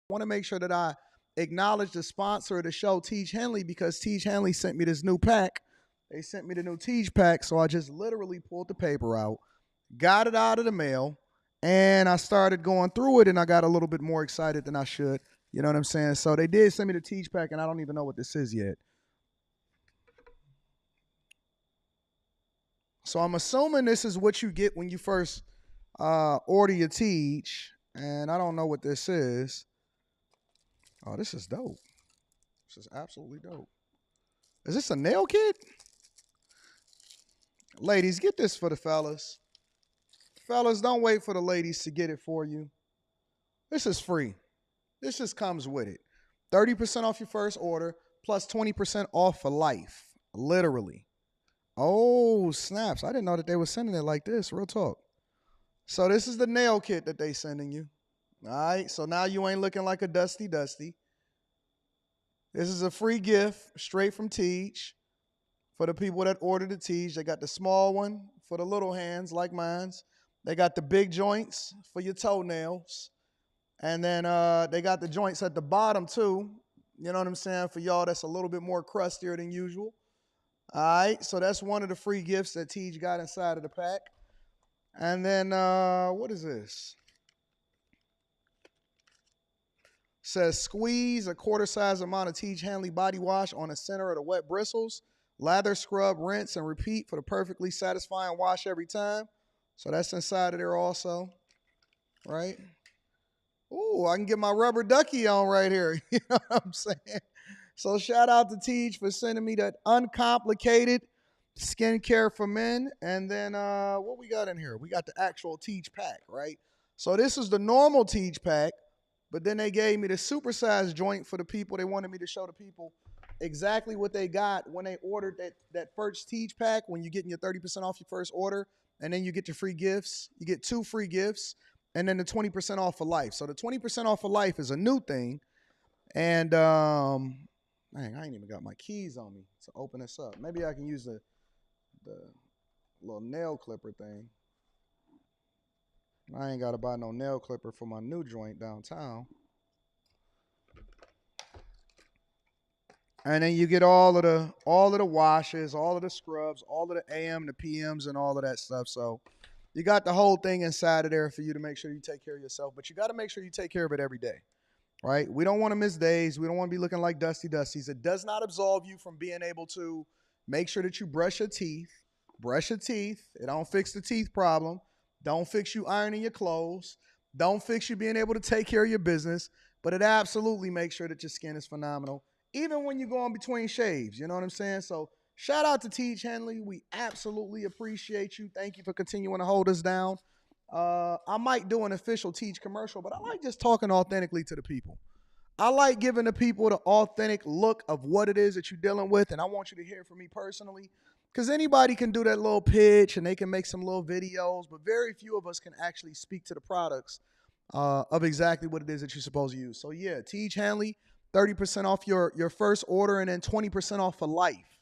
want to make sure that I acknowledge the sponsor of the show, Tiege Hanley, because Tiege Hanley sent me this new pack. They sent me the new Tiege pack, so I just literally pulled the paper out, got it out of the mail, and I started going through it, and I got a little bit more excited than I should. You know what I'm saying? So they did send me the Tiege pack, and I don't even know what this is yet. So I'm assuming this is what you get when you first order your Tiege, and I don't know what this is. Oh, this is dope. This is absolutely dope. Is this a nail kit? Ladies, get this for the fellas. Fellas, don't wait for the ladies to get it for you. This is free. This just comes with it. 30% off your first order plus 20% off for life. Literally. Oh, snaps. I didn't know that they were sending it like this. Real talk. So this is the nail kit that they sending you. All right. So now you ain't looking like a dusty. This is a free gift straight from Tiege for the people that ordered the Tiege. They got the small one for the little hands like mine's. They got the big joints for your toenails. And then they got the joints at the bottom too. You know what I'm saying? For y'all that's a little bit more crustier than usual. All right. So that's one of the free gifts that Tiege got inside of the pack. And then what is this? Says squeeze a quarter size amount of Tiege Hanley body wash on the center of the wet bristles. Lather, scrub, rinse, and repeat for the perfectly satisfying wash every time. So that's inside of there also, right? Ooh, I can get my rubber ducky on right here. You know what I'm saying? So shout out to Tiege for sending me that uncomplicated skincare for men. And then what we got in here? We got the actual Tiege pack, right? So this is the normal Tiege pack, but then they gave me the supersized joint for the people. They wanted me to show the people exactly what they got when they ordered that first Tiege pack, when you're getting your 30% off your first order, and then you get your free gifts. You get 2 free gifts, and then the 20% off for life. So the 20% off for life is a new thing. And dang, I ain't even got my keys on me to open this up. Maybe I can use the little nail clipper thing. I ain't got to buy no nail clipper for my new joint downtown. And then you get all of the washes, all of the scrubs, all of the AM, the PMs, and all of that stuff. So you got the whole thing inside of there for you to make sure you take care of yourself. But you got to make sure you take care of it every day, right? We don't want to miss days. We don't want to be looking like dusties. It does not absolve you from being able to make sure that you brush your teeth. Brush your teeth. It don't fix the teeth problem. Don't fix you ironing your clothes. Don't fix you being able to take care of your business. But it absolutely makes sure that your skin is phenomenal, even when you go in between shaves. You know what I'm saying? So shout out to Tiege Hanley. We absolutely appreciate you. Thank you for continuing to hold us down. I might do an official Tiege commercial, but I like just talking authentically to the people. I like giving the people the authentic look of what it is that you're dealing with, and I want you to hear from me personally, because anybody can do that little pitch and they can make some little videos, but very few of us can actually speak to the products of exactly what it is that you're supposed to use. So yeah, Tiege Hanley, 30% off your first order, and then 20% off for life.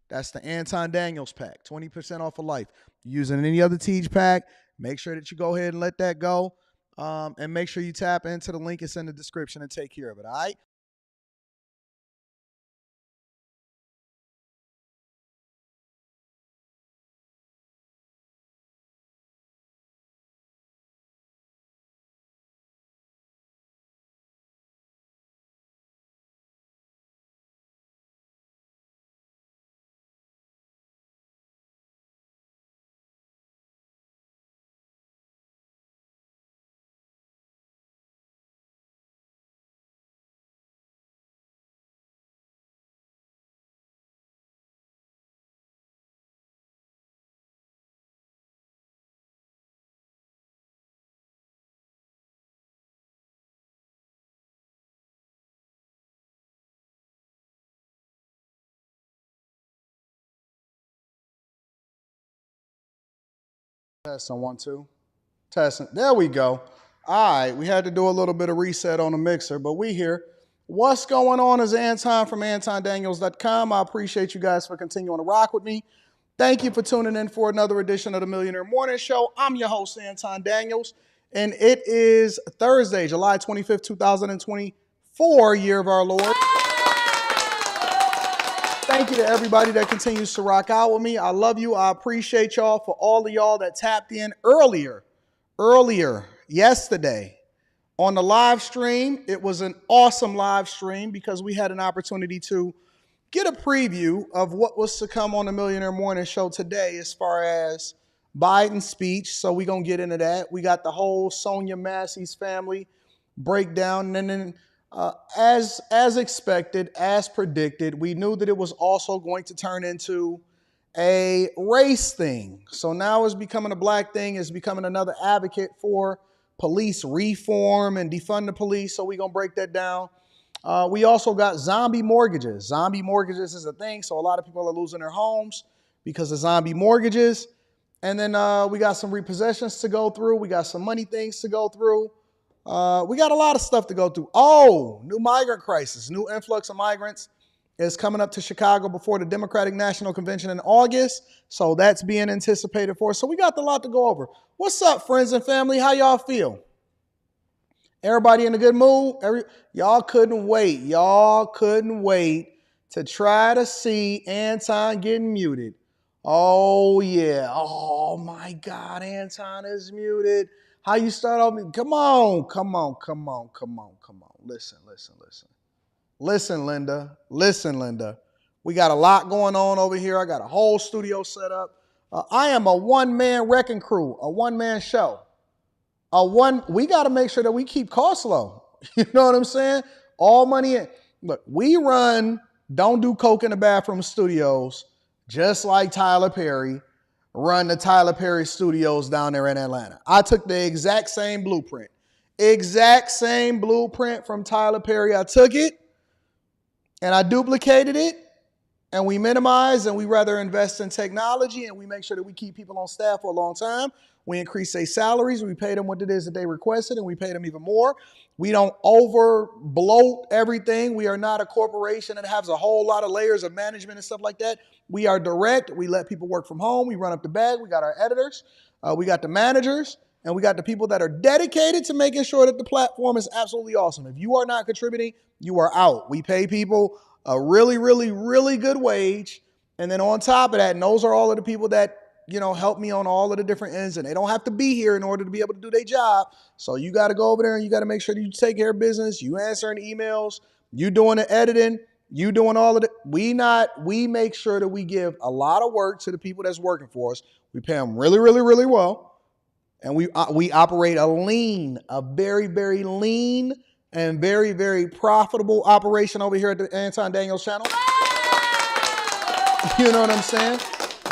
That's the Anton Daniels pack, 20% off for life. Using any other Tiege pack, make sure that you go ahead and let that go. And make sure you tap into the link that's in the description and take care of it, all right? Test on 1, 2. Testing. There we go. All right, we had to do a little bit of reset on the mixer, but we here. What's going on is Anton from AntonDaniels.com. I appreciate you guys for continuing to rock with me. Thank you for tuning in for another edition of the Millionaire Morning Show. I'm your host, Anton Daniels. And it is Thursday, July 25th, 2024, year of our Lord. Thank you to everybody that continues to rock out with me. I love you. I appreciate y'all. For all of y'all that tapped in earlier, yesterday on the live stream. It was an awesome live stream because we had an opportunity to get a preview of what was to come on the Millionaire Morning Show today as far as Biden's speech. So we're going to get into that. We got the whole Sonya Massey's family breakdown. And then as expected, as predicted, we knew that it was also going to turn into a race thing. So now it's becoming a black thing. It's becoming another advocate for police reform and defund the police. So we're going to break that down. We also got zombie mortgages. Zombie mortgages is a thing. So a lot of people are losing their homes because of zombie mortgages. And then we got some repossessions to go through. We got some money things to go through. We got a lot of stuff to go through. Oh, new migrant crisis. New influx of migrants is coming up to Chicago before the Democratic National Convention in August. So that's being anticipated for. So we got a lot to go over. What's up, friends and family? How y'all feel? Everybody in a good mood? Y'all couldn't wait. Y'all couldn't wait to try to see Anton getting muted. Oh, yeah. Oh, my God. Anton is muted. How you start off? Come on. Listen. Listen, Linda. We got a lot going on over here. I got a whole studio set up. I am a one-man wrecking crew, a one-man show. We got to make sure that we keep costs low. You know what I'm saying? All money in. Look, we run Don't Do Coke in the Bathroom Studios, just like Tyler Perry run the Tyler Perry Studios down there in Atlanta. I took the exact same blueprint from Tyler Perry. I took it and I duplicated it, and we minimize, and we rather invest in technology, and we make sure that we keep people on staff for a long time. We increase their salaries. We pay them what it is that they requested, and we pay them even more. We don't over bloat everything. We are not a corporation that has a whole lot of layers of management and stuff like that. We are direct. We let people work from home. We run up the bag. We got our editors. We got the managers, and we got the people that are dedicated to making sure that the platform is absolutely awesome. If you are not contributing, you are out. We pay people a really, really, really good wage. And then on top of that, and those are all of the people that, help me on all of the different ends, and they don't have to be here in order to be able to do their job. So you got to go over there and you got to make sure that you take care of business. You answering emails, you doing the editing, you doing all of it. We make sure that we give a lot of work to the people that's working for us. We pay them really, really, really well. And we operate a very, very lean and very, very profitable operation over here at the Anton Daniels channel. You know what I'm saying?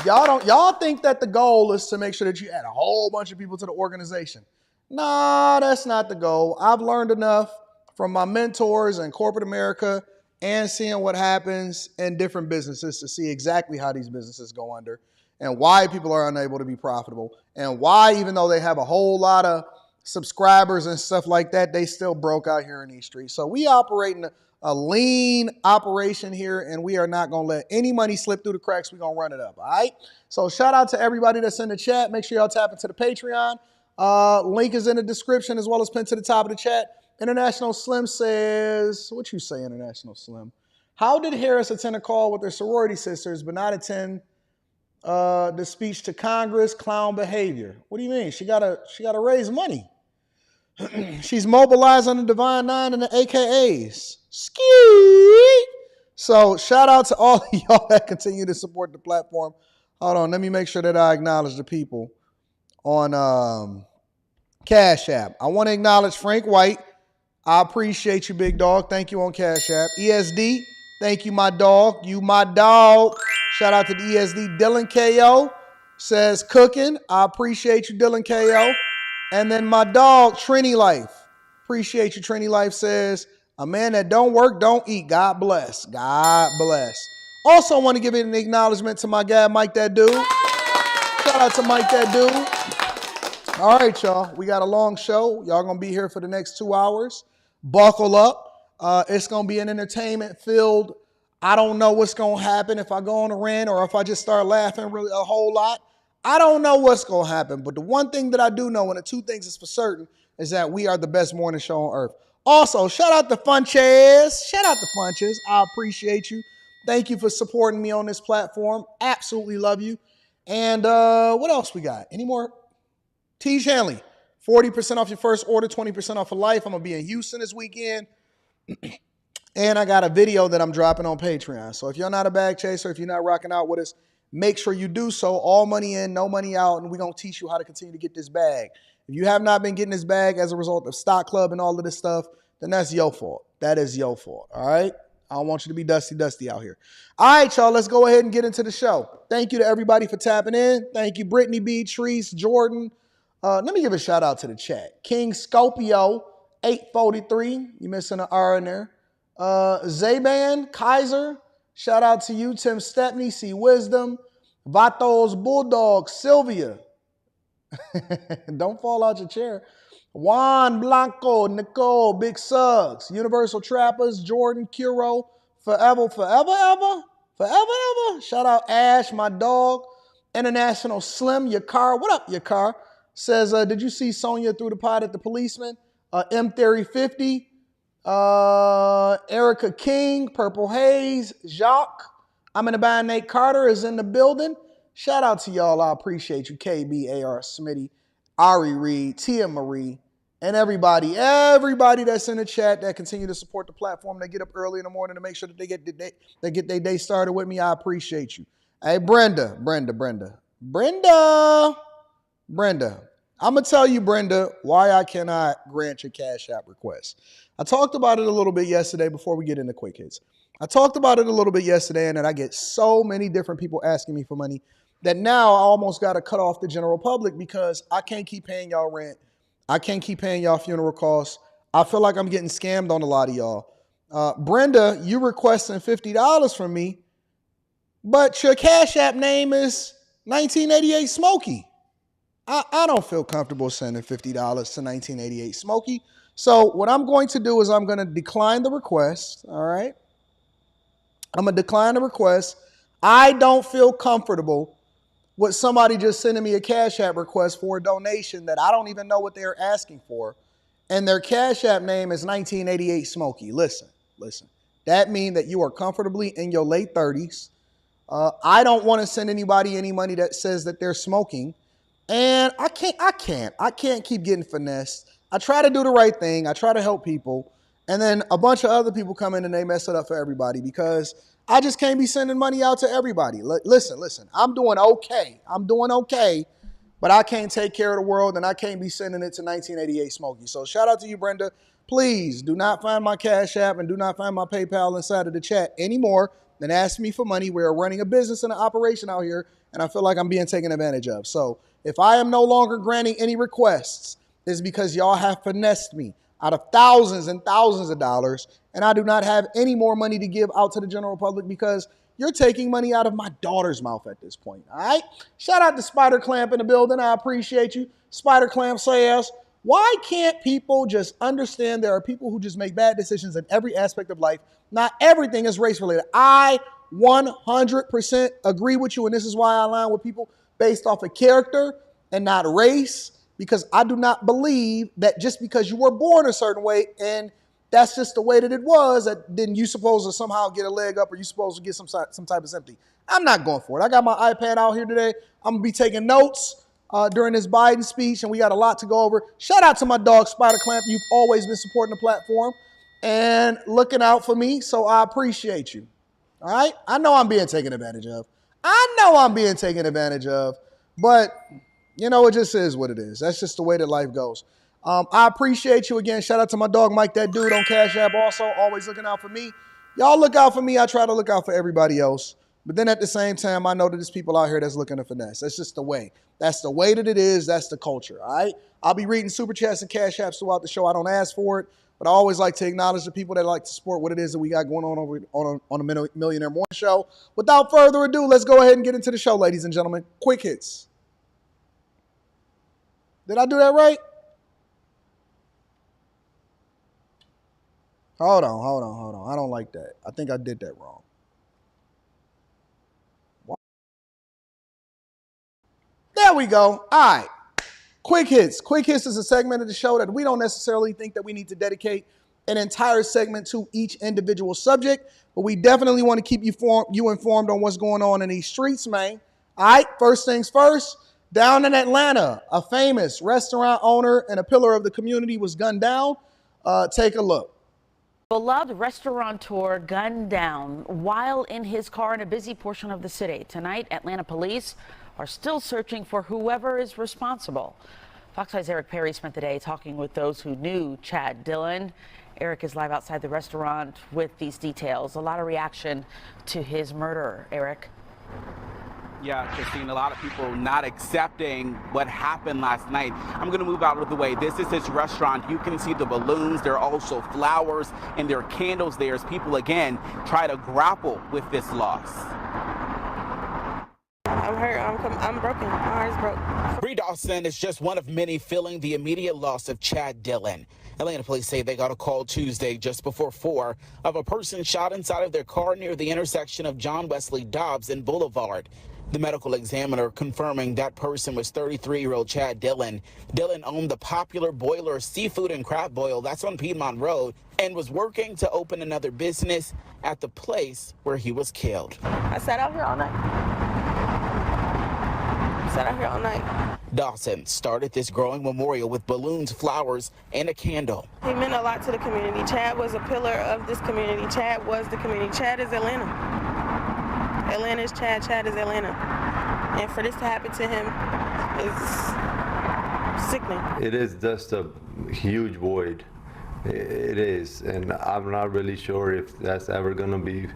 Y'all think that the goal is to make sure that you add a whole bunch of people to the organization. Nah, that's not the goal. I've learned enough from my mentors in corporate America and seeing what happens in different businesses to see exactly how these businesses go under and why people are unable to be profitable and why, even though they have a whole lot of subscribers and stuff like that, they still broke out here in these streets. So we operate in a lean operation here, and we are not going to let any money slip through the cracks. We're going to run it up, all right? So shout out to everybody that's in the chat. Make sure y'all tap into the Patreon. Link is in the description as well as pinned to the top of the chat. International Slim says, what you say, International Slim? How did Harris attend a call with her sorority sisters but not attend the speech to Congress? Clown behavior. What do you mean? She gotta raise money. She's mobilizing the Divine Nine and the AKAs. Ski. So shout out to all of y'all that continue to support the platform. Hold on, let me make sure that I acknowledge the people on Cash App. I want to acknowledge Frank White. I appreciate you, big dog. Thank you on Cash App. ESD, thank you, my dog. You my dog. Shout out to the ESD. Dylan KO says cooking. I appreciate you, Dylan KO. And then my dog, Trini Life. Appreciate you, Trini Life says, a man that don't work, don't eat. God bless. God bless. Also want to give an acknowledgement to my guy, Mike That Dude. Shout out to Mike That Dude. All right, y'all. We got a long show. Y'all going to be here for the next 2 hours. Buckle up. It's going to be an entertainment-filled. I don't know what's going to happen if I go on a rant or if I just start laughing really a whole lot. I don't know what's going to happen, but the one thing that I do know, and the two things is for certain, is that we are the best morning show on earth. Also, shout out to Funches. Shout out to Funches. I appreciate you. Thank you for supporting me on this platform. Absolutely love you. And what else we got? Any more? Tiege Hanley, 40% off your first order, 20% off for life. I'm going to be in Houston this weekend. And I got a video that I'm dropping on Patreon. So if you're not a bag chaser, if you're not rocking out with us, make sure you do so. All money in, no money out, and we're going to teach you how to continue to get this bag. If you have not been getting this bag as a result of Stock Club and all of this stuff, then that's your fault. That is your fault, all right? I don't want you to be dusty out here. All right, y'all, let's go ahead and get into the show. Thank you to everybody for tapping in. Thank you, Brittany B, Treese, Jordan. Let me give a shout out to the chat. King Scopio, 843. You missing an R in there. Zaban, Kaiser, shout out to you. Tim Stepney, C Wisdom, Vatos Bulldog, Sylvia. Don't fall out your chair. Juan Blanco, Nicole, Big Suggs, Universal Trappers, Jordan, Kuro, Forever. Shout out Ash, my dog. International Slim, Yakar. What up, Yakar? Says, did you see Sonya through the pot at the policeman? M Theory 50. Erica King, Purple Haze, Jacques. I'm in the band. Nate Carter is in the building. Shout out to y'all. I appreciate you. KB, AR, Smitty, Ari Reed, Tia Marie, and everybody that's in the chat that continue to support the platform. They get up early in the morning to make sure that they get their day started with me. I appreciate you. Hey, Brenda. I'm going to tell you, Brenda, why I cannot grant your Cash App request. I talked about it a little bit yesterday before we get into quick hits. I talked about it a little bit yesterday, and then I get so many different people asking me for money that now I almost got to cut off the general public because I can't keep paying y'all rent. I can't keep paying y'all funeral costs. I feel like I'm getting scammed on a lot of y'all. Brenda, you requesting $50 from me, but your Cash App name is 1988 Smokey. I don't feel comfortable sending $50 to 1988 Smokey. So what I'm going to do is I'm going to decline the request, all right? I'm going to decline the request. I don't feel comfortable with somebody just sending me a Cash App request for a donation that I don't even know what they're asking for, and their Cash App name is 1988 Smokey. Listen. That means that you are comfortably in your late 30s. I don't want to send anybody any money that says that they're smoking. And I can't keep getting finessed. I try to do the right thing. I try to help people. And then a bunch of other people come in and they mess it up for everybody because I just can't be sending money out to everybody. Listen, I'm doing okay, but I can't take care of the world and I can't be sending it to 1988 Smokey. So shout out to you, Brenda. Please do not find my Cash App and do not find my PayPal inside of the chat anymore than ask me for money. We're running a business and an operation out here, and I feel like I'm being taken advantage of. So if I am no longer granting any requests, it's because y'all have finessed me out of thousands and thousands of dollars, and I do not have any more money to give out to the general public because you're taking money out of my daughter's mouth at this point, all right? Shout out to Spider Clamp in the building. I appreciate you. Spider Clamp says, why can't people just understand there are people who just make bad decisions in every aspect of life? Not everything is race related. I 100% agree with you, and this is why I align with people based off of character and not race, because I do not believe that just because you were born a certain way and that's just the way that it was, that then you supposed to somehow get a leg up or you supposed to get some type of sympathy. I'm not going for it. I got my iPad out here today. I'm going to be taking notes during this Biden speech, and we got a lot to go over. Shout out to my dog, Spider Clamp. You've always been supporting the platform and looking out for me, so I appreciate you. All right? I know I'm being taken advantage of. But, you know, it just is what it is. That's just the way that life goes. I appreciate you again. Shout out to my dog, Mike, that dude on Cash App also, always looking out for me. Y'all look out for me. I try to look out for everybody else. But then at the same time, I know that there's people out here that's looking to finesse. That's just the way. That's the way that it is. That's the culture, all right? I'll be reading Super Chats and Cash Apps throughout the show. I don't ask for it, but I always like to acknowledge the people that like to support what it is that we got going on over on a Millionaire Morning Show. Without further ado, let's go ahead and get into the show, ladies and gentlemen. Quick hits. Did I do that right? Hold on. I don't like that. I think I did that wrong. What? There we go. All right. Quick Hits. Quick Hits is a segment of the show that we don't necessarily think that we need to dedicate an entire segment to each individual subject, but we definitely want to keep you informed on what's going on in these streets, man. All right, first things first. Down in Atlanta, a famous restaurant owner and a pillar of the community was gunned down. Take a look. Beloved restaurateur gunned down while in his car in a busy portion of the city. Tonight, Atlanta police are still searching for whoever is responsible. Fox 5's Eric Perry spent the day talking with those who knew Chad Dillon. Eric is live outside the restaurant with these details. A lot of reaction to his murder. Eric. Yeah, Christine, a lot of people not accepting what happened last night. I'm going to move out of the way. This is his restaurant. You can see the balloons. There are also flowers and there are candles there as people, again, try to grapple with this loss. I'm hurt. I'm broken. My heart's broke. Bree Dawson is just one of many feeling the immediate loss of Chad Dillon. Atlanta police say they got a call Tuesday just before 4 of a person shot inside of their car near the intersection of John Wesley Dobbs and Boulevard. The medical examiner confirming that person was 33-year-old Chad Dillon. Dillon owned the popular Boiler Seafood and Crab Boil, that's on Piedmont Road, and was working to open another business at the place where he was killed. I sat out here all night. Dawson started this growing memorial with balloons, flowers, and a candle. He meant a lot to the community. Chad was a pillar of this community. Chad was the community. Chad is Atlanta. Atlanta is Chad. Chad is Atlanta. And for this to happen to him is sickening. It is just a huge void. It is, and I'm not really sure if that's ever going to be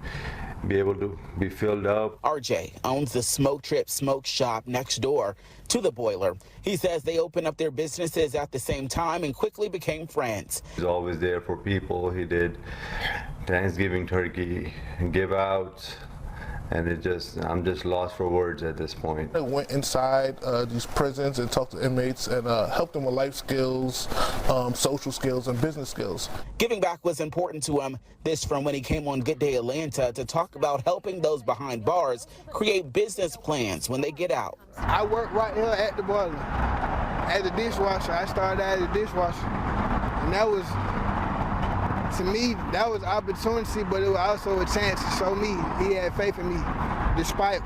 able to be filled up. RJ owns the Smoke Trip Smoke Shop next door to the Boiler. He says they opened up their businesses at the same time and quickly became friends. He's always there for people. He did Thanksgiving turkey, give out, and I'm just lost for words at this point. I went inside these prisons and talked to inmates and helped them with life skills, social skills, and business skills. Giving back was important to him. This from when he came on Good Day Atlanta to talk about helping those behind bars create business plans when they get out. I work right here at the boiler as a dishwasher. I started as a dishwasher, and that was, to me, that was opportunity, but it was also a chance to show me he had faith in me, despite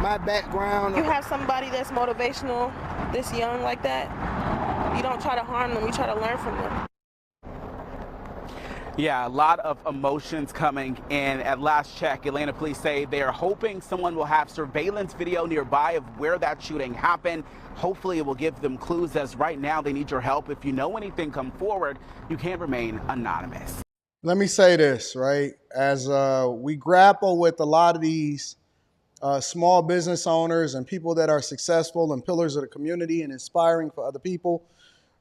my background. You have somebody that's motivational, this young like that, you don't try to harm them, you try to learn from them. Yeah, a lot of emotions coming in. At last check, Atlanta police say they are hoping someone will have surveillance video nearby of where that shooting happened. Hopefully it will give them clues, as right now they need your help. If you know anything, come forward. You can't remain anonymous. Let me say this, right? As we grapple with a lot of these small business owners and people that are successful and pillars of the community and inspiring for other people,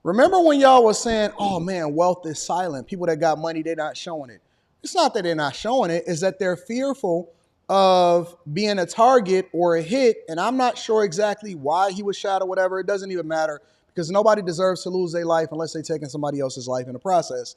remember when y'all was saying, oh man, wealth is silent. People that got money, they're not showing it. It's not that they're not showing it, it's that they're fearful of being a target or a hit. And I'm not sure exactly why he was shot or whatever. It doesn't even matter, because nobody deserves to lose their life unless they're taking somebody else's life in the process.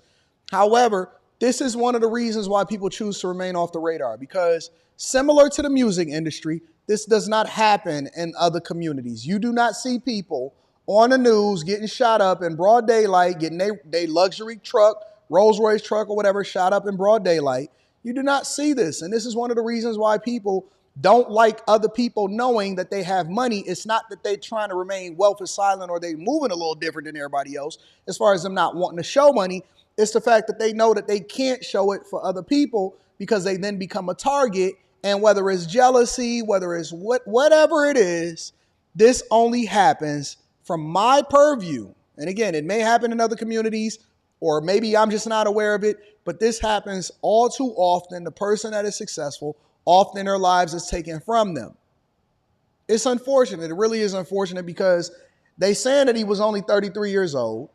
However, this is one of the reasons why people choose to remain off the radar, because similar to the music industry, this does not happen in other communities. You do not see people on the news getting shot up in broad daylight, getting their luxury truck, Rolls Royce truck or whatever, shot up in broad daylight. You do not see this. And this is one of the reasons why people don't like other people knowing that they have money. It's not that they're trying to remain wealth is silent or they moving a little different than everybody else as far as them not wanting to show money. It's the fact that they know that they can't show it for other people because they then become a target. And whether it's jealousy, whether it's whatever it is, this only happens from my purview. And again, it may happen in other communities, or maybe I'm just not aware of it, but this happens all too often. The person that is successful, often their lives is taken from them. It's unfortunate. It really is unfortunate, because they saying that he was only 33 years old.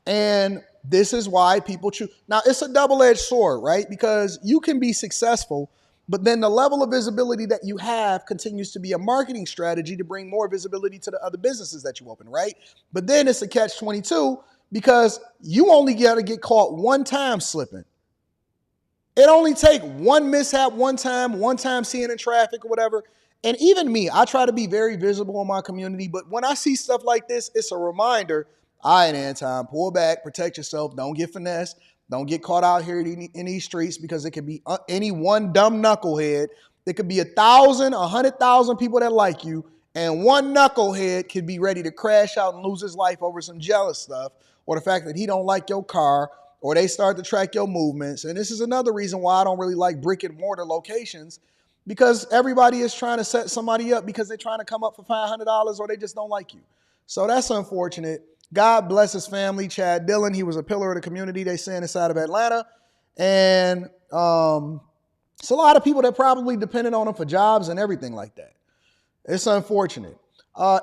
And this is why people choose. Now, it's a double-edged sword, right? Because you can be successful, but then the level of visibility that you have continues to be a marketing strategy to bring more visibility to the other businesses that you open, right? But then it's a catch-22, because you only got to get caught one time slipping. It only take one mishap one time seeing in traffic or whatever, And even me, I try to be very visible in my community, but when I see stuff like this, it's a reminder, all right, Anton, pull back, protect yourself, don't get finessed, don't get caught out here in these streets, because it could be any one dumb knucklehead. There could be 1,000, 100,000 people that like you, and one knucklehead could be ready to crash out and lose his life over some jealous stuff, or the fact that he don't like your car, or they start to track your movements. And this is another reason why I don't really like brick and mortar locations, because everybody is trying to set somebody up because they're trying to come up for $500 or they just don't like you. So that's unfortunate. God bless his family. Chad Dillon, he was a pillar of the community, they say, inside of Atlanta. And it's a lot of people that probably depended on him for jobs and everything like that. It's unfortunate.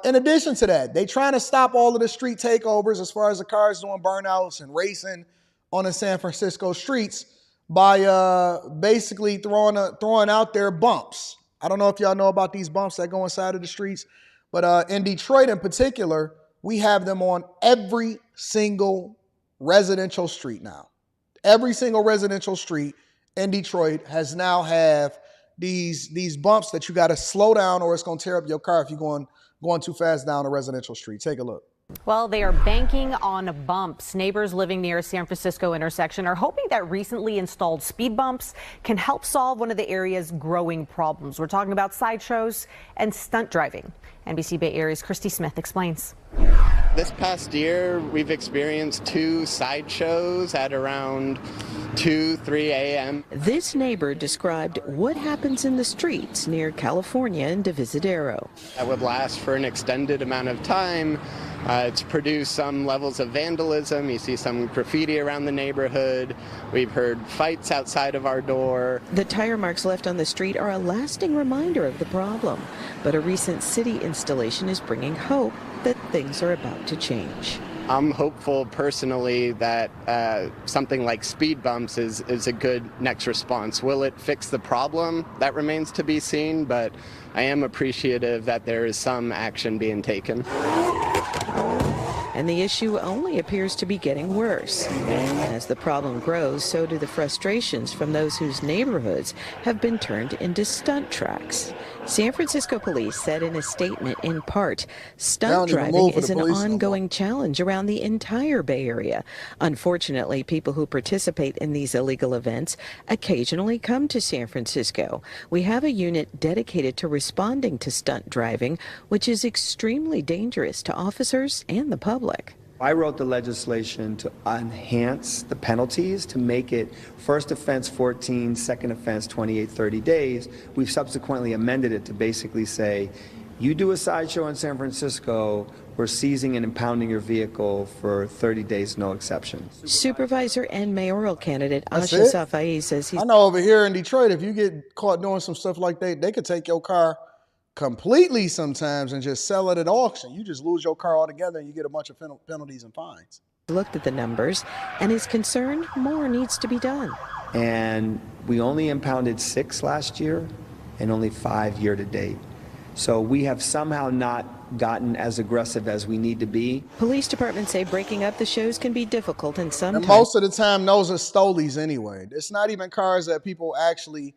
In addition to that, they trying to stop all of the street takeovers as far as the cars doing burnouts and racing on the San Francisco streets by basically throwing out their bumps. I don't know if y'all know about these bumps that go inside of the streets, but in Detroit in particular, we have them on every single residential street now. Every single residential street in Detroit has now have these bumps that you got to slow down, or it's going to tear up your car if you're going too fast down a residential street. Take a look. Well, they are banking on bumps. Neighbors living near a San Francisco intersection are hoping that recently installed speed bumps can help solve one of the area's growing problems. We're talking about sideshows and stunt driving. NBC Bay Area's Christy Smith explains. This past year, we've experienced 2 sideshows at around 2, 3 a.m. This neighbor described what happens in the streets near California and Divisadero. That would last for an extended amount of time. It's produced some levels of vandalism. You see some graffiti around the neighborhood. We've heard fights outside of our door. The tire marks left on the street are a lasting reminder of the problem, but a recent city installation is bringing hope that things are about to change. I'm hopeful personally that something like speed bumps is a good next response. Will it fix the problem? That remains to be seen, but I am appreciative that there is some action being taken. And the issue only appears to be getting worse. As the problem grows, so do the frustrations from those whose neighborhoods have been turned into stunt tracks. San Francisco police said in a statement, in part, stunt driving is an ongoing challenge around the entire Bay Area. Unfortunately, people who participate in these illegal events occasionally come to San Francisco. We have a unit dedicated to responding to stunt driving, which is extremely dangerous to officers and the public. I wrote the legislation to enhance the penalties, to make it first offense 14, second offense 28, 30 days. We've subsequently amended it to basically say, you do a sideshow in San Francisco, we're seizing and impounding your vehicle for 30 days, no exceptions. Supervisor and mayoral candidate Asha Safai says he's... I know over here in Detroit, if you get caught doing some stuff like that, they could take your car completely sometimes and just sell it at auction. You just lose your car altogether and you get a bunch of penalties and fines. Looked at the numbers and is concerned more needs to be done. And we only impounded 6 last year and only 5 year to date. So we have somehow not gotten as aggressive as we need to be. Police departments say breaking up the shows can be difficult and sometimes... And most of the time, those are stolies anyway. It's not even cars that people actually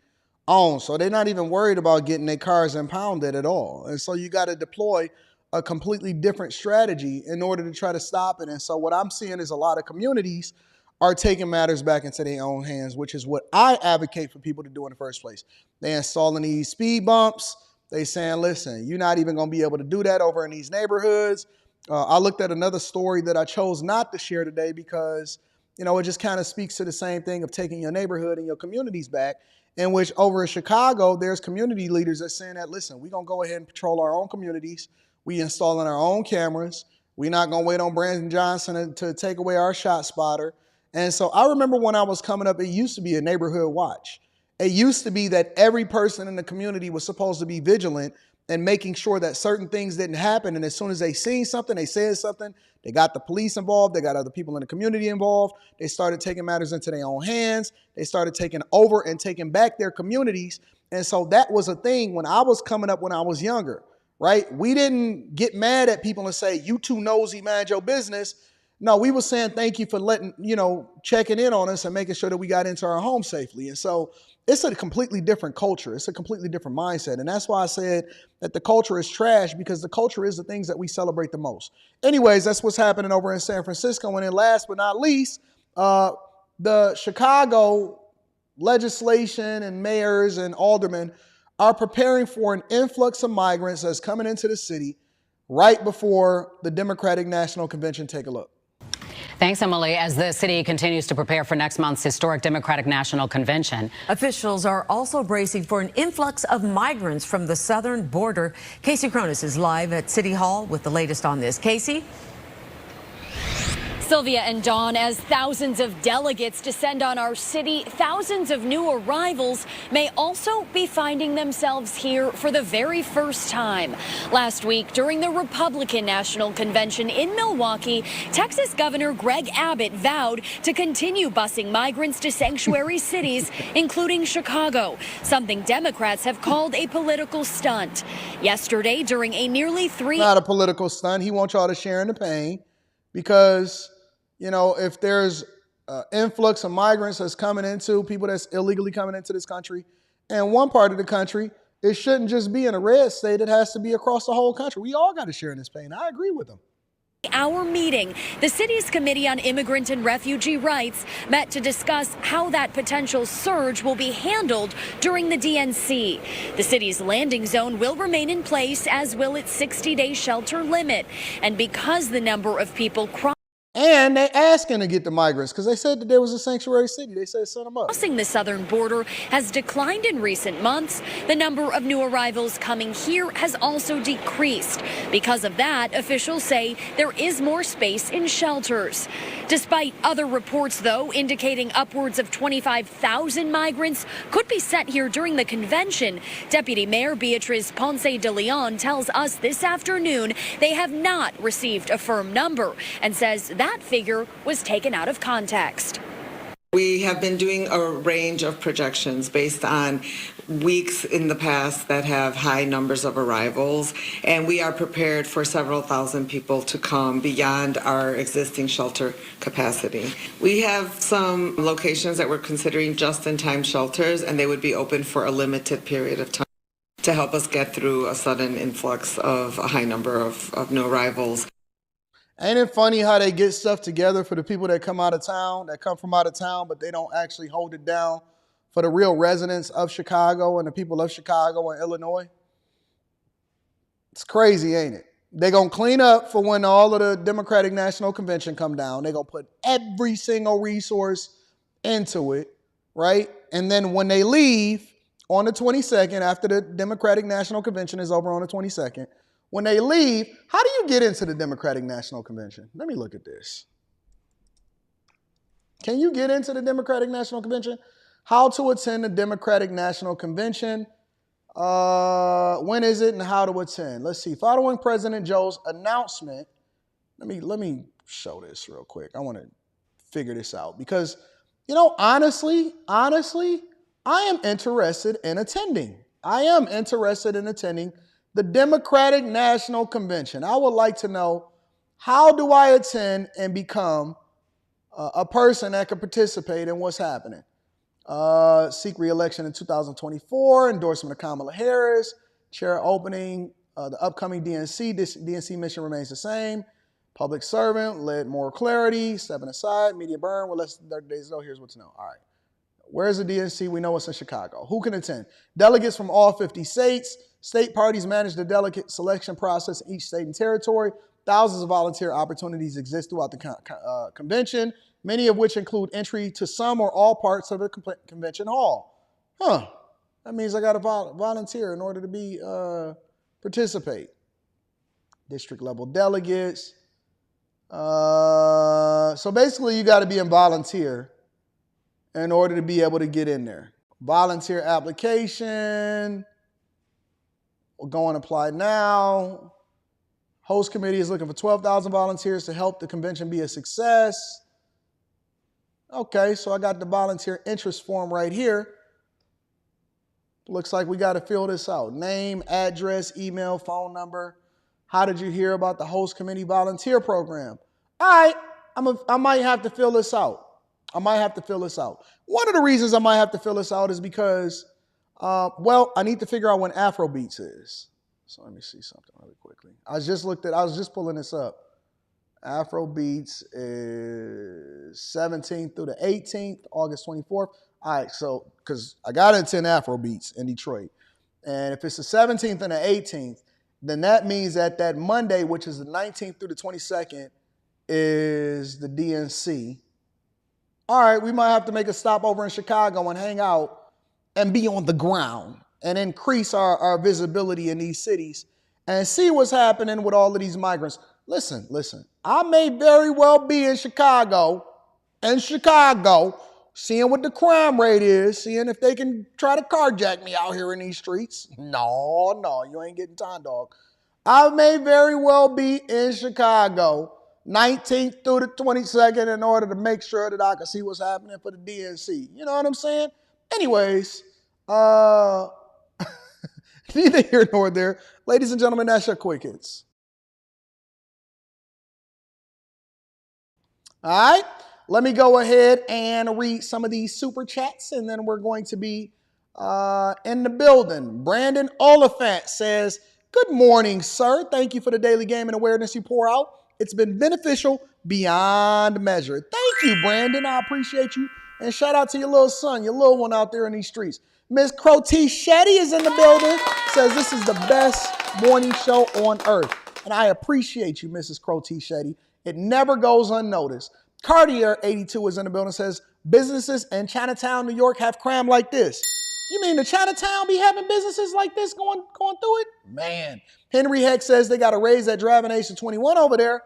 own. So they're not even worried about getting their cars impounded at all. And so you got to deploy a completely different strategy in order to try to stop it. And so what I'm seeing is a lot of communities are taking matters back into their own hands, which is what I advocate for people to do in the first place. They're installing these speed bumps. They saying, listen, you're not even going to be able to do that over in these neighborhoods. I looked at another story that I chose not to share today because, you know, it just kind of speaks to the same thing of taking your neighborhood and your communities back, in which over in Chicago, there's community leaders that saying that, listen, we're going to go ahead and patrol our own communities. We installing our own cameras. We're not going to wait on Brandon Johnson to take away our shot spotter. And so I remember when I was coming up, it used to be a neighborhood watch. It used to be that every person in the community was supposed to be vigilant and making sure that certain things didn't happen. And as soon as they seen something, they said something, they got the police involved, they got other people in the community involved. They started taking matters into their own hands. They started taking over and taking back their communities. And so that was a thing when I was coming up when I was younger, right? We didn't get mad at people and say, you too nosy, mind your business. No, we were saying thank you for letting, checking in on us and making sure that we got into our home safely. And so it's a completely different culture. It's a completely different mindset. And that's why I said that the culture is trash, because the culture is the things that we celebrate the most. Anyways, that's what's happening over in San Francisco. And then last but not least, the Chicago legislation and mayors and aldermen are preparing for an influx of migrants that's coming into the city right before the Democratic National Convention. Take a look. Thanks, Emily. As the city continues to prepare for next month's historic Democratic National Convention, officials are also bracing for an influx of migrants from the southern border. Casey Cronus is live at City Hall with the latest on this. Casey? Sylvia and Dawn, as thousands of delegates descend on our city, thousands of new arrivals may also be finding themselves here for the very first time. Last week, during the Republican National Convention in Milwaukee, Texas Governor Greg Abbott vowed to continue busing migrants to sanctuary cities, including Chicago, something Democrats have called a political stunt. Yesterday, during a nearly Not a political stunt. He wants y'all to share in the pain because, if there's influx of migrants that's coming into, people that's illegally coming into this country, and one part of the country, it shouldn't just be in a red state. It has to be across the whole country. We all got to share in this pain. I agree with him. Our meeting, the city's Committee on Immigrant and Refugee Rights met to discuss how that potential surge will be handled during the DNC. The city's landing zone will remain in place, as will its 60-day shelter limit. And because the number of people and they asking to get the migrants because they said that there was a sanctuary city. They said send them up. Crossing the southern border has declined in recent months. The number of new arrivals coming here has also decreased. Because of that, officials say there is more space in shelters. Despite other reports, though, indicating upwards of 25,000 migrants could be sent here during the convention, Deputy Mayor Beatriz Ponce de Leon tells us this afternoon they have not received a firm number and says that figure was taken out of context. We have been doing a range of projections based on weeks in the past that have high numbers of arrivals, and we are prepared for several thousand people to come beyond our existing shelter capacity. We have some locations that we're considering just-in-time shelters, and they would be open for a limited period of time to help us get through a sudden influx of a high number of new arrivals. Ain't it funny how they get stuff together for the people that come from out of town, but they don't actually hold it down for the real residents of Chicago and the people of Chicago and Illinois? It's crazy, ain't it? They're going to clean up for when all of the Democratic National Convention come down. They're going to put every single resource into it, right? And then when they leave on the 22nd, after the Democratic National Convention is over on the 22nd, when they leave, how do you get into the Democratic National Convention? Let me look at this. Can you get into the Democratic National Convention? How to attend the Democratic National Convention. When is it and how to attend? Let's see. Following President Joe's announcement, let me show this real quick. I want to figure this out because, honestly, I am interested in attending. The Democratic National Convention. I would like to know, how do I attend and become a person that can participate in what's happening? Seek re-election in 2024, endorsement of Kamala Harris, chair opening, the upcoming DNC. This DNC mission remains the same. Public servant, led more clarity, stepping aside, media burn with less than 30 days ago. Here's what to know. All right. Where's the DNC? We know it's in Chicago. Who can attend? Delegates from all 50 states. State parties manage the delegate selection process in each state and territory. Thousands of volunteer opportunities exist throughout the convention, many of which include entry to some or all parts of the convention hall. That means I got to volunteer in order to participate. District level delegates. So basically, you got to be a volunteer in order to be able to get in there. Volunteer application. We'll go and apply now. Host committee is looking for 12,000 volunteers to help the convention be a success. Okay, so I got the volunteer interest form right here. Looks like we got to fill this out. Name, address, email, phone number. How did you hear about the host committee volunteer program? All right, I might have to fill this out. One of the reasons I might have to fill this out is because, I need to figure out when Afro Beats is. So let me see something really quickly. I was just pulling this up. Afro Beats is 17th through the 18th, August 24th. All right, so because I got to attend Afro Beats in Detroit. And if it's the 17th and the 18th, then that means that Monday, which is the 19th through the 22nd, is the DNC. All right, we might have to make a stop over in Chicago and hang out and be on the ground and increase our visibility in these cities and see what's happening with all of these migrants. Listen, I may very well be in Chicago, seeing what the crime rate is, seeing if they can try to carjack me out here in these streets. No, you ain't getting time, dog. I may very well be in Chicago 19th through the 22nd in order to make sure that I can see what's happening for the DNC. You know what I'm saying? Anyways, neither here nor there. Ladies and gentlemen, that's your quick hits. All right, let me go ahead and read some of these super chats, and then we're going to be in the building. Brandon Oliphant says, "Good morning, sir. Thank you for the daily game and awareness you pour out. It's been beneficial beyond measure." Thank you, Brandon. I appreciate you. And shout out to your little son, your little one out there in these streets. Miss Crotty Shetty is in the building. Says this is the best morning show on earth. And I appreciate you, Mrs. Crotty Shetty. It never goes unnoticed. Cartier 82 is in the building. Says businesses in Chinatown, New York have crime like this. You mean the Chinatown be having businesses like this going through it? Man. Henry Heck says they got to raise that driving age to 21 over there.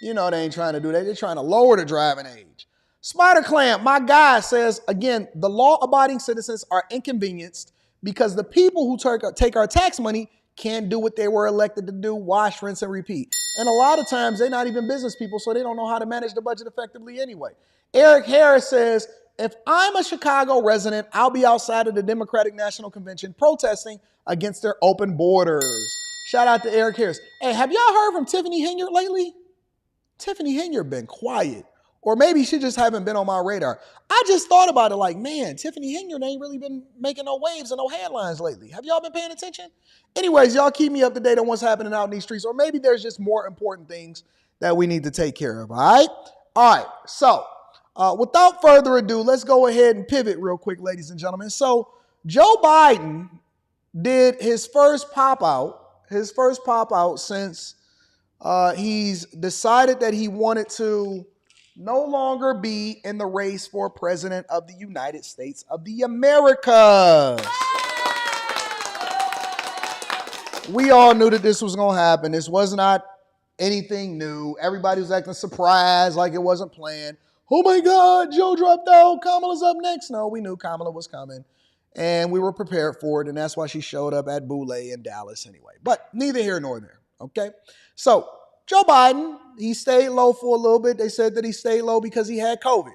You know they ain't trying to do that. They're trying to lower the driving age. Spider Clamp, my guy, says, again, the law-abiding citizens are inconvenienced because the people who take our tax money can't do what they were elected to do, wash, rinse, and repeat. And a lot of times they're not even business people, so they don't know how to manage the budget effectively anyway. Eric Harris says, if I'm a Chicago resident, I'll be outside of the Democratic National Convention protesting against their open borders. Shout out to Eric Harris. Hey, have y'all heard from Tiffany Henyard lately? Tiffany Henyard been quiet. Or maybe she just haven't been on my radar. I just thought about it like, man, Tiffany Henyard ain't really been making no waves and no headlines lately. Have y'all been paying attention? Anyways, y'all keep me up to date on what's happening out in these streets. Or maybe there's just more important things that we need to take care of, all right? All right, so without further ado, let's go ahead and pivot real quick, ladies and gentlemen. So Joe Biden did his first pop-out since he's decided that he wanted to no longer be in the race for president of the United States of the Americas. We all knew that this was going to happen. This was not anything new. Everybody was acting surprised like it wasn't planned. Oh my God, Joe dropped out. Kamala's up next. No, we knew Kamala was coming and we were prepared for it. And that's why she showed up at Boule in Dallas anyway. But neither here nor there. Okay. So Joe Biden, he stayed low for a little bit. They said that he stayed low because he had COVID.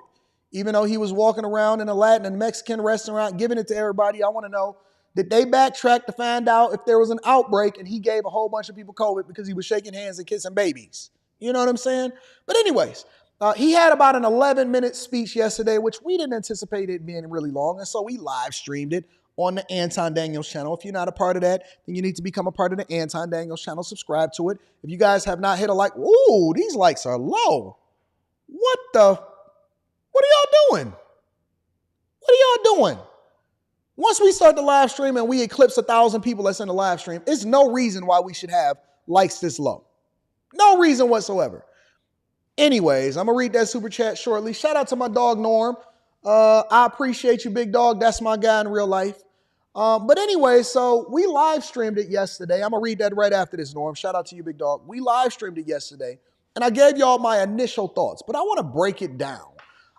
Even though he was walking around in a Latin and Mexican restaurant giving it to everybody, I want to know, did they backtrack to find out if there was an outbreak and he gave a whole bunch of people COVID because he was shaking hands and kissing babies? You know what I'm saying? But anyways, he had about an 11-minute speech yesterday, which we didn't anticipate it being really long. And so we live streamed it on the Anton Daniels channel. If you're not a part of that, then you need to become a part of the Anton Daniels channel. Subscribe to it. If you guys have not hit a like, ooh, these likes are low. What are y'all doing? Once we start the live stream and we eclipse 1,000 people that's in the live stream, it's no reason why we should have likes this low. No reason whatsoever. Anyways, I'm going to read that super chat shortly. Shout out to my dog, Norm. I appreciate you, big dog. That's my guy in real life. But anyway, so we live streamed it yesterday. I'm going to read that right after this, Norm. Shout out to you, big dog. We live streamed it yesterday, and I gave y'all my initial thoughts, but I want to break it down.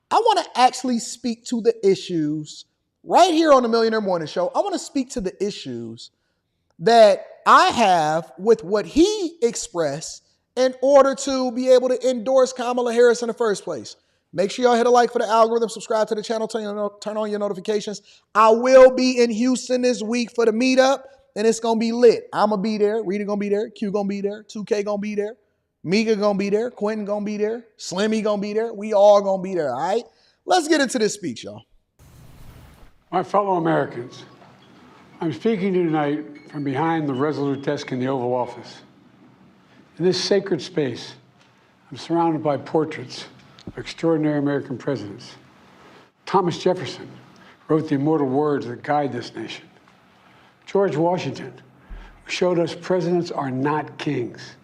I want to actually speak to the issues right here on the Millionaire Morning Show. I want to speak to the issues that I have with what he expressed in order to be able to endorse Kamala Harris in the first place. Make sure y'all hit a like for the algorithm, subscribe to the channel, turn on your notifications. I will be in Houston this week for the meetup, and it's going to be lit. I'm going to be there. Rita going to be there. Q going to be there. 2K going to be there. Mika gonna be there. Quentin gonna be there. Slimmy gonna be there. We all gonna be there, all right? Let's get into this speech, y'all. My fellow Americans, I'm speaking to you tonight from behind the resolute desk in the Oval Office. In this sacred space, I'm surrounded by portraits of extraordinary American presidents. Thomas Jefferson wrote the immortal words that guide this nation. George Washington, who showed us presidents are not kings.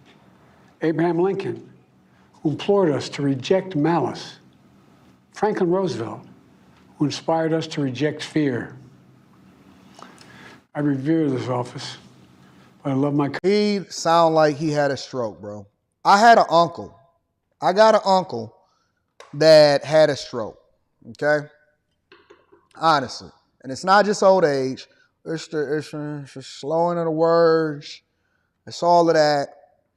Abraham Lincoln, who implored us to reject malice. Franklin Roosevelt, who inspired us to reject fear. I revere this office, but I love my country. He sound like he had a stroke, bro. I had an uncle. I got an uncle that had a stroke, okay? Honestly. And it's not just old age. It's the slowing of the words. It's all of that.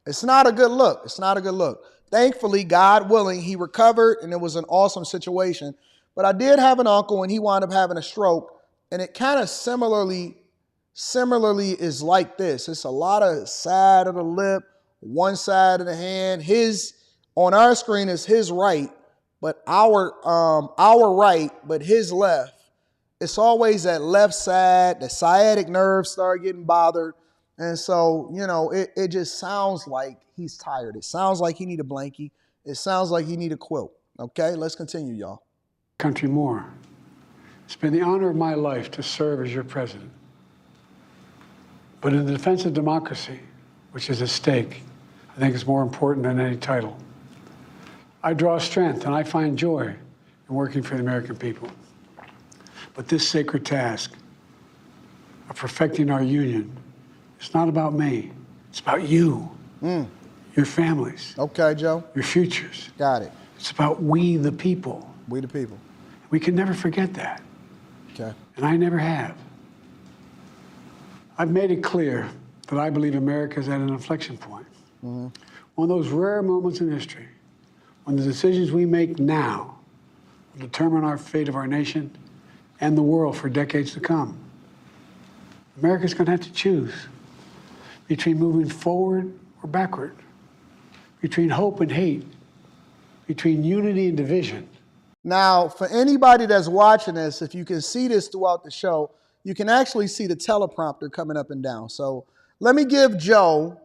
It's not a good look. It's not a good look. Thankfully, God willing, he recovered, and it was an awesome situation. But I did have an uncle, and he wound up having a stroke, and it kind of similarly is like this. It's a lot of side of the lip, one side of the hand. His on our screen is his right, but our right, but his left. It's always that left side. The sciatic nerves start getting bothered. And so, you know, it just sounds like he's tired. It sounds like he need a blankie. It sounds like he need a quilt. Okay, let's continue, y'all. Country more. It's been the honor of my life to serve as your president. But in the defense of democracy, which is at stake, I think it's more important than any title. I draw strength and I find joy in working for the American people. But this sacred task of perfecting our union, it's not about me. It's about you, your families. Okay, Joe. Your futures. Got it. It's about we the people. We the people. We can never forget that. Okay. And I never have. I've made it clear that I believe America is at an inflection point. One of those rare moments in history when the decisions we make now will determine our fate of our nation and the world for decades to come. America's going to have to choose between moving forward or backward, between hope and hate, between unity and division. Now, for anybody that's watching this, if you can see this throughout the show, you can actually see the teleprompter coming up and down. So let me give Joe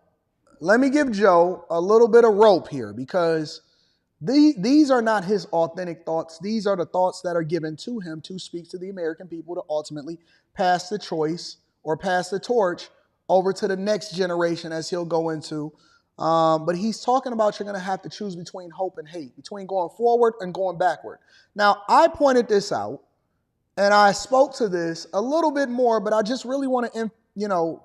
a little bit of rope here, because these are not his authentic thoughts. These are the thoughts that are given to him to speak to the American people to ultimately pass the choice or pass the torch over to the next generation, as he'll go into. But he's talking about you're going to have to choose between hope and hate, between going forward and going backward. Now, I pointed this out, and I spoke to this a little bit more, but I just really want to,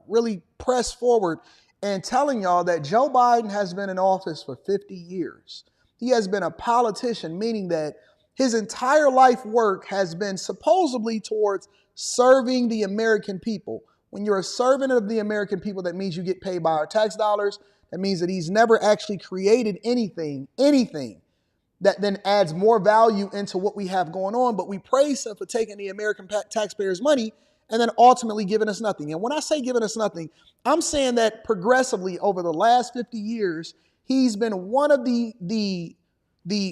really press forward and telling y'all that Joe Biden has been in office for 50 years. He has been a politician, meaning that his entire life work has been supposedly towards serving the American people. When you're a servant of the American people, that means you get paid by our tax dollars. That means that he's never actually created anything that then adds more value into what we have going on. But we praise him for taking the American taxpayers' money and then ultimately giving us nothing. And when I say giving us nothing, I'm saying that progressively over the last 50 years, he's been one of the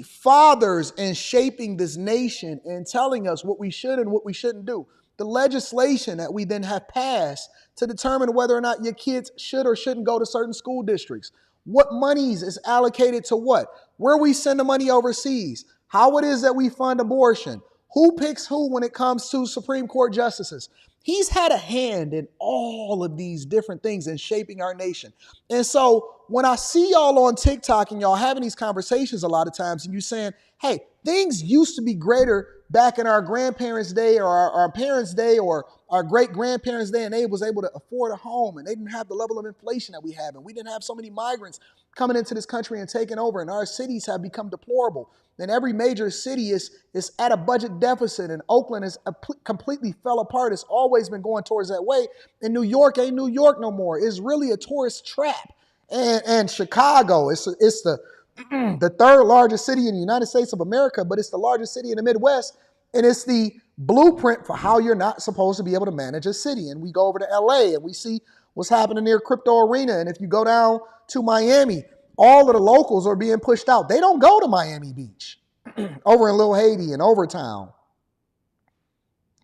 fathers in shaping this nation and telling us what we should and what we shouldn't do. The legislation that we then have passed to determine whether or not your kids should or shouldn't go to certain school districts. What monies is allocated to what? Where we send the money overseas. How it is that we fund abortion. Who picks who when it comes to Supreme Court justices. He's had a hand in all of these different things in shaping our nation. And so when I see y'all on TikTok and y'all having these conversations a lot of times and you saying, hey, things used to be greater back in our grandparents' day or our parents' day or our great-grandparents' day, and they was able to afford a home and they didn't have the level of inflation that we have, and we didn't have so many migrants coming into this country and taking over, and our cities have become deplorable. And every major city is at a budget deficit, and Oakland is completely fell apart. It's always been going towards that way. And New York ain't New York no more. It's really a tourist trap. And Chicago, it's the third largest city in the United States of America, but it's the largest city in the Midwest. And it's the blueprint for how you're not supposed to be able to manage a city. And we go over to LA and we see what's happening near Crypto Arena. And if you go down to Miami, all of the locals are being pushed out. They don't go to Miami Beach over in Little Haiti and Overtown.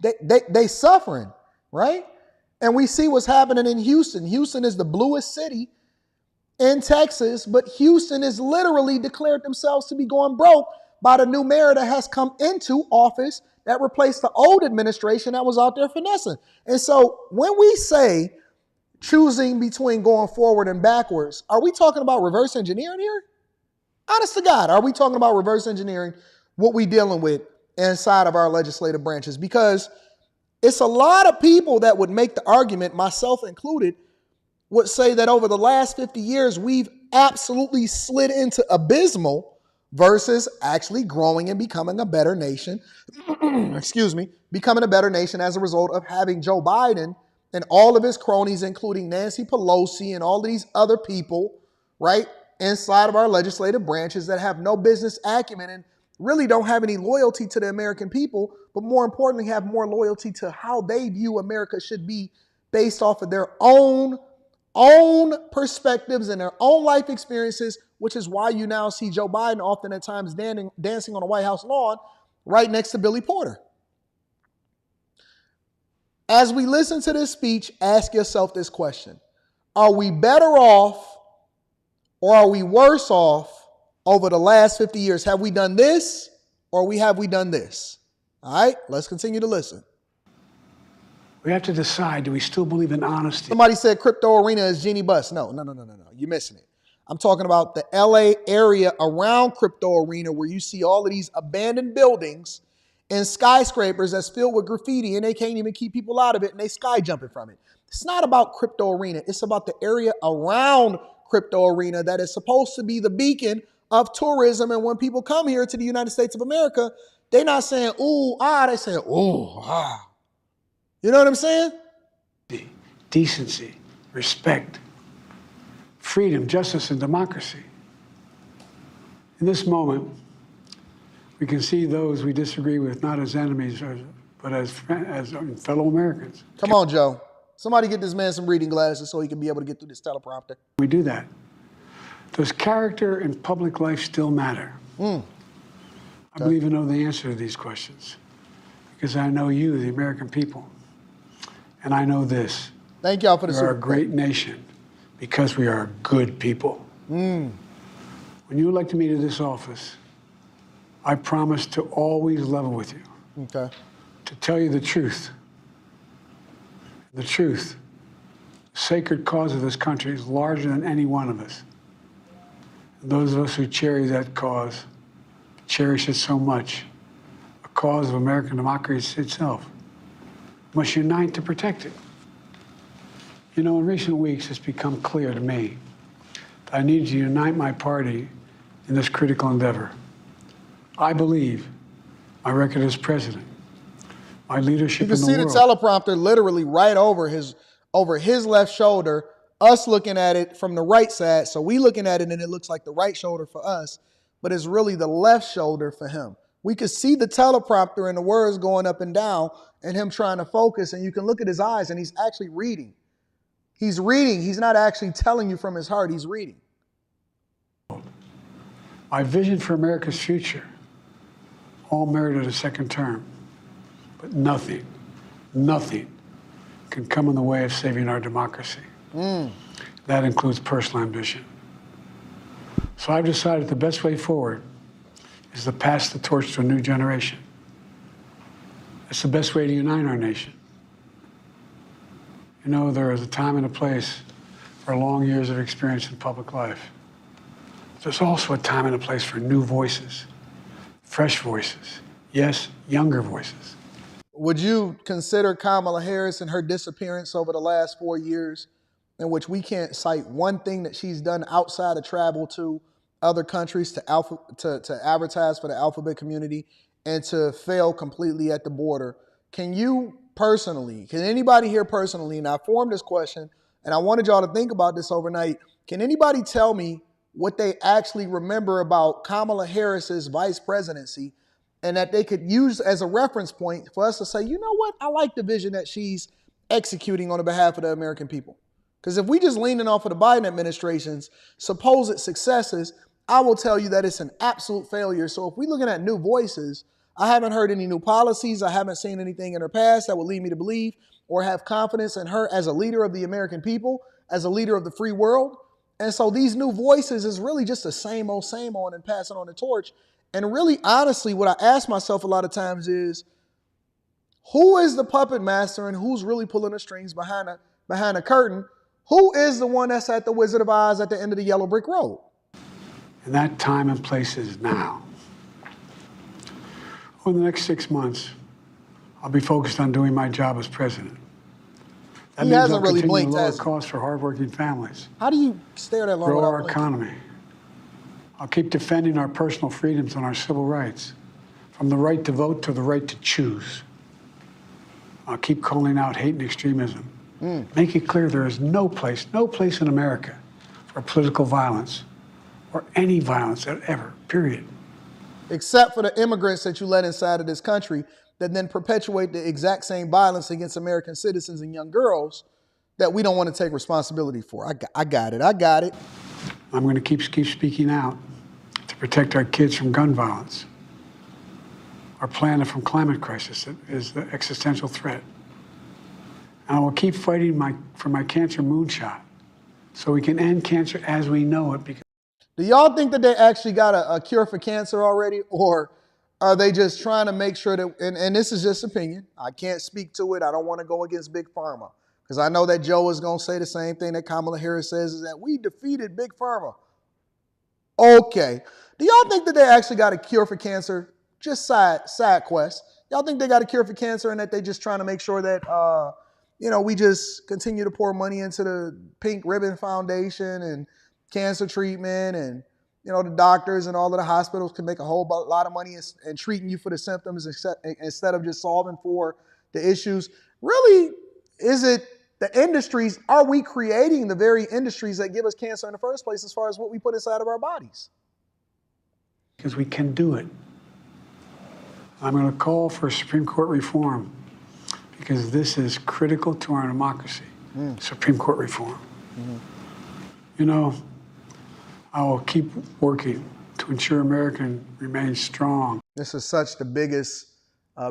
They suffering, right? And we see what's happening in Houston. Houston is the bluest city in Texas, but Houston has literally declared themselves to be going broke by the new mayor that has come into office that replaced the old administration that was out there finessing. And so when we say choosing between going forward and backwards, are we talking about reverse engineering here? Honest to God, are we talking about reverse engineering what we dealing with inside of our legislative branches? Because it's a lot of people that would make the argument, myself included, would say that over the last 50 years, we've absolutely slid into abysmal versus actually growing and becoming a better nation, becoming a better nation as a result of having Joe Biden and all of his cronies, including Nancy Pelosi and all of these other people, right, inside of our legislative branches that have no business acumen and really don't have any loyalty to the American people, but more importantly, have more loyalty to how they view America should be based off of their own perspectives and their own life experiences, which is why you now see Joe Biden often at times dancing on the White House lawn right next to Billy Porter. As we listen to this speech, ask yourself this question. Are we better off or are we worse off over the last 50 years? Have we done this or have we done this? All right, let's continue to listen. We have to decide, do we still believe in honesty? Somebody said crypto arena is Jeannie Buss. No. You're missing it. I'm talking about the LA area around crypto arena where you see all of these abandoned buildings and skyscrapers that's filled with graffiti and they can't even keep people out of it and they sky jumping from it. It's not about crypto arena. It's about the area around crypto arena that is supposed to be the beacon of tourism. And when people come here to the United States of America, they're not saying, ooh, ah, they say, ooh, ah. You know what I'm saying? Decency, respect, freedom, justice, and democracy. In this moment, we can see those we disagree with not as enemies, but as fellow Americans. Come on, Joe. Somebody get this man some reading glasses so he can be able to get through this teleprompter. We do that. Does character in public life still matter? I believe I know the answer to these questions because I know you, the American people. And I know this. Thank y'all for the support. We are a great nation because we are good people. When you elected me to this office, I promised to always level with you. Okay. To tell you the truth. The truth. The sacred cause of this country is larger than any one of us. And those of us who cherish that cause, cherish it so much. A cause of American democracy itself. Must unite to protect it. You know, in recent weeks, it's become clear to me that I need to unite my party in this critical endeavor. I believe my record as president, my leadership in the world. You can see the teleprompter literally right over his left shoulder, us looking at it from the right side. So we looking at it and it looks like the right shoulder for us, but it's really the left shoulder for him. We could see the teleprompter and the words going up and down and him trying to focus, and you can look at his eyes and he's actually reading. He's reading. He's not actually telling you from his heart. He's reading. My vision for America's future all merited a second term, but nothing can come in the way of saving our democracy. That includes personal ambition. So I've decided the best way forward is to pass the torch to a new generation. It's the best way to unite our nation. You know, there is a time and a place for long years of experience in public life. There's also a time and a place for new voices, fresh voices, yes, younger voices. Would you consider Kamala Harris and her disappearance over the last 4 years, in which we can't cite one thing that she's done outside of travel to other countries to advertise for the alphabet community and to fail completely at the border? Can anybody here personally, and I formed this question, and I wanted y'all to think about this overnight, can anybody tell me what they actually remember about Kamala Harris's vice presidency and that they could use as a reference point for us to say, you know what, I like the vision that she's executing on the behalf of the American people? Because if we just leaning off of the Biden administration's supposed successes, I will tell you that it's an absolute failure. So if we're looking at new voices, I haven't heard any new policies. I haven't seen anything in her past that would lead me to believe or have confidence in her as a leader of the American people, as a leader of the free world. And so these new voices is really just the same old and passing on the torch. And really, honestly, what I ask myself a lot of times is, who is the puppet master and who's really pulling the strings behind the curtain? Who is the one that's at the Wizard of Oz at the end of the yellow brick road? And that time and place is now. Over the next 6 months, I'll be focused on doing my job as president. That means I'll continue to lower costs for hardworking families. How do you stare that long? Grow our economy. I'll keep defending our personal freedoms and our civil rights, from the right to vote to the right to choose. I'll keep calling out hate and extremism. Make it clear there is no place in America for political violence or any violence ever, period. Except for the immigrants that you let inside of this country that then perpetuate the exact same violence against American citizens and young girls that we don't want to take responsibility for. I got it. I'm going to keep speaking out to protect our kids from gun violence. Our planet from climate crisis is the existential threat. And I will keep fighting for my cancer moonshot so we can end cancer as we know it. Because do y'all think that they actually got a cure for cancer already? Or are they just trying to make sure that, and this is just opinion, I can't speak to it, I don't want to go against Big Pharma, because I know that Joe is going to say the same thing that Kamala Harris says, is that we defeated Big Pharma. Okay. Do y'all think that they actually got a cure for cancer? Just side quest. Y'all think they got a cure for cancer and that they just trying to make sure that, we just continue to pour money into the Pink Ribbon Foundation and cancer treatment, and, the doctors and all of the hospitals can make a whole lot of money in treating you for the symptoms instead of just solving for the issues? Really, is it the industries? Are we creating the very industries that give us cancer in the first place as far as what we put inside of our bodies? Because we can do it. I'm going to call for Supreme Court reform because this is critical to our democracy, Supreme Court reform. I will keep working to ensure America remains strong. This is such the biggest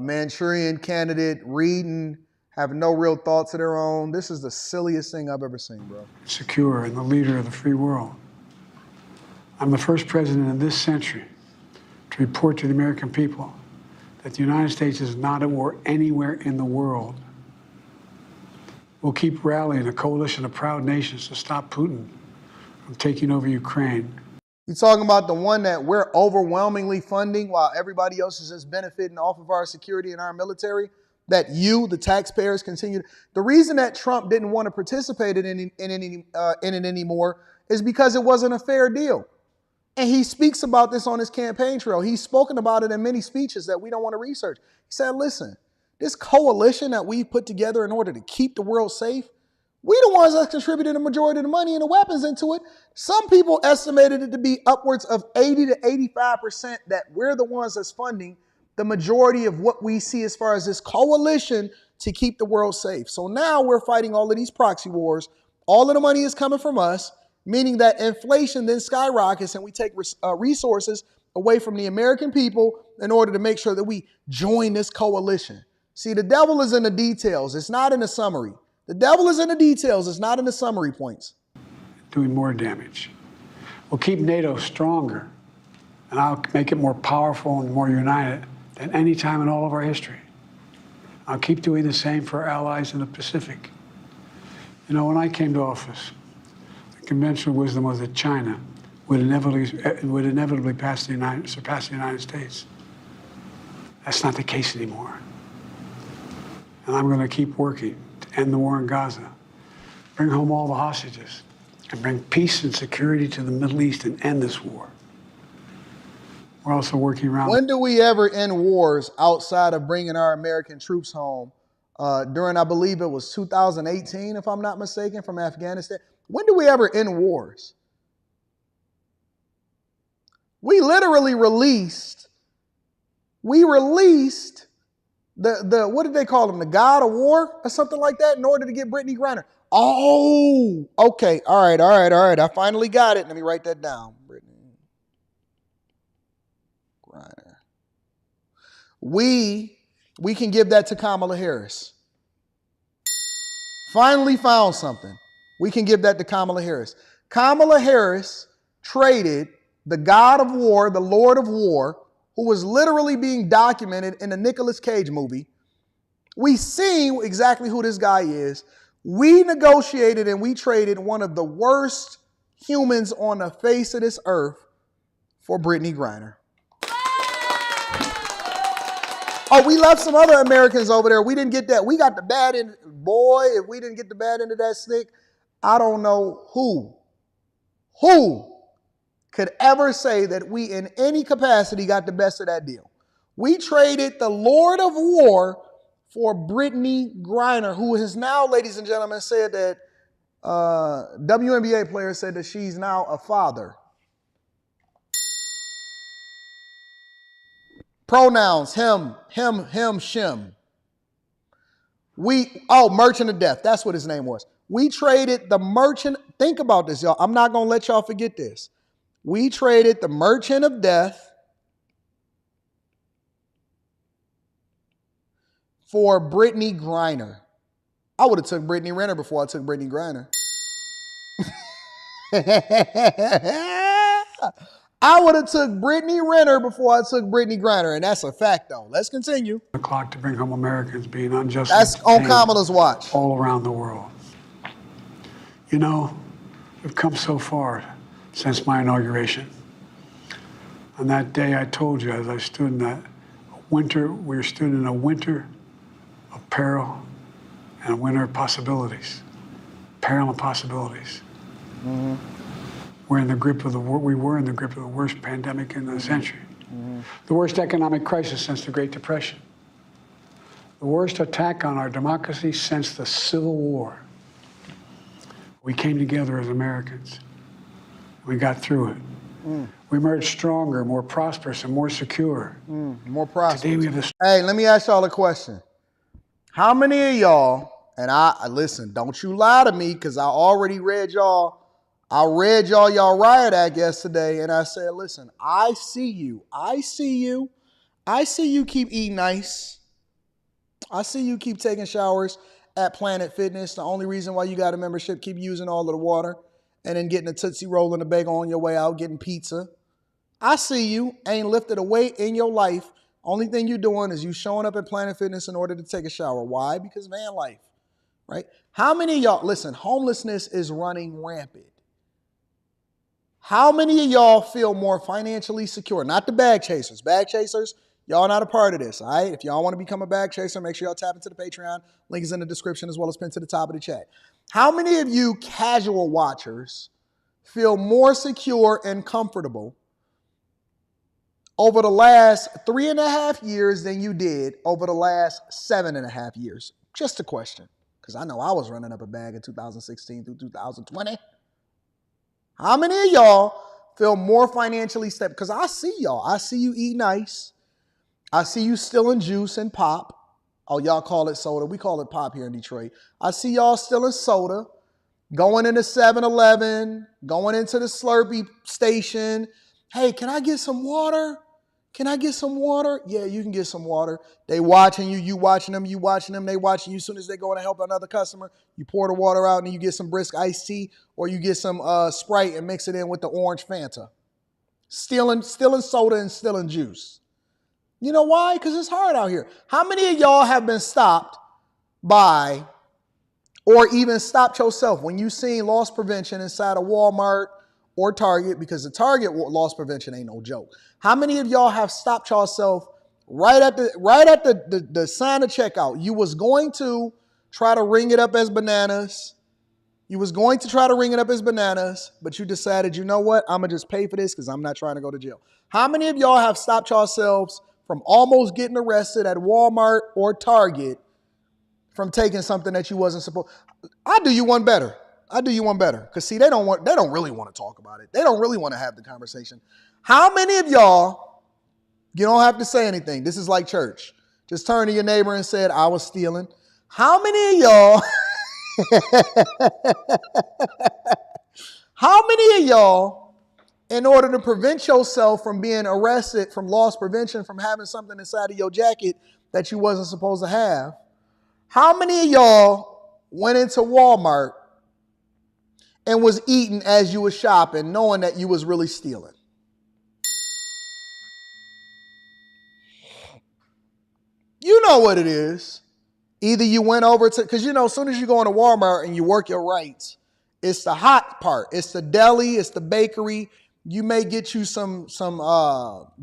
Manchurian candidate, reading, have no real thoughts of their own. This is the silliest thing I've ever seen, bro. Secure and the leader of the free world. I'm the first president in this century to report to the American people that the United States is not at war anywhere in the world. We'll keep rallying a coalition of proud nations to stop Putin from taking over Ukraine. You're talking about the one that we're overwhelmingly funding while everybody else is just benefiting off of our security and our military? That you, the taxpayers, continue. The reason that Trump didn't want to participate in it anymore is because it wasn't a fair deal. And he speaks about this on his campaign trail. He's spoken about it in many speeches that we don't want to research. He said, listen, this coalition that we've put together in order to keep the world safe, we the ones that contributed the majority of the money and the weapons into it. Some people estimated it to be upwards of 80 to 85% that we're the ones that's funding the majority of what we see as far as this coalition to keep the world safe. So now we're fighting all of these proxy wars. All of the money is coming from us, meaning that inflation then skyrockets and we take resources away from the American people in order to make sure that we join this coalition. See, the devil is in the details. It's not in the summary. The devil is in the details. It's not in the summary points. Doing more damage. We'll keep NATO stronger, and I'll make it more powerful and more united than any time in all of our history. I'll keep doing the same for our allies in the Pacific. When I came to office, the conventional wisdom was that China would inevitably surpass the United States. That's not the case anymore. And I'm going to keep working to end the war in Gaza, bring home all the hostages, and bring peace and security to the Middle East and end this war. We're also working around. When do we ever end wars outside of bringing our American troops home? During, I believe it was 2018, if I'm not mistaken, from Afghanistan. When do we ever end wars? We literally released What did they call him? The God of War or something like that in order to get Brittany Griner. Oh, okay. All right. I finally got it. Let me write that down. Brittany Griner. We can give that to Kamala Harris. Finally found something. We can give that to Kamala Harris. Kamala Harris traded the God of War, the Lord of War, who was literally being documented in the Nicolas Cage movie. We see exactly who this guy is. We negotiated and we traded one of the worst humans on the face of this earth for Brittany Griner. Oh, we left some other Americans over there. We didn't get that. We got the bad end. Boy, if we didn't get the bad end of that stick, I don't know who could ever say that we in any capacity got the best of that deal. We traded the Lord of War for Brittany Griner, who has now, ladies and gentlemen, said that WNBA player said that she's now a father. Pronouns, him, shim. Merchant of Death. That's what his name was. We traded the merchant. Think about this, y'all. I'm not going to let y'all forget this. We traded the Merchant of Death for Brittany Griner. I would have took Brittany Renner before I took Brittany Griner. I would have took Brittany Renner before I took Brittany Griner, and that's a fact, though. Let's continue. The clock to bring home Americans being unjustly That's on Kamala's watch. All around the world. You know, we've come so far since my inauguration. On that day, I told you, as I stood in that winter, we were stood in a winter of peril and a winter of possibilities. Peril and possibilities. Mm-hmm. We were in the grip of the worst pandemic in the century. Mm-hmm. The worst economic crisis since the Great Depression. The worst attack on our democracy since the Civil War. We came together as Americans. We got through it. Mm. We emerged stronger, more prosperous, and more secure. More prosperous. Today we have Hey, let me ask y'all a question. How many of y'all, and I listen, don't you lie to me, because I already read y'all riot act yesterday, and I said, listen, I see you keep eating nice. I see you keep taking showers at Planet Fitness. The only reason why you got a membership, keep using all of the water, and then getting a Tootsie Roll and a bagel on your way out, getting pizza. I see you, ain't lifted a weight in your life. Only thing you doing is you showing up at Planet Fitness in order to take a shower. Why? Because van life, right? How many of y'all, listen, homelessness is running rampant. How many of y'all feel more financially secure? Not the bag chasers. Bag chasers, y'all not a part of this, all right? If y'all want to become a bag chaser, make sure y'all tap into the Patreon. Link is in the description as well as pinned to the top of the chat. How many of you casual watchers feel more secure and comfortable over the last 3.5 years than you did over the last 7.5 years? Just a question, because I know I was running up a bag in 2016 through 2020. How many of y'all feel more financially stable? Because I see y'all. I see you eat nice. I see you stealing juice and pop. Oh, y'all call it soda. We call it pop here in Detroit. I see y'all stealing soda, going into 7-Eleven, going into the Slurpee station. Hey, can I get some water? Can I get some water? Yeah, you can get some water. They watching you, you watching them, they watching you. As soon as they go to help another customer, you pour the water out and you get some brisk iced tea, or you get some Sprite and mix it in with the orange Fanta. Stealing soda and stealing juice. You know why? Because it's hard out here. How many of y'all have been stopped by, or even stopped yourself when you seen loss prevention inside a Walmart or Target? Because the Target loss prevention ain't no joke. How many of y'all have stopped yourself right at the sign of checkout? You was going to try to ring it up as bananas. But you decided, you know what? I'm going to just pay for this because I'm not trying to go to jail. How many of y'all have stopped yourselves from almost getting arrested at Walmart or Target from taking something that you wasn't supposed? I'll do you one better. Because see, they don't really want to talk about it. They don't really want to have the conversation. How many of y'all, you don't have to say anything. This is like church. Just turned to your neighbor and said, I was stealing. How many of y'all, in order to prevent yourself from being arrested, from loss prevention, from having something inside of your jacket that you wasn't supposed to have, how many of y'all went into Walmart and was eating as you was shopping, knowing that you was really stealing? You know what it is. Either you went over to, because as soon as you go into Walmart and you work your rights, it's the hot part. It's the deli, it's the bakery. You may get you some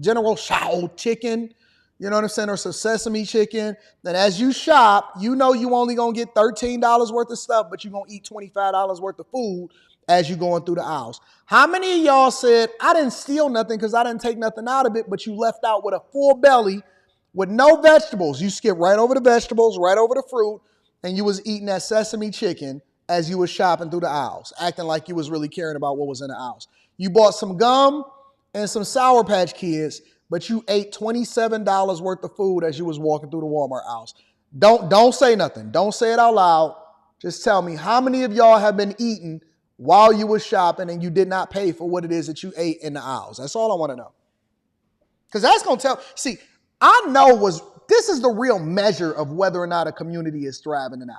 General Tso chicken, you know what I'm saying, or some sesame chicken. Then as you shop, you know you only going to get $13 worth of stuff, but you're going to eat $25 worth of food as you're going through the aisles. How many of y'all said, I didn't steal nothing because I didn't take nothing out of it, but you left out with a full belly with no vegetables? You skip right over the vegetables, right over the fruit, and you was eating that sesame chicken as you was shopping through the aisles, acting like you was really caring about what was in the aisles. You bought some gum and some Sour Patch Kids, but you ate $27 worth of food as you was walking through the Walmart aisles. Don't say nothing. Don't say it out loud. Just tell me, how many of y'all have been eating while you was shopping and you did not pay for what it is that you ate in the aisles? That's all I want to know. Because that's going to tell. See, I know this is the real measure of whether or not a community is thriving or not.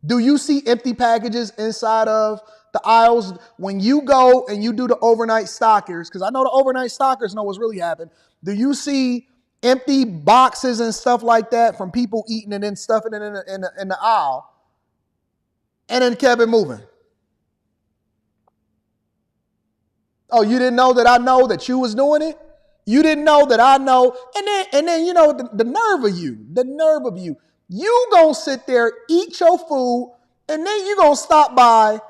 Do you see empty packages inside of the aisles when you go and you do the overnight stockers? Because I know the overnight stockers know what's really happened. Do you see empty boxes and stuff like that from people eating and then stuffing it in the aisle and then kept it moving? Oh, you didn't know that I know that you was doing it? You didn't know that I know. And then the nerve of you. You gonna sit there, eat your food, and then you gonna stop by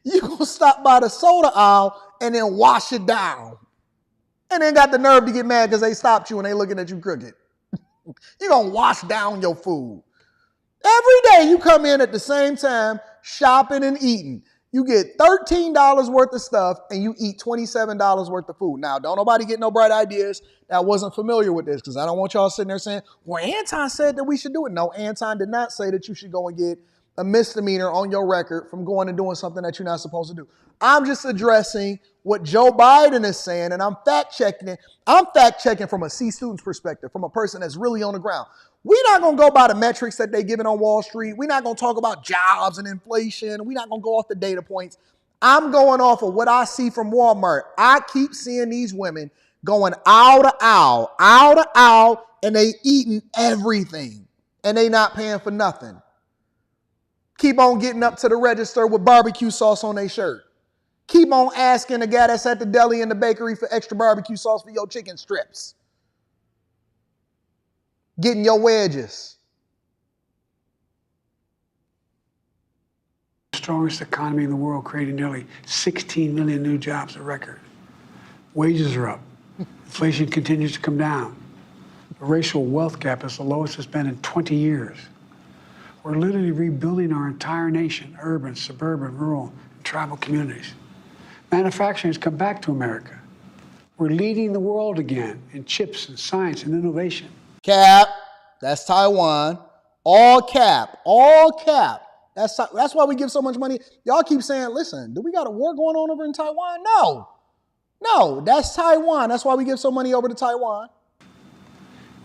the soda aisle and then wash it down. And then got the nerve to get mad because they stopped you and they looking at you crooked. You gonna wash down your food. Every day you come in at the same time, shopping and eating. You get $13 worth of stuff and you eat $27 worth of food. Now, don't nobody get no bright ideas that wasn't familiar with this, because I don't want y'all sitting there saying, well, Anton said that we should do it. No, Anton did not say that you should go and get a misdemeanor on your record from going and doing something that you're not supposed to do. I'm just addressing what Joe Biden is saying, and I'm fact-checking it. I'm fact-checking from a C student's perspective, from a person that's really on the ground. We're not going to go by the metrics that they're giving on Wall Street. We're not going to talk about jobs and inflation. We're not going to go off the data points. I'm going off of what I see from Walmart. I keep seeing these women going aisle to aisle, and they eating everything, and they not paying for nothing. Keep on getting up to the register with barbecue sauce on their shirt. Keep on asking the guy that's at the deli and the bakery for extra barbecue sauce for your chicken strips. Getting your wedges. Strongest economy in the world, creating nearly 16 million new jobs, a record. Wages are up. Inflation continues to come down. The racial wealth gap is the lowest it's been in 20 years. We're literally rebuilding our entire nation, urban, suburban, rural, and tribal communities. Manufacturing has come back to America. We're leading the world again in chips and science and innovation. Cap, that's Taiwan. All cap. That's why we give so much money. Y'all keep saying, listen, do we got a war going on over in Taiwan? No, that's Taiwan. That's why we give so money over to Taiwan.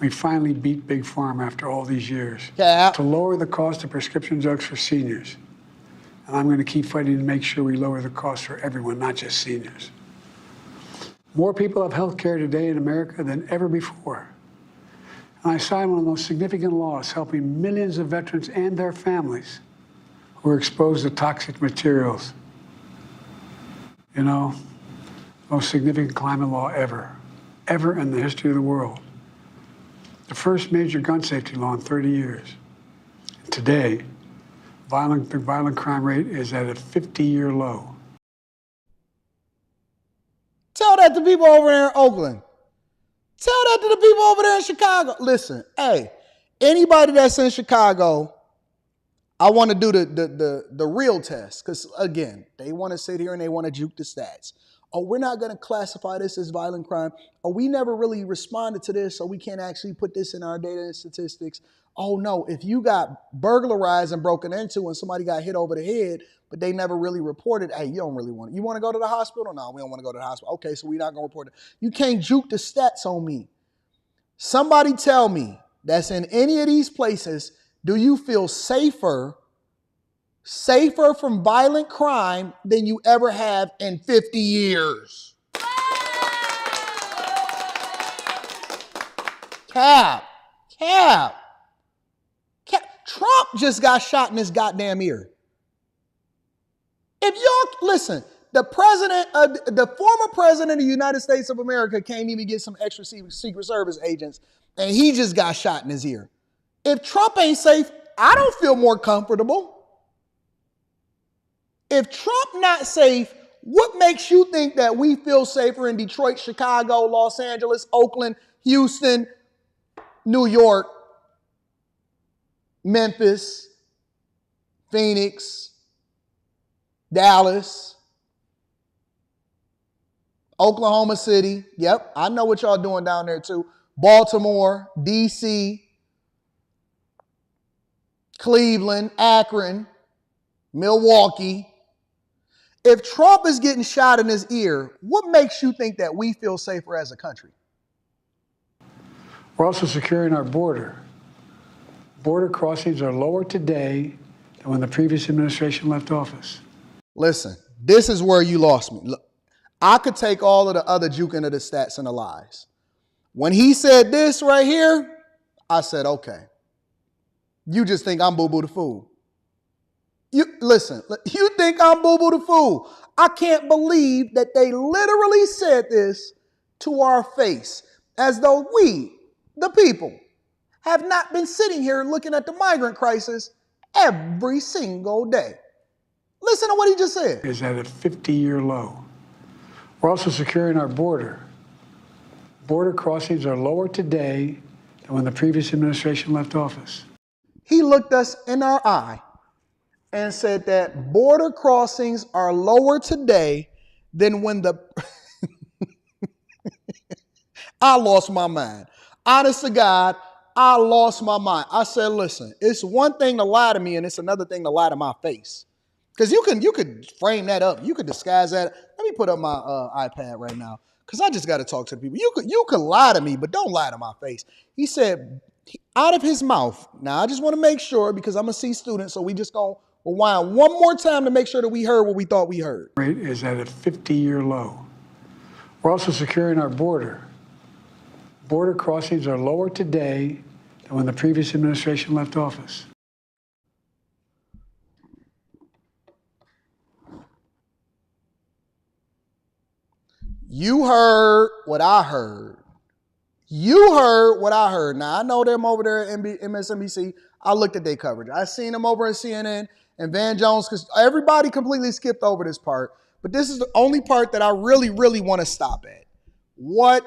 We finally beat Big Pharma after all these years. Cap. To lower the cost of prescription drugs for seniors. And I'm going to keep fighting to make sure we lower the cost for everyone, not just seniors. More people have health care today in America than ever before. And I signed one of the most significant laws helping millions of veterans and their families who are exposed to toxic materials. You know, most significant climate law ever in the history of the world. The first major gun safety law in 30 years. And today, the violent crime rate is at a 50-year low. Tell that to people over there in Oakland. Tell that to the people over there in Chicago. Listen, hey, anybody that's in Chicago, I want to do the real test. Because, again, they want to sit here and they want to juke the stats. Oh, we're not going to classify this as violent crime. Oh, we never really responded to this, so we can't actually put this in our data and statistics. Oh, no, if you got burglarized and broken into and somebody got hit over the head, but they never really reported, hey, you don't really want it. You want to go to the hospital? No, we don't want to go to the hospital. Okay, so we're not going to report it. You can't juke the stats on me. Somebody tell me that's in any of these places, do you feel safer from violent crime than you ever have in 50 years? Cap. Trump just got shot in his goddamn ear. If y'all, listen, the former president of the United States of America can't even get some extra Secret Service agents, and he just got shot in his ear. If Trump ain't safe, I don't feel more comfortable. If Trump not safe, what makes you think that we feel safer in Detroit, Chicago, Los Angeles, Oakland, Houston, New York, Memphis, Phoenix, Dallas, Oklahoma City? Yep, I know what y'all doing down there too. Baltimore, DC, Cleveland, Akron, Milwaukee. If Trump is getting shot in his ear, what makes you think that we feel safer as a country? We're also securing our border. Border crossings are lower today than when the previous administration left office. Listen, this is where you lost me. Look, I could take all of the other juking of the stats and the lies. When he said this right here, I said, okay, you just think I'm Boo Boo the Fool. You think I'm Boo Boo the Fool. I can't believe that they literally said this to our face as though we, the people, have not been sitting here looking at the migrant crisis every single day. Listen to what he just said. Is at a 50-year low. We're also securing our border. Border crossings are lower today than when the previous administration left office. He looked us in our eye and said that border crossings are lower today than when the... I lost my mind. Honest to God, I lost my mind. I said, listen, it's one thing to lie to me and it's another thing to lie to my face. Because you could frame that up. You could disguise that. Let me put up my iPad right now because I just got to talk to the people. You could lie to me, but don't lie to my face. He said out of his mouth. Now, I just want to make sure because I'm a C student, so we just going to rewind one more time to make sure that we heard what we thought we heard. Rate is at a 50-year low. We're also securing our border. Border crossings are lower today than when the previous administration left office. You heard what I heard. You heard what I heard. Now, I know them over there at MSNBC. I looked at their coverage. I seen them over at CNN and Van Jones because everybody completely skipped over this part. But this is the only part that I really, really want to stop at. What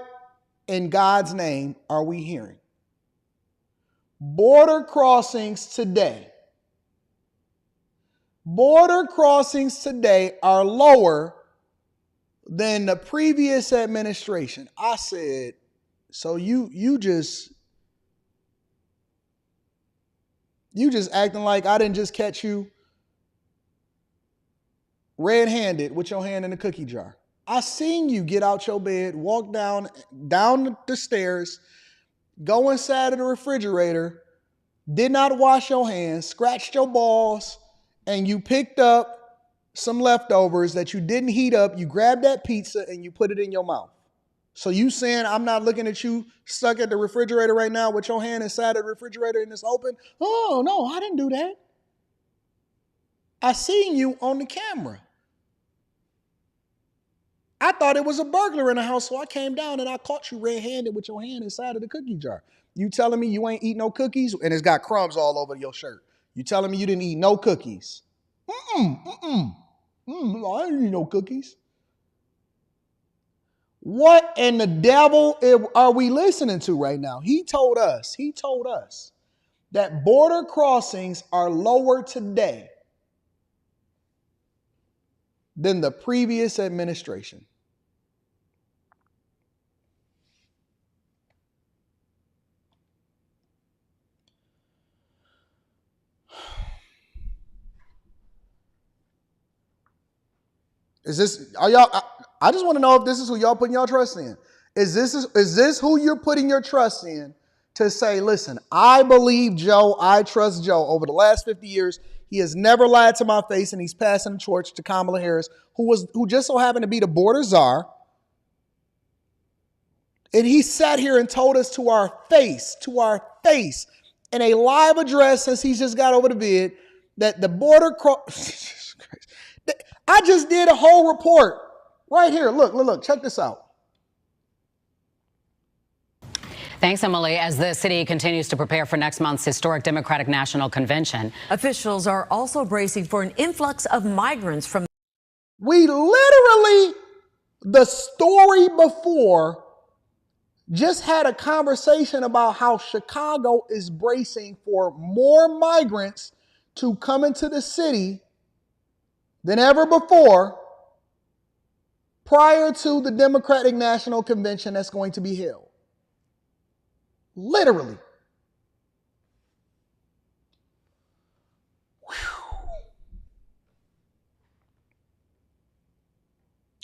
in God's name are we hearing? Border crossings today. Border crossings today are lower than the previous administration. I said, so you just acting like I didn't just catch you red-handed with your hand in the cookie jar. I seen you get out your bed, walk down the stairs, go inside of the refrigerator, did not wash your hands, scratched your balls, and you picked up some leftovers that you didn't heat up. You grabbed that pizza and you put it in your mouth. So you saying I'm not looking at you stuck at the refrigerator right now with your hand inside of the refrigerator and it's open? Oh, no, I didn't do that. I seen you on the camera. I thought it was a burglar in the house, so I came down and I caught you red-handed with your hand inside of the cookie jar. You telling me you ain't eat no cookies? And it's got crumbs all over your shirt. You telling me you didn't eat no cookies? I didn't eat no cookies. What in the devil are we listening to right now? He told us that border crossings are lower today than the previous administration. Is this, are y'all, I just want to know if this is who y'all putting your trust in. Is this who you're putting your trust in to say, listen, I believe Joe, I trust Joe. Over the last 50 years, he has never lied to my face, and he's passing the torch to Kamala Harris, who just so happened to be the border czar. And he sat here and told us to our face, in a live address since he's just got over the vid, that the border I just did a whole report right here. Look, check this out. Thanks, Emily. As the city continues to prepare for next month's historic Democratic National Convention, officials are also bracing for an influx of migrants from. We literally, the story before, just had a conversation about how Chicago is bracing for more migrants to come into the city than ever before prior to the Democratic National Convention that's going to be held. Literally.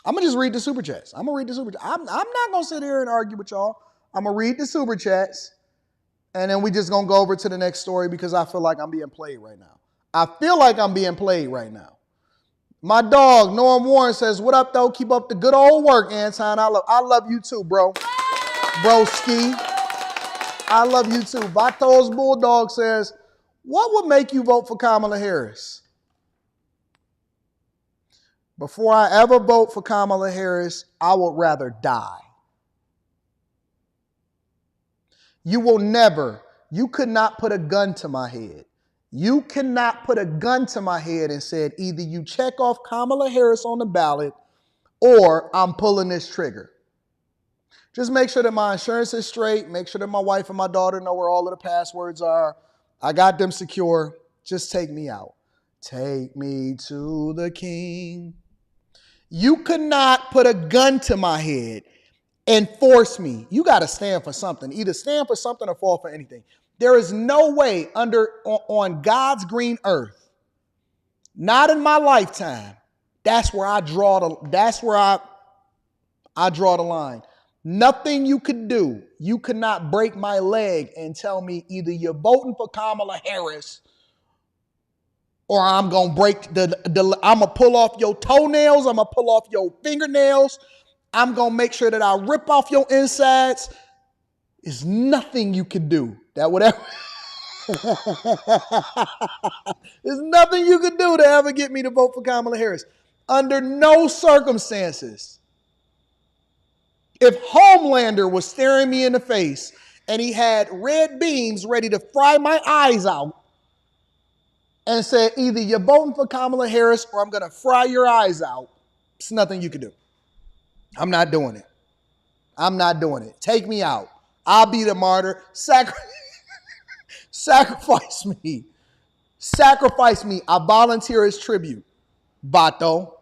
I'm going to just read the super chats. I'm not going to sit here and argue with y'all. I'm going to read the super chats, and then we just going to go over to the next story because I feel like I'm being played right now. My dog, Norm Warren, says, what up, though? Keep up the good old work, Anton. I love you too, bro. Broski. I love you too. Vatos Bulldog says, what would make you vote for Kamala Harris? Before I ever vote for Kamala Harris, I would rather die. You could not put a gun to my head. You cannot put a gun to my head and said, either you check off Kamala Harris on the ballot or I'm pulling this trigger. Just make sure that my insurance is straight. Make sure that my wife and my daughter know where all of the passwords are. I got them secure. Just take me out. Take me to the king. You could not put a gun to my head and force me. You got to stand for something. Either stand for something or fall for anything. There is no way on God's green earth, not in my lifetime. That's where I draw the line. Nothing you could do. You could not break my leg and tell me either you're voting for Kamala Harris or I'm going to break I'm going to pull off your toenails. I'm going to pull off your fingernails. I'm going to make sure that I rip off your insides. There's nothing you could do that would ever. There's nothing you could do to ever get me to vote for Kamala Harris. Under no circumstances. If Homelander was staring me in the face and he had red beams ready to fry my eyes out and said, either you're voting for Kamala Harris or I'm going to fry your eyes out, it's nothing you can do. I'm not doing it. Take me out. I'll be the martyr. Sacrifice me. I volunteer as tribute. Bato.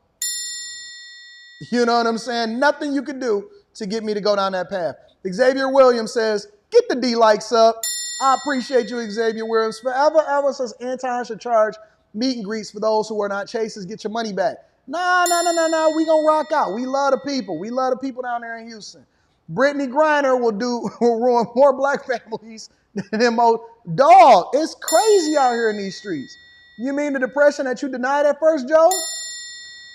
You know what I'm saying? Nothing you can do to get me to go down that path. Xavier Williams says, get the D likes up. I appreciate you, Xavier Williams. Forever ever says Anton should charge meet and greets for those who are not chasers. Get your money back. No. We gonna rock out. We love the people. We love the people down there in Houston. Brittany Griner will ruin more black families than most. Dog, it's crazy out here in these streets. You mean the depression that you denied at first, Joe?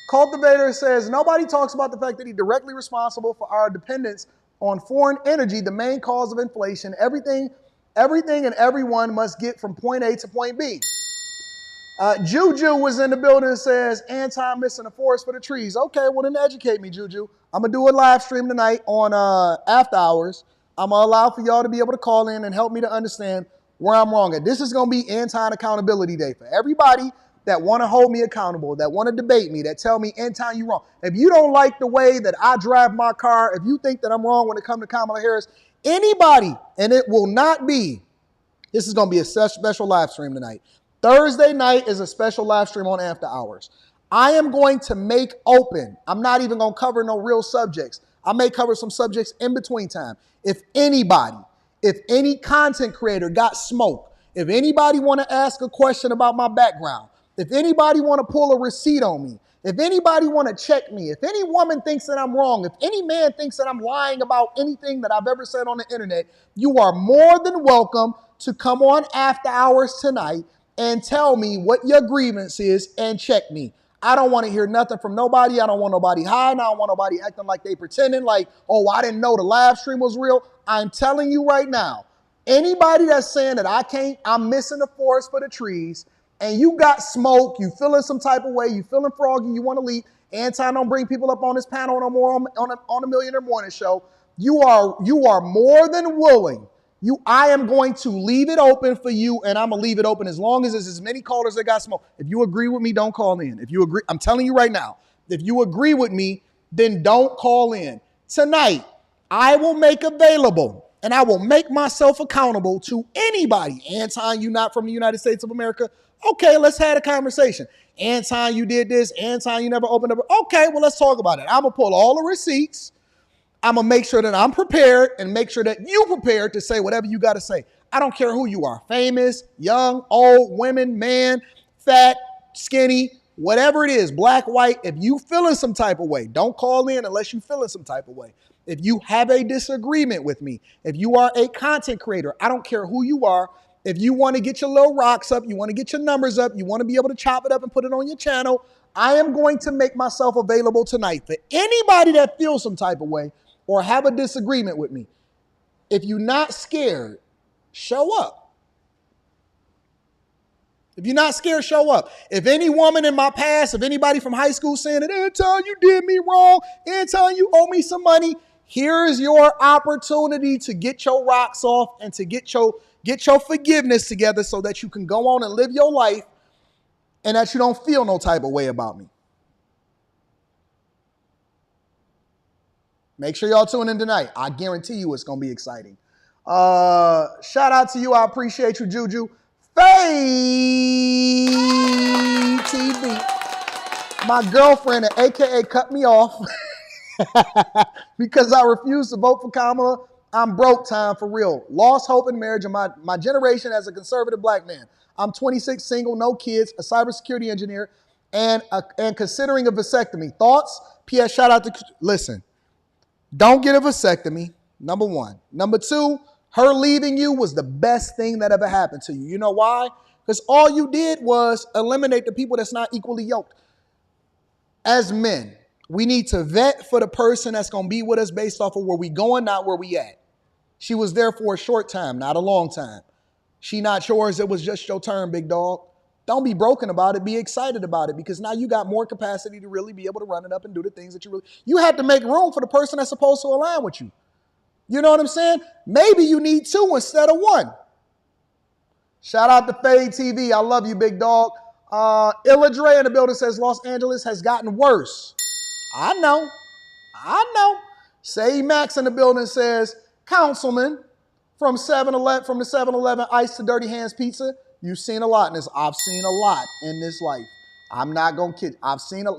Cultivator says, nobody talks about the fact that he's directly responsible for our dependence on foreign energy, the main cause of inflation. Everything and everyone must get from point A to point B. Juju was in the building and says, Anton missing the forest for the trees. Okay, well then educate me, Juju. I'm going to do a live stream tonight on After Hours. I'm going to allow for y'all to be able to call in and help me to understand where I'm wrong at. This is going to be Anton Accountability Day for everybody that want to hold me accountable, that want to debate me, that tell me, Anton, you wrong. If you don't like the way that I drive my car, if you think that I'm wrong when it comes to Kamala Harris, anybody, and it will not be, this is going to be a special live stream tonight. Thursday night is a special live stream on After Hours. I am going to make open. I'm not even going to cover no real subjects. I may cover some subjects in between time. If any content creator got smoke, if anybody want to ask a question about my background, if anybody want to pull a receipt on me, If anybody want to check me, if any woman thinks that I'm wrong, if any man thinks that I'm lying about anything that I've ever said on the internet, you are more than welcome to come on After Hours tonight and tell me what your grievance is and check me. I don't want to hear nothing from nobody. I don't want nobody hiding. I don't want nobody acting like they pretending like, oh, I didn't know the live stream was real. I'm telling you right now, anybody that's saying that I'm missing the forest for the trees, and you got smoke, you feeling some type of way, you feeling froggy, you want to leave. Anton don't bring people up on this panel no more on a Millionaire Morning Show. You are more than willing. I am going to leave it open for you, and I'm going to leave it open as long as there's as many callers that got smoke. If you agree with me, don't call in. If you agree, I'm telling you right now, if you agree with me, then don't call in. Tonight, I will make available, and I will make myself accountable to anybody. Anton, you not from the United States of America? Okay, let's have a conversation. Anton, you did this. Anton, you never opened up. Okay, well, let's talk about it. I'm going to pull all the receipts. I'm going to make sure that I'm prepared and make sure that you prepared to say whatever you got to say. I don't care who you are, famous, young, old, women, man, fat, skinny, whatever it is, black, white. If you feeling some type of way, don't call in unless you feeling some type of way. If you have a disagreement with me, if you are a content creator, I don't care who you are. If you want to get your little rocks up, you want to get your numbers up, you want to be able to chop it up and put it on your channel, I am going to make myself available tonight for anybody that feels some type of way or have a disagreement with me. If you're not scared, show up. If you're not scared, show up. If any woman in my past, if anybody from high school saying that, Anton, you did me wrong, Anton, you owe me some money, here's your opportunity to get your rocks off and to get your forgiveness together so that you can go on and live your life and that you don't feel no type of way about me. Make sure y'all tune in tonight. I guarantee you it's going to be exciting. Shout out to you. I appreciate you, Juju. Faye TV. My girlfriend, AKA, cut me off because I refused to vote for Kamala. I'm broke time for real. Lost hope in marriage in my generation as a conservative black man. I'm 26, single, no kids, a cybersecurity engineer, and considering a vasectomy. Thoughts? P.S. Shout out to, listen, don't get a vasectomy, number one. Number two, her leaving you was the best thing that ever happened to you. You know why? Because all you did was eliminate the people that's not equally yoked. As men, we need to vet for the person that's going to be with us based off of where we going, not where we at. She was there for a short time, not a long time. She not yours. It was just your turn, big dog. Don't be broken about it. Be excited about it because now you got more capacity to really be able to run it up and do the things that you had to make room for the person that's supposed to align with you. You know what I'm saying? Maybe you need two instead of one. Shout out to Fade TV. I love you, big dog. Illa Dre in the building says Los Angeles has gotten worse. I know. Say Max in the building says, Councilman, from the 7-Eleven Ice to Dirty Hands Pizza, you've seen a lot in this. I've seen a lot in this life. I'm not going to kid.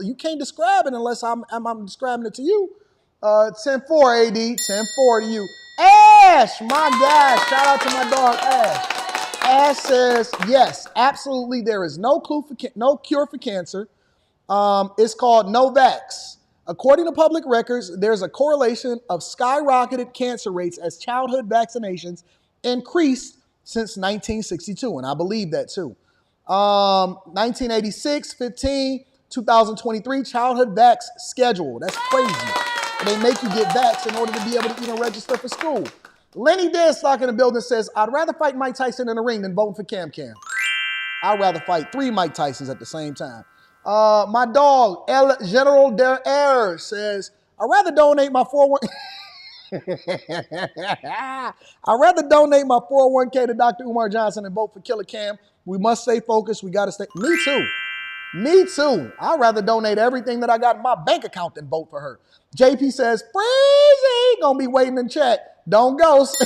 You can't describe it unless I'm describing it to you. 10-4 AD, 10-4 to you. Ash, my guy, shout out to my dog Ash. Ash says, yes, absolutely, there is no cure for cancer. It's called no-vax. According to public records, there's a correlation of skyrocketed cancer rates as childhood vaccinations increased since 1962, and I believe that too. 1986, 15, 2023, childhood vax schedule. That's crazy. They make you get vax in order to be able to register for school. Lenny Deadstock in the building says, I'd rather fight Mike Tyson in the ring than voting for Cam. I'd rather fight 3 Mike Tysons at the same time. My dog, El General de Air, says, I'd rather donate my 401k to Dr. Umar Johnson and vote for Killer Cam. We must stay focused. We got to stay. Me too. I'd rather donate everything that I got in my bank account than vote for her. JP says, Freezy, gonna be waiting in chat. Don't ghost.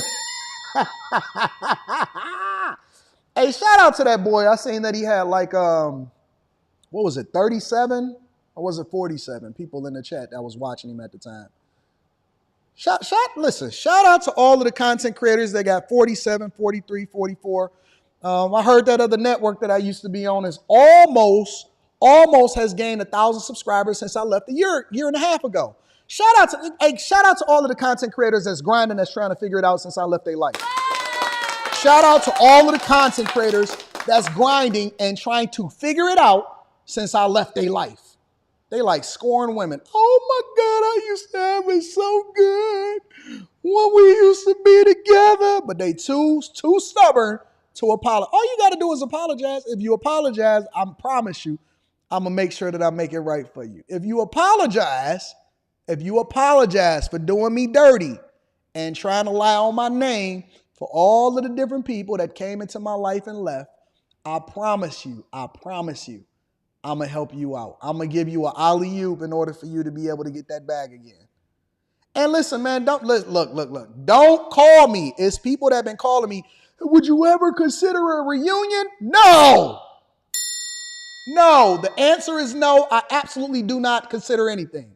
Hey, shout out to that boy. I seen that he had like, 37 or was it 47 people in the chat that was watching him at the time. Shout out to all of the content creators that got 47, 43, 44. I heard that other network that I used to be on is almost almost has gained 1,000 subscribers since I left a year and a half ago. Shout out to all of the content creators that's grinding, that's trying to figure it out since I left their life. Shout out to all of the content creators that's grinding and trying to figure it out since I left their life. They like scoring women. Oh my God, I used to have it so good when we used to be together. But they too stubborn to apologize. All you got to do is apologize. If you apologize, I promise you, I'm going to make sure that I make it right for you. If you apologize for doing me dirty and trying to lie on my name for all of the different people that came into my life and left, I promise you, I'm going to help you out. I'm going to give you an alley-oop in order for you to be able to get that bag again. And listen, man, look. Don't call me. It's people that have been calling me, would you ever consider a reunion? No. No, the answer is no. I absolutely do not consider anything.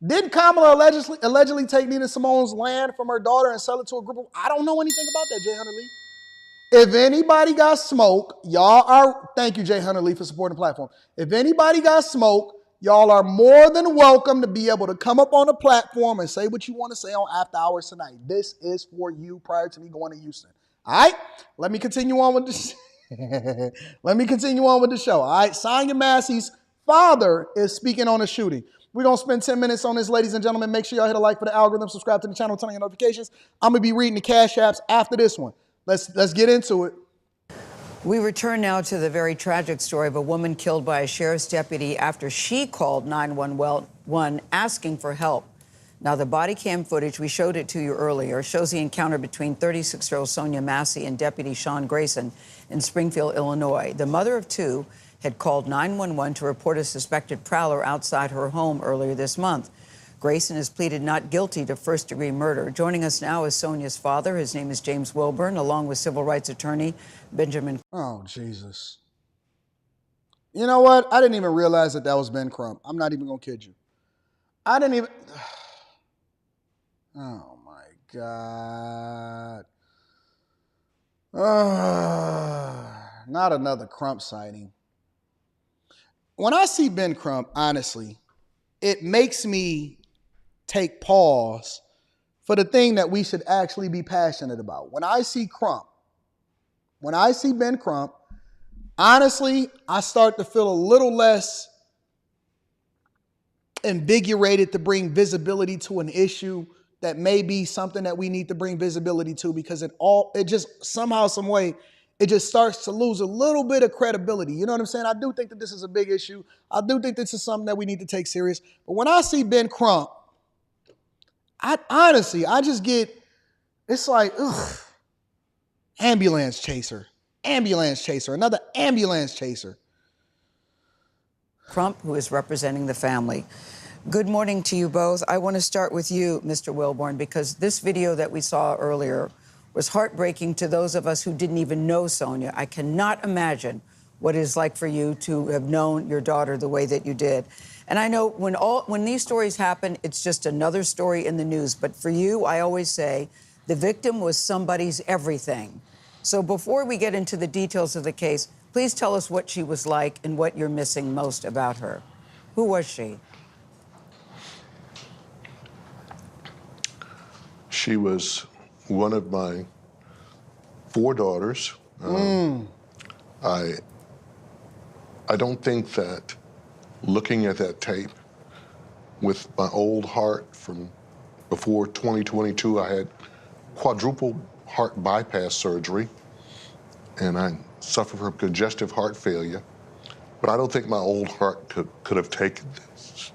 Did Kamala allegedly take Nina Simone's land from her daughter and sell it to a group of... I don't know anything about that, Jay Hunter Lee. If anybody got smoke, y'all are... Thank you, Jay Hunter Lee, for supporting the platform. If anybody got smoke, y'all are more than welcome to be able to come up on the platform and say what you want to say on After Hours tonight. This is for you prior to me going to Houston. All right? Let me continue on with this. Let me continue on with the show. All right? Sonya Massey's father is speaking on a shooting. We're going to spend 10 minutes on this, ladies and gentlemen. Make sure y'all hit a like for the algorithm, subscribe to the channel, turn on your notifications. I'm going to be reading the Cash Apps after this one. Let's get into it. We return now to the very tragic story of a woman killed by a sheriff's deputy after she called 911 asking for help. Now, the body cam footage, we showed it to you earlier, shows the encounter between 36-year-old Sonya Massey and Deputy Sean Grayson in Springfield, Illinois. The mother of two had called 911 to report a suspected prowler outside her home earlier this month. Grayson has pleaded not guilty to first-degree murder. Joining us now is Sonya's father. His name is James Wilburn, along with civil rights attorney Benjamin. Oh, Jesus. You know what? I didn't even realize that was Ben Crump. I'm not even going to kid you. I didn't even... Oh, my God. Not another Crump sighting. When I see Ben Crump, honestly, it makes me take pause for the thing that we should actually be passionate about. When I see Ben Crump, honestly, I start to feel a little less invigorated to bring visibility to an issue that may be something that we need to bring visibility to, because it just somehow, some way, it just starts to lose a little bit of credibility. You know what I'm saying? I do think that this is a big issue. I do think this is something that we need to take serious. But when I see Ben Crump, I just get, it's like, ugh, ambulance chaser, another ambulance chaser. Crump, who is representing the family. Good morning to you both. I want to start with you, Mr. Wilburn, because this video that we saw earlier was heartbreaking to those of us who didn't even know Sonya. I cannot imagine what it is like for you to have known your daughter the way that you did. And I know when these stories happen, it's just another story in the news. But for you, I always say the victim was somebody's everything. So before we get into the details of the case, please tell us what she was like and what you're missing most about her. Who was she? She was one of my 4 daughters. I don't think that looking at that tape with my old heart from before 2022, I had quadruple heart bypass surgery and I suffer from congestive heart failure. But I don't think my old heart could have taken this.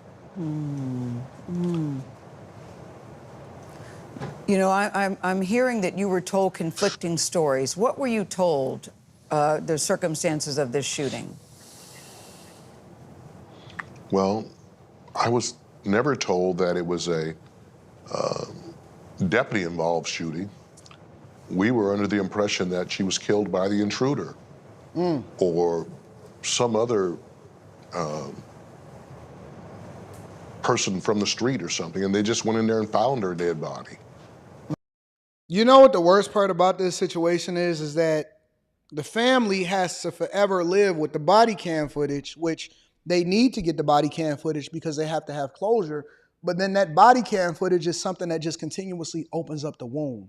You know, I'm hearing that you were told conflicting stories. What were you told, the circumstances of this shooting? Well, I was never told that it was a deputy-involved shooting. We were under the impression that she was killed by the intruder or some other person from the street or something, and they just went in there and found her dead body. You know what the worst part about this situation is that the family has to forever live with the body cam footage, which they need to get the body cam footage because they have to have closure. But then that body cam footage is something that just continuously opens up the wound,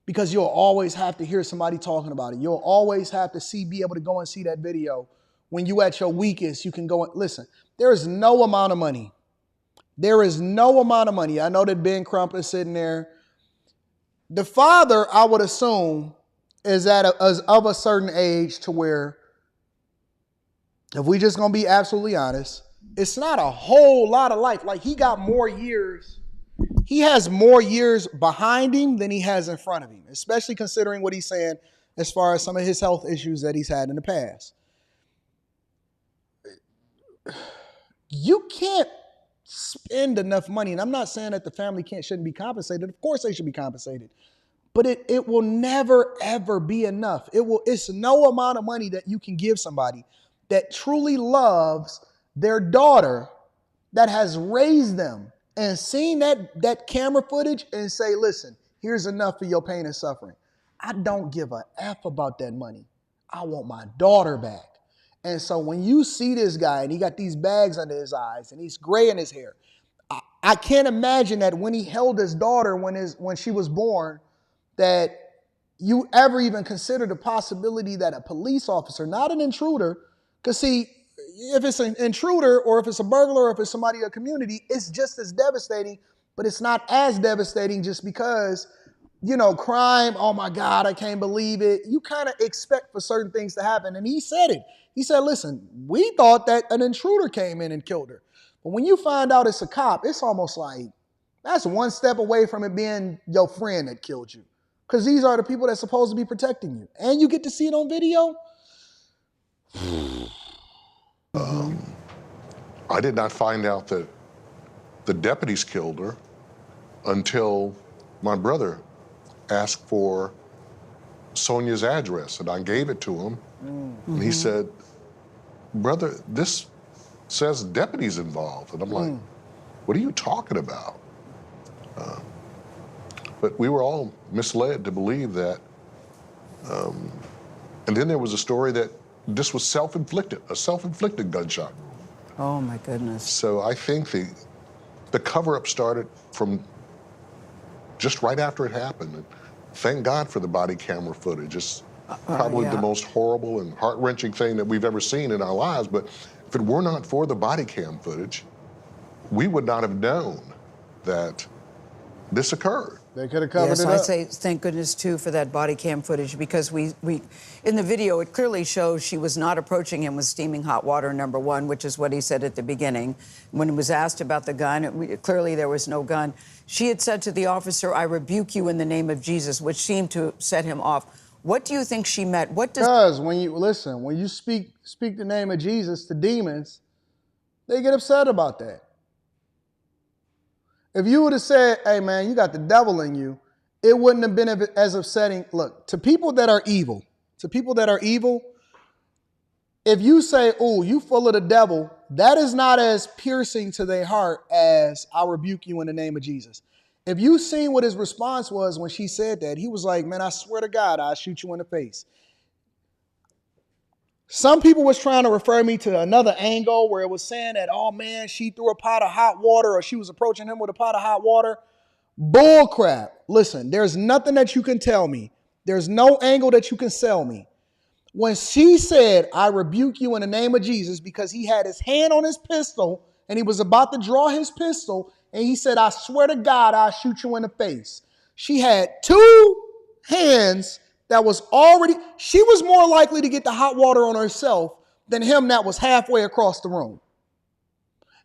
because you'll always have to hear somebody talking about it. You'll always have to be able to go and see that video. When you at your weakest, you can go and listen. There is no amount of money. There is no amount of money. I know that Ben Crump is sitting there. The father, I would assume, is of a certain age to where, if we just gonna be absolutely honest, it's not a whole lot of life. Like, he got more years. He has more years behind him than he has in front of him, especially considering what he's saying as far as some of his health issues that he's had in the past. You can't spend enough money, and I'm not saying that the family shouldn't be compensated. Of course they should be compensated. But it will never, ever be enough. It's no amount of money that you can give somebody that truly loves their daughter, that has raised them, and seen that camera footage and say, listen, here's enough for your pain and suffering. I don't give a F about that money. I want my daughter back. And so when you see this guy and he got these bags under his eyes and he's gray in his hair, I can't imagine that when he held his daughter when she was born, that you ever even consider the possibility that a police officer, not an intruder, because see, if it's an intruder or if it's a burglar or if it's somebody in a community, it's just as devastating, but it's not as devastating just because, crime, oh my God, I can't believe it. You kind of expect for certain things to happen. And he said it. He said, listen, we thought that an intruder came in and killed her. But when you find out it's a cop, it's almost like that's one step away from it being your friend that killed you. Because these are the people that's supposed to be protecting you. And you get to see it on video. I did not find out that the deputies killed her until my brother asked for Sonya's address, and I gave it to him. Mm-hmm. And he said, brother, this says deputies involved. And I'm like, what are you talking about? But we were all misled to believe that. And then there was a story that this was self-inflicted, a self-inflicted gunshot. Oh my goodness. So I think the cover-up started from just right after it happened. And thank God for the body camera footage. It's probably the most horrible and heart-wrenching thing that we've ever seen in our lives. But if it were not for the body cam footage, we would not have known that this occurred. They could have covered it up. I say thank goodness, too, for that body cam footage, because we in the video, it clearly shows she was not approaching him with steaming hot water, number one, which is what he said at the beginning. When he was asked about the gun, clearly there was no gun. She had said to the officer, I rebuke you in the name of Jesus, which seemed to set him off. What do you think she meant? Because when you speak the name of Jesus to demons, they get upset about that. If you would have said, hey man, you got the devil in you, it wouldn't have been as upsetting. Look, to people that are evil, if you say, oh, you full of the devil, that is not as piercing to their heart as I rebuke you in the name of Jesus. If you seen what his response was when she said that, he was like, man, I swear to God, I'll shoot you in the face. Some people was trying to refer me to another angle where it was saying that, oh man, she threw a pot of hot water or she was approaching him with a pot of hot water. Bull crap. Listen, there's nothing that you can tell me. There's no angle that you can sell me. When she said, I rebuke you in the name of Jesus, because he had his hand on his pistol and he was about to draw his pistol and he said, I swear to God, I'll shoot you in the face. She had two hands that was already, she was more likely to get the hot water on herself than him that was halfway across the room.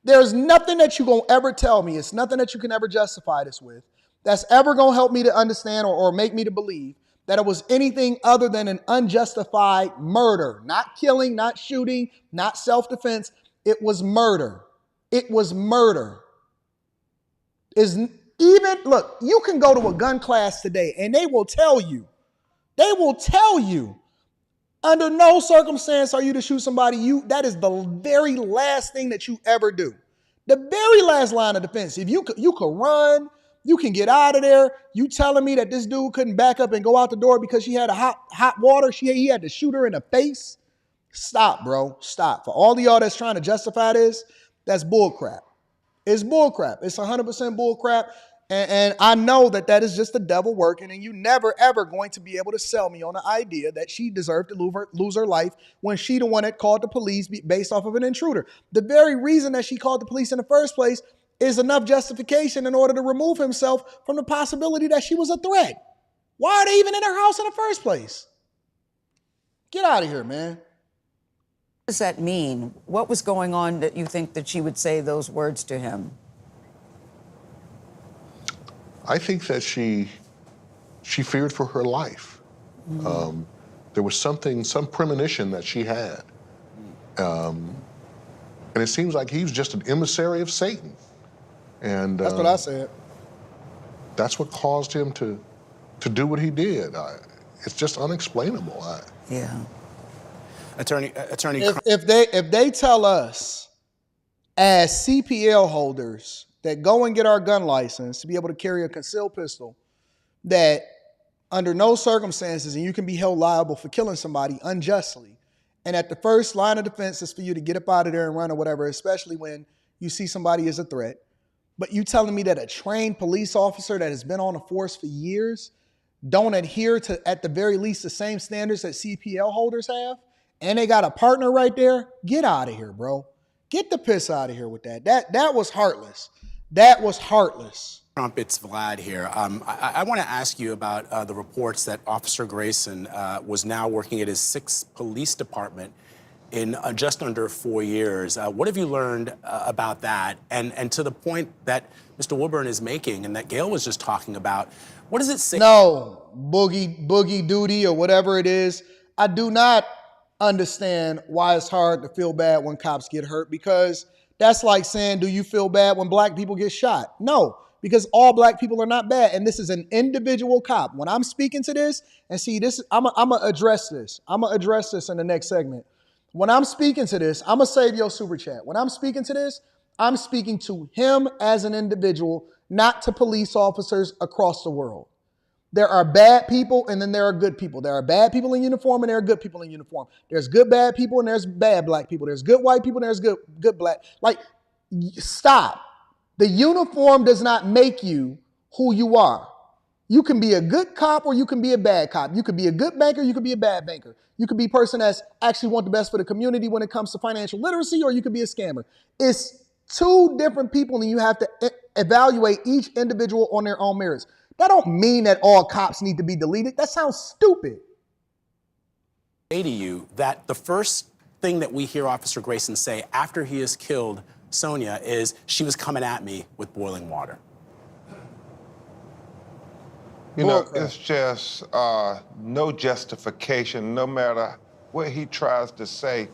There's nothing that you're going to ever tell me, it's nothing that you can ever justify this with, that's ever going to help me to understand or make me to believe that it was anything other than an unjustified murder. Not killing, not shooting, not self-defense. It was murder. It was murder. Look, you can go to a gun class today and they will tell you, under no circumstance are you to shoot somebody. That is the very last thing that you ever do. The very last line of defense. If you could run, You can get out of there. You telling me that this dude couldn't back up and go out the door because she had a hot water? He had to shoot her in the face? Stop, bro. Stop. For all of y'all that's trying to justify this, that's bullcrap. It's bullcrap. It's 100% bullcrap. And I know that is just the devil working, and you never, ever going to be able to sell me on the idea that she deserved to lose her life when she the one that called the police based off of an intruder. The very reason that she called the police in the first place is enough justification in order to remove himself from the possibility that she was a threat. Why are they even in her house in the first place? Get out of here, man. What does that mean? What was going on that you think that she would say those words to him? I think that she feared for her life. There was some premonition that she had. And it seems like he was just an emissary of Satan. And that's what I said. That's what caused him to do what he did. It's just unexplainable. Yeah. Attorney. If they tell us as CPL holders that go and get our gun license to be able to carry a concealed pistol, that under no circumstances, and you can be held liable for killing somebody unjustly, and at the first line of defense is for you to get up out of there and run or whatever, especially when you see somebody as a threat. But you telling me that a trained police officer that has been on the force for years don't adhere to, at the very least, the same standards that CPL holders have, and they got a partner right there? Get out of here, bro. Get the piss out of here with that. That was heartless. That was heartless. Trump, it's Vlad here. I want to ask you about the reports that Officer Grayson was now working at his 6th police department in just under 4 years. What have you learned about that? And to the point that Mr. Wilburn is making and that Gail was just talking about, what does it say? No, boogie duty or whatever it is. I do not understand why it's hard to feel bad when cops get hurt, because that's like saying, do you feel bad when black people get shot? No, because all black people are not bad. And this is an individual cop. When I'm speaking to this, and see this, I'm going to address this. I'm going to address this in the next segment. When I'm speaking to this, I'm going to save your super chat. When I'm speaking to this, I'm speaking to him as an individual, not to police officers across the world. There are bad people and then there are good people. There are bad people in uniform and there are good people in uniform. There's good bad people and there's bad black people. There's good white people and there's good black. Like, stop. The uniform does not make you who you are. You can be a good cop or you can be a bad cop. You could be a good banker, you could be a bad banker. You could be a person that's actually want the best for the community when it comes to financial literacy, or you could be a scammer. It's two different people and you have to evaluate each individual on their own merits. That don't mean that all cops need to be deleted. That sounds stupid. Say to you that the first thing that we hear Officer Grayson say after he has killed Sonya is, she was coming at me with boiling water. You know, it's just no justification, no matter what he tries to say.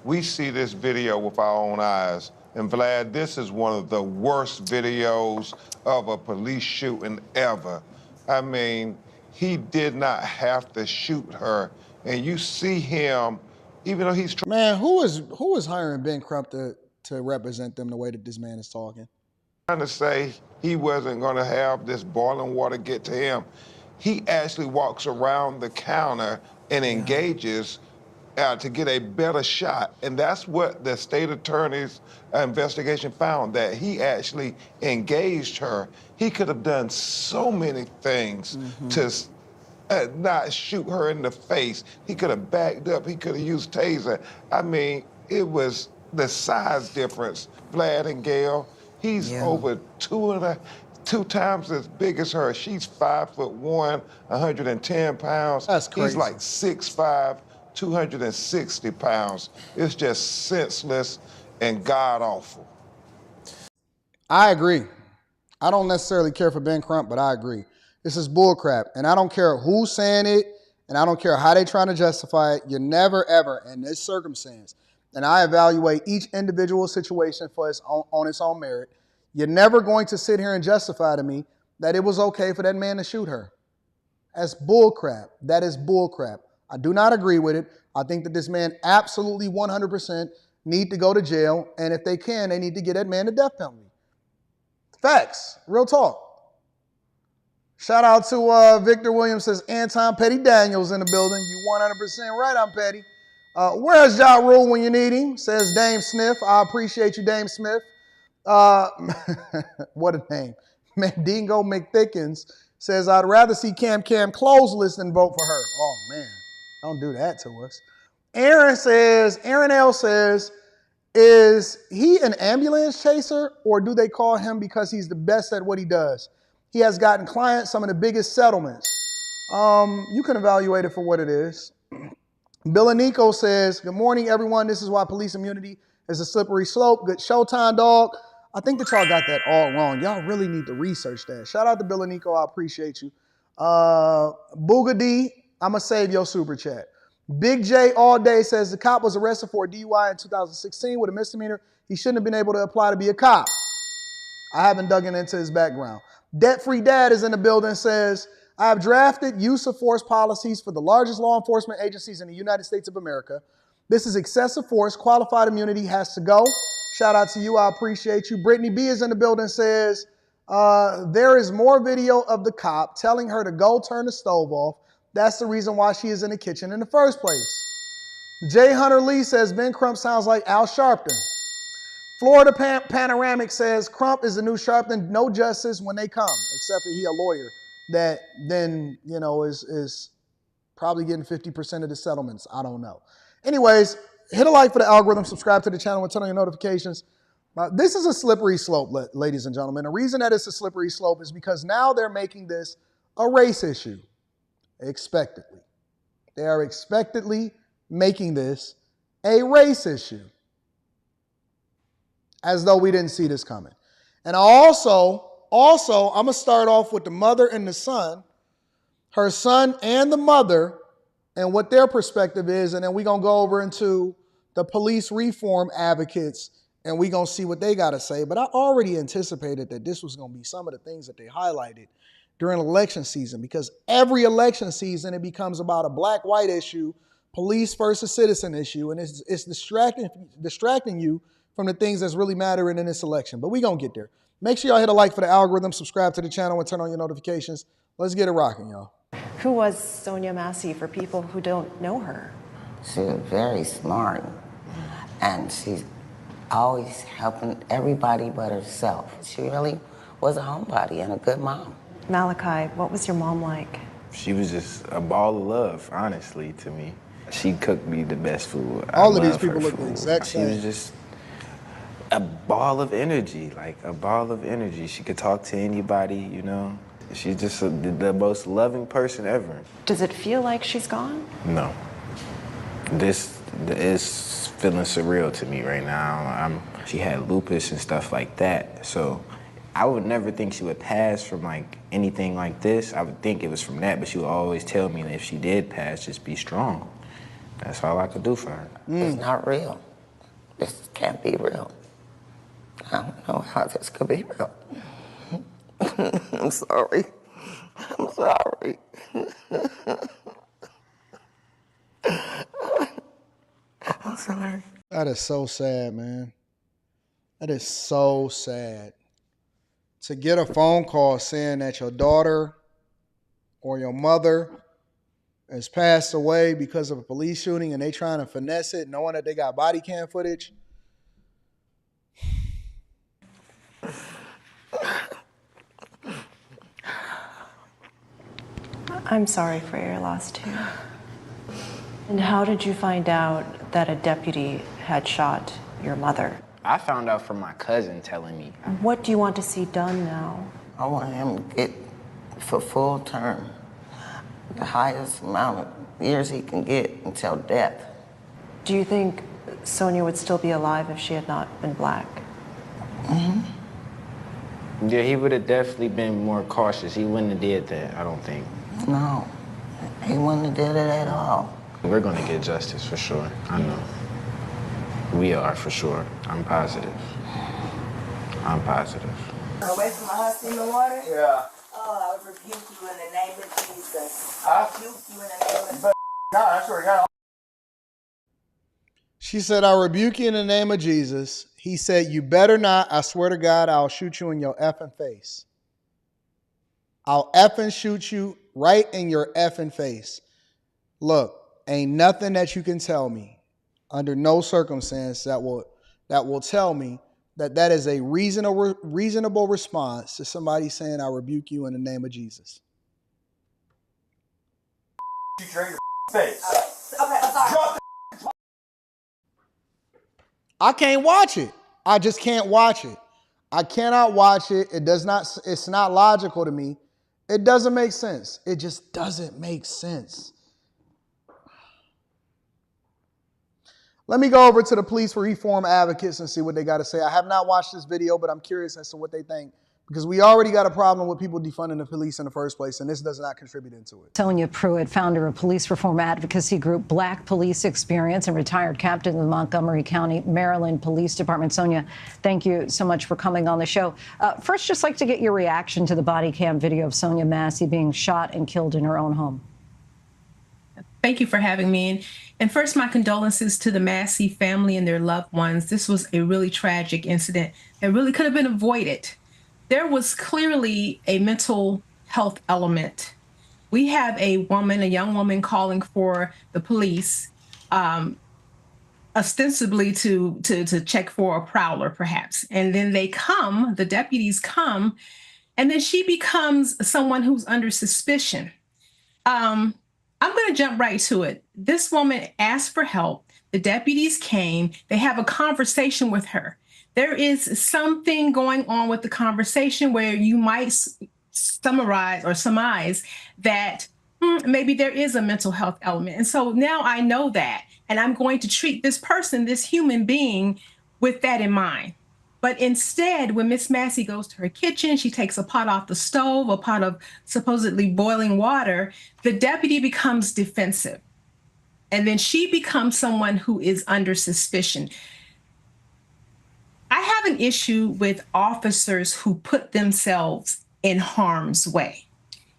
We see this video with our own eyes. And Vlad, this is one of the worst videos of a police shooting ever. I mean, he did not have to shoot her. And you see him, even though he's... Man, who is hiring Ben Crump to represent them the way that this man is talking? Trying to say he wasn't going to have this boiling water get to him. He actually walks around the counter and engages to get a better shot. And that's what the state attorney's investigation found, that he actually engaged her. He could have done so many things to not shoot her in the face. He could have backed up. He could have used taser. I mean, it was the size difference. Vlad and Gail, he's over two times as big as her. She's 5'1", 110 pounds. That's crazy. He's like 6'5", 260 pounds. It's just senseless and god-awful. I agree. I don't necessarily care for Ben Crump, but I agree. This is bullcrap. And I don't care who's saying it, and I don't care how they're trying to justify it. You're never, ever, in this circumstance, and I evaluate each individual situation for on its own merit, you're never going to sit here and justify to me that it was okay for that man to shoot her. That's bullcrap. That is bullcrap. I do not agree with it. I think that this man absolutely 100% need to go to jail. And if they can, they need to get that man the death penalty. Facts. Real talk. Shout out to Victor Williams, says Anton Daniels in the building. You 100% right, I'm Petty. Where's Ja Rule when you need him? Says Dame Smith. I appreciate you, Dame Smith. What a name. Mandingo McThickens says, I'd rather see Cam closeless than vote for her. Oh, man. Don't do that to us. Aaron L. says, is he an ambulance chaser or do they call him because he's the best at what he does? He has gotten clients some of the biggest settlements. You can evaluate it for what it is. Bill Nico says, good morning, everyone. This is why police immunity is a slippery slope. Good showtime, dog. I think that y'all got that all wrong. Y'all really need to research that. Shout out to Bill Nico. I appreciate you. Booga D, I'm going to save your super chat. Big J all day says the cop was arrested for a DUI in 2016 with a misdemeanor. He shouldn't have been able to apply to be a cop. I haven't dug into his background. Debt-Free Dad is in the building, says, I have drafted use of force policies for the largest law enforcement agencies in the United States of America. This is excessive force. Qualified immunity has to go. Shout out to you. I appreciate you. Brittany B is in the building, says, there is more video of the cop telling her to go turn the stove off. That's the reason why she is in the kitchen in the first place. Jay Hunter Lee says, Ben Crump sounds like Al Sharpton. Florida Panoramic says, Crump is the new Sharpton. No justice when they come, except for he a lawyer that then, is probably getting 50% of the settlements. I don't know. Anyways, hit a like for the algorithm, subscribe to the channel, and turn on your notifications. This is a slippery slope, ladies and gentlemen. The reason that it's a slippery slope is because now they're making this a race issue. Expectedly. They are expectedly making this a race issue. As though we didn't see this coming. And also, I'm going to start off with the mother and the son, her son and the mother, and what their perspective is. And then we're going to go over into the police reform advocates, and we're going to see what they got to say. But I already anticipated that this was going to be some of the things that they highlighted during election season, because every election season, it becomes about a black-white issue, police versus citizen issue, and it's distracting you from the things that's really mattering in this election. But we're going to get there. Make sure y'all hit a like for the algorithm, subscribe to the channel, and turn on your notifications. Let's get it rocking, y'all. Who was Sonya Massey for people who don't know her? She was very smart, and she's always helping everybody but herself. She really was a homebody and a good mom. Malachi, what was your mom like? She was just a ball of love, honestly, to me. She cooked me the best food. All of these people look the exact same. She was just a ball of energy, like a ball of energy. She could talk to anybody, She's just the most loving person ever. Does it feel like she's gone? No. This is feeling surreal to me right now. She had lupus and stuff like that, so I would never think she would pass from anything like this. I would think it was from that, but she would always tell me that if she did pass, just be strong. That's all I could do for her. It's not real. This can't be real. I don't know how this could be real. I'm sorry. I'm sorry. I'm sorry. That is so sad, man. That is so sad. To get a phone call saying that your daughter or your mother has passed away because of a police shooting and they trying to finesse it, knowing that they got body cam footage. I'm sorry for your loss, too. And how did you find out that a deputy had shot your mother? I found out from my cousin telling me. What do you want to see done now? I want him to get for full term, the highest amount of years he can get until death. Do you think Sonya would still be alive if she had not been black? Mm-hmm. Yeah, he would have definitely been more cautious. He wouldn't have did that, I don't think. No, he wouldn't have did it at all. We're gonna get justice for sure, I know. We are, for sure. I'm positive. I'm positive. Away from my husband in the water? Yeah. Oh, I rebuke you in the name of Jesus. I rebuke you in the name of Jesus. I swear to God. She said, I rebuke you in the name of Jesus. He said, you better not. I swear to God, I'll shoot you in your effing face. I'll effing shoot you right in your effing face. Look, ain't nothing that you can tell me under no circumstance that will tell me that is a reasonable response to somebody saying, I rebuke you in the name of Jesus. Shoot you in your face. Okay, I'm sorry. Drop the I can't watch it. I just can't watch it. I cannot watch it. It's not logical to me. It doesn't make sense. It just doesn't make sense. Let me go over to the Police for Reform advocates and see what they got to say. I have not watched this video, but I'm curious as to what they think, because we already got a problem with people defunding the police in the first place, and this does not contribute into it. Sonya Pruitt, founder of police reform advocacy group Black Police Experience and retired captain of the Montgomery County, Maryland Police Department. Sonya, thank you so much for coming on the show. First, just like to get your reaction to the body cam video of Sonya Massey being shot and killed in her own home. Thank you for having me. And first, my condolences to the Massey family and their loved ones. This was a really tragic incident that really could have been avoided. There was clearly a mental health element. We have a young woman calling for the police, ostensibly to check for a prowler, perhaps. And then the deputies come, and then she becomes someone who's under suspicion. I'm going to jump right to it. This woman asked for help. The deputies came. They have a conversation with her. There is something going on with the conversation where you might summarize or surmise that maybe there is a mental health element. And so now I know that, and I'm going to treat this person, this human being, with that in mind. But instead, when Miss Massey goes to her kitchen, she takes a pot off the stove, a pot of supposedly boiling water, the deputy becomes defensive. And then she becomes someone who is under suspicion. I have an issue with officers who put themselves in harm's way.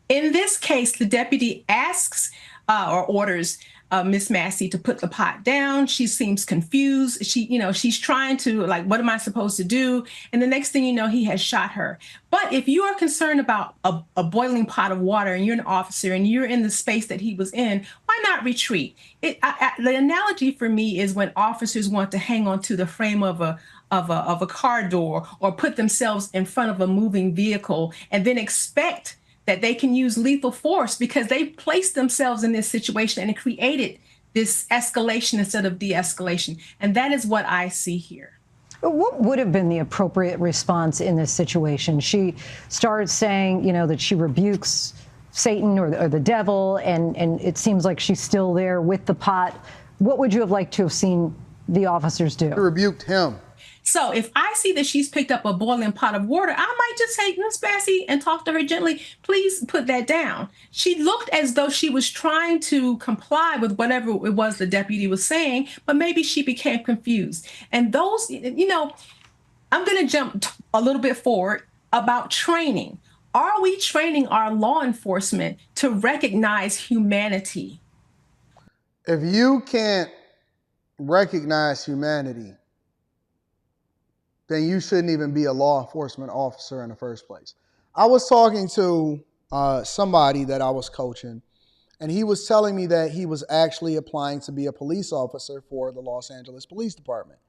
In this case, the deputy asks or orders Miss Massey to put the pot down. She seems confused. She's trying to, like, what am I supposed to do? And the next thing you know, he has shot her. But if you are concerned about a boiling pot of water and you're an officer and you're in the space that he was in, why not retreat? The analogy for me is when officers want to hang on to the frame of a car door or put themselves in front of a moving vehicle and then expect that they can use lethal force because they placed themselves in this situation and it created this escalation instead of de-escalation. And that is what I see here. What would have been the appropriate response in this situation? She starts saying, that she rebukes Satan or the devil, and it seems like she's still there with the pot. What would you have liked to have seen the officers do? She rebuked him. So if I see that she's picked up a boiling pot of water, I might just say, Miss Massey, and talk to her gently, please put that down. She looked as though she was trying to comply with whatever it was the deputy was saying, but maybe she became confused. And those, I'm going to jump a little bit forward about training. Are we training our law enforcement to recognize humanity? If you can't recognize humanity, then you shouldn't even be a law enforcement officer in the first place. I was talking to somebody that I was coaching, and he was telling me that he was actually applying to be a police officer for the Los Angeles Police Department.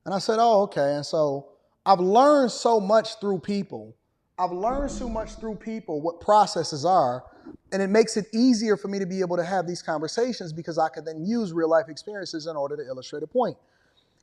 And I said, oh, okay. And so I've learned so much through people. What processes are, and it makes it easier for me to be able to have these conversations because I could then use real life experiences in order to illustrate a point.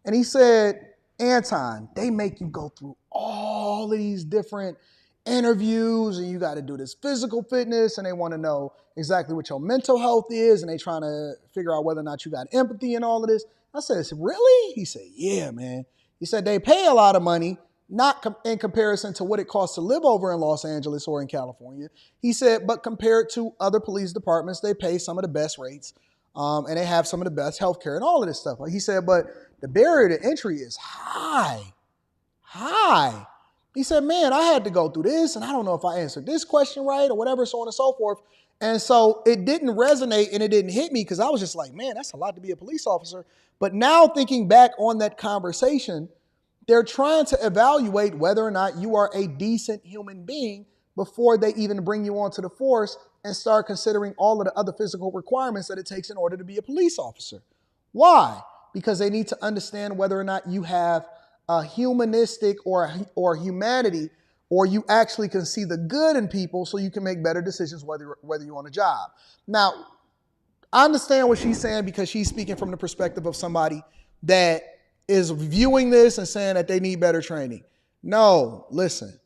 And he said, Anton, they make you go through all of these different interviews and you got to do this physical fitness and they want to know exactly what your mental health is and they trying to figure out whether or not you got empathy and all of this. I said, really? He said, yeah, man. He said, they pay a lot of money, not in comparison to what it costs to live over in Los Angeles or in California. He said, but compared to other police departments, they pay some of the best rates and they have some of the best healthcare and all of this stuff. He said, but the barrier to entry is high. He said, man, I had to go through this, and I don't know if I answered this question right or whatever, so on and so forth. And so it didn't resonate and it didn't hit me because I was just like, man, that's a lot to be a police officer. But now thinking back on that conversation, they're trying to evaluate whether or not you are a decent human being before they even bring you onto the force and start considering all of the other physical requirements that it takes in order to be a police officer. Why? Because they need to understand whether or not you have a humanistic or humanity, or you actually can see the good in people so you can make better decisions whether you're on a job. Now, I understand what she's saying because she's speaking from the perspective of somebody that is viewing this and saying that they need better training. No, listen.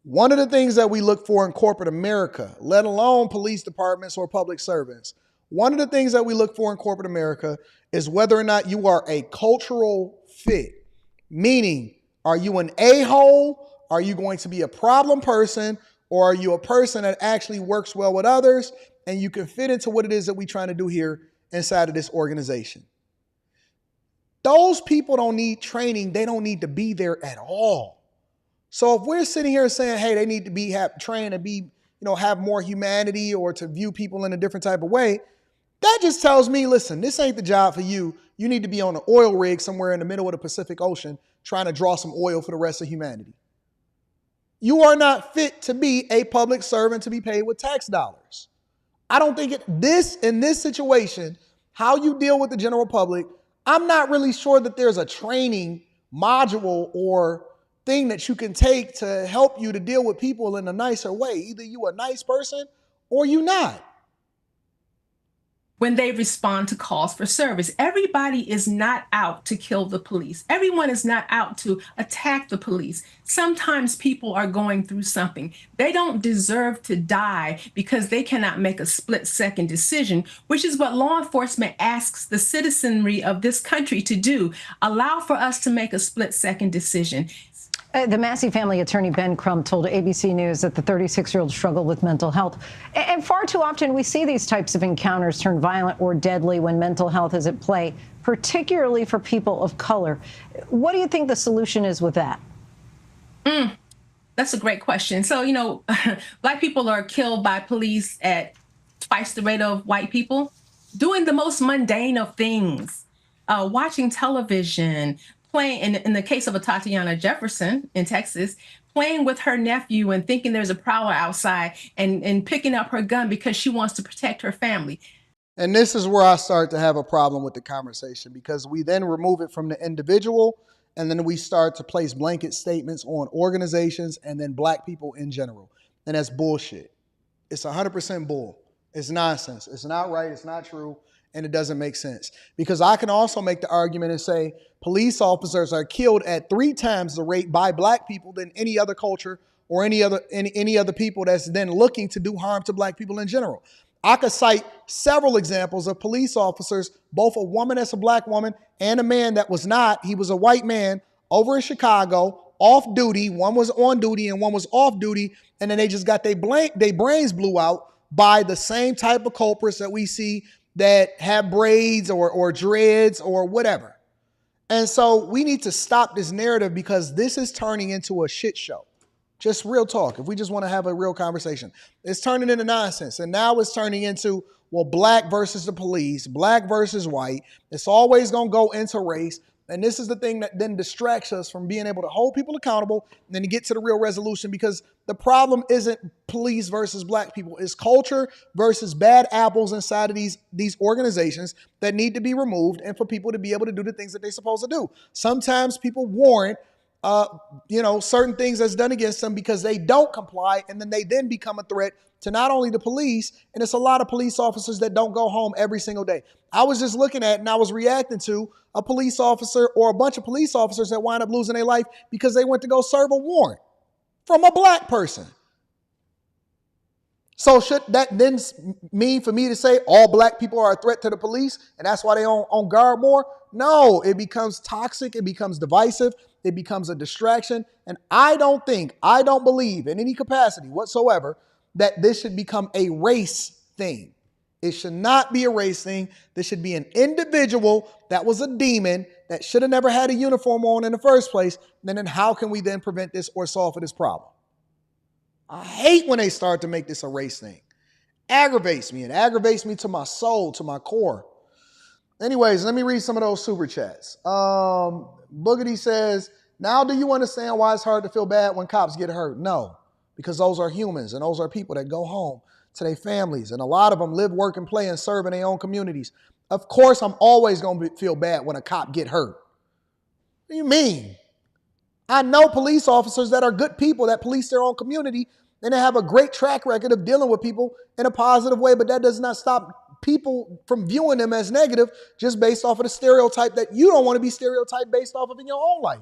One of the things that we look for in corporate America, let alone police departments or public servants, one of the things that we look for in corporate America is whether or not you are a cultural fit. Meaning, are you an a-hole? Are you going to be a problem person? Or are you a person that actually works well with others and you can fit into what it is that we're trying to do here inside of this organization? Those people don't need training. They don't need to be there at all. So if we're sitting here saying, hey, they need to be trained and be, have more humanity or to view people in a different type of way, that just tells me, listen, this ain't the job for you. You need to be on an oil rig somewhere in the middle of the Pacific Ocean trying to draw some oil for the rest of humanity. You are not fit to be a public servant to be paid with tax dollars. I don't think in this situation, how you deal with the general public, I'm not really sure that there's a training module or thing that you can take to help you to deal with people in a nicer way. Either you a nice person or you not. When they respond to calls for service, everybody is not out to kill the police. Everyone is not out to attack the police. Sometimes people are going through something. They don't deserve to die because they cannot make a split-second decision, which is what law enforcement asks the citizenry of this country to do. Allow for us to make a split-second decision. The Massey family attorney Ben Crump told ABC News that the 36-year-old struggled with mental health. And far too often we see these types of encounters turn violent or deadly when mental health is at play, particularly for people of color. What do you think the solution is with that? That's a great question. So, Black people are killed by police at twice the rate of white people, doing the most mundane of things, watching television, playing, in the case of a Tatiana Jefferson in Texas, playing with her nephew and thinking there's a prowler outside and picking up her gun because she wants to protect her family. And this is where I start to have a problem with the conversation, because we then remove it from the individual and then we start to place blanket statements on organizations and then Black people in general. And that's bullshit. It's 100% bull. It's nonsense. It's not right. It's not true. And it doesn't make sense. Because I can also make the argument and say police officers are killed at 3 times the rate by Black people than any other culture or any other people that's then looking to do harm to Black people in general. I could cite several examples of police officers, both a woman that's a Black woman and a man that was not. He was a white man over in Chicago, off duty. One was on duty and one was off duty. And then they just got their brains blew out by the same type of culprits that we see that have braids or dreads or whatever. And so we need to stop this narrative, because this is turning into a shit show. Just real talk. If we just want to have a real conversation, it's turning into nonsense. And now it's turning into, well, Black versus the police, Black versus white. It's always going to go into race. And this is the thing that then distracts us from being able to hold people accountable and then to get to the real resolution, because the problem isn't police versus Black people. It's culture versus bad apples inside of these organizations that need to be removed and for people to be able to do the things that they're supposed to do. Sometimes people warrant certain things that's done against them because they don't comply, and then they then become a threat to not only the police, and it's a lot of police officers that don't go home every single day. I was just looking at and I was reacting to a police officer or a bunch of police officers that wind up losing their life because they went to go serve a warrant from a Black person. So should that then mean for me to say all Black people are a threat to the police and that's why they on guard more? No, it becomes toxic. It becomes divisive. It becomes a distraction. And I don't believe in any capacity whatsoever that this should become a race thing. It should not be a race thing. This should be an individual that was a demon that should have never had a uniform on in the first place. And then how can we then prevent this or solve for this problem? I hate when they start to make this a race thing. Aggravates me. It aggravates me to my soul, to my core. Anyways, let me read some of those super chats. Boogity says, now do you understand why it's hard to feel bad when cops get hurt? No. because those are humans and those are people that go home to their families. And a lot of them live, work, and play and serve in their own communities. Of course, I'm always going to feel bad when a cop get hurt. What do you mean? I know police officers that are good people that police their own community and they have a great track record of dealing with people in a positive way, but that does not stop people from viewing them as negative just based off of the stereotype that you don't want to be stereotyped based off of in your own life.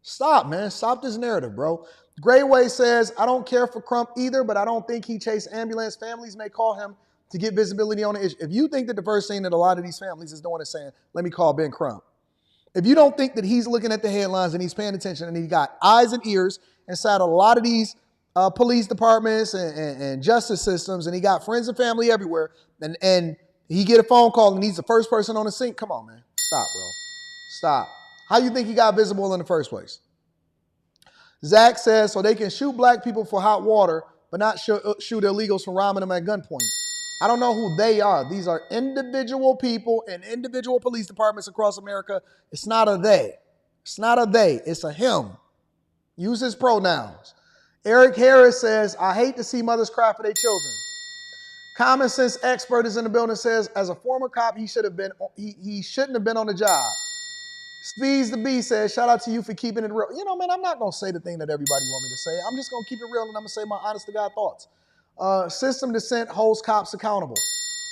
Stop, man. Stop this narrative, bro. Grayway says, I don't care for Crump either, but I don't think he chased ambulance. Families may call him to get visibility on the issue. If you think that the first thing that a lot of these families is doing is saying, let me call Ben Crump. If you don't think that he's looking at the headlines and he's paying attention and he got eyes and ears inside a lot of these police departments and justice systems, and he got friends and family everywhere, and he get a phone call and he's the first person on the scene, come on, man. Stop, bro. Stop. How you think he got visible in the first place? Zach says, so they can shoot black people for hot water, but not shoot illegals for robbing them at gunpoint. I don't know who they are. These are individual people in individual police departments across America. It's not a they. It's not a they. It's a him. Use his pronouns. Eric Harris says, I hate to see mothers cry for their children. Common sense expert is in the building, says, as a former cop, he shouldn't have been on the job. Speeds the B says, shout out to you for keeping it real. You know, man, I'm not going to say the thing that everybody want me to say. I'm just going to keep it real and I'm going to say my honest to God thoughts. System dissent holds cops accountable.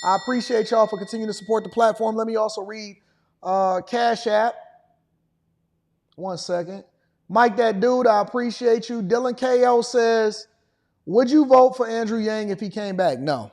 I appreciate y'all for continuing to support the platform. Let me also read Cash App. 1 second. Mike, that dude, I appreciate you. Dylan KO says, would you vote for Andrew Yang if he came back? No.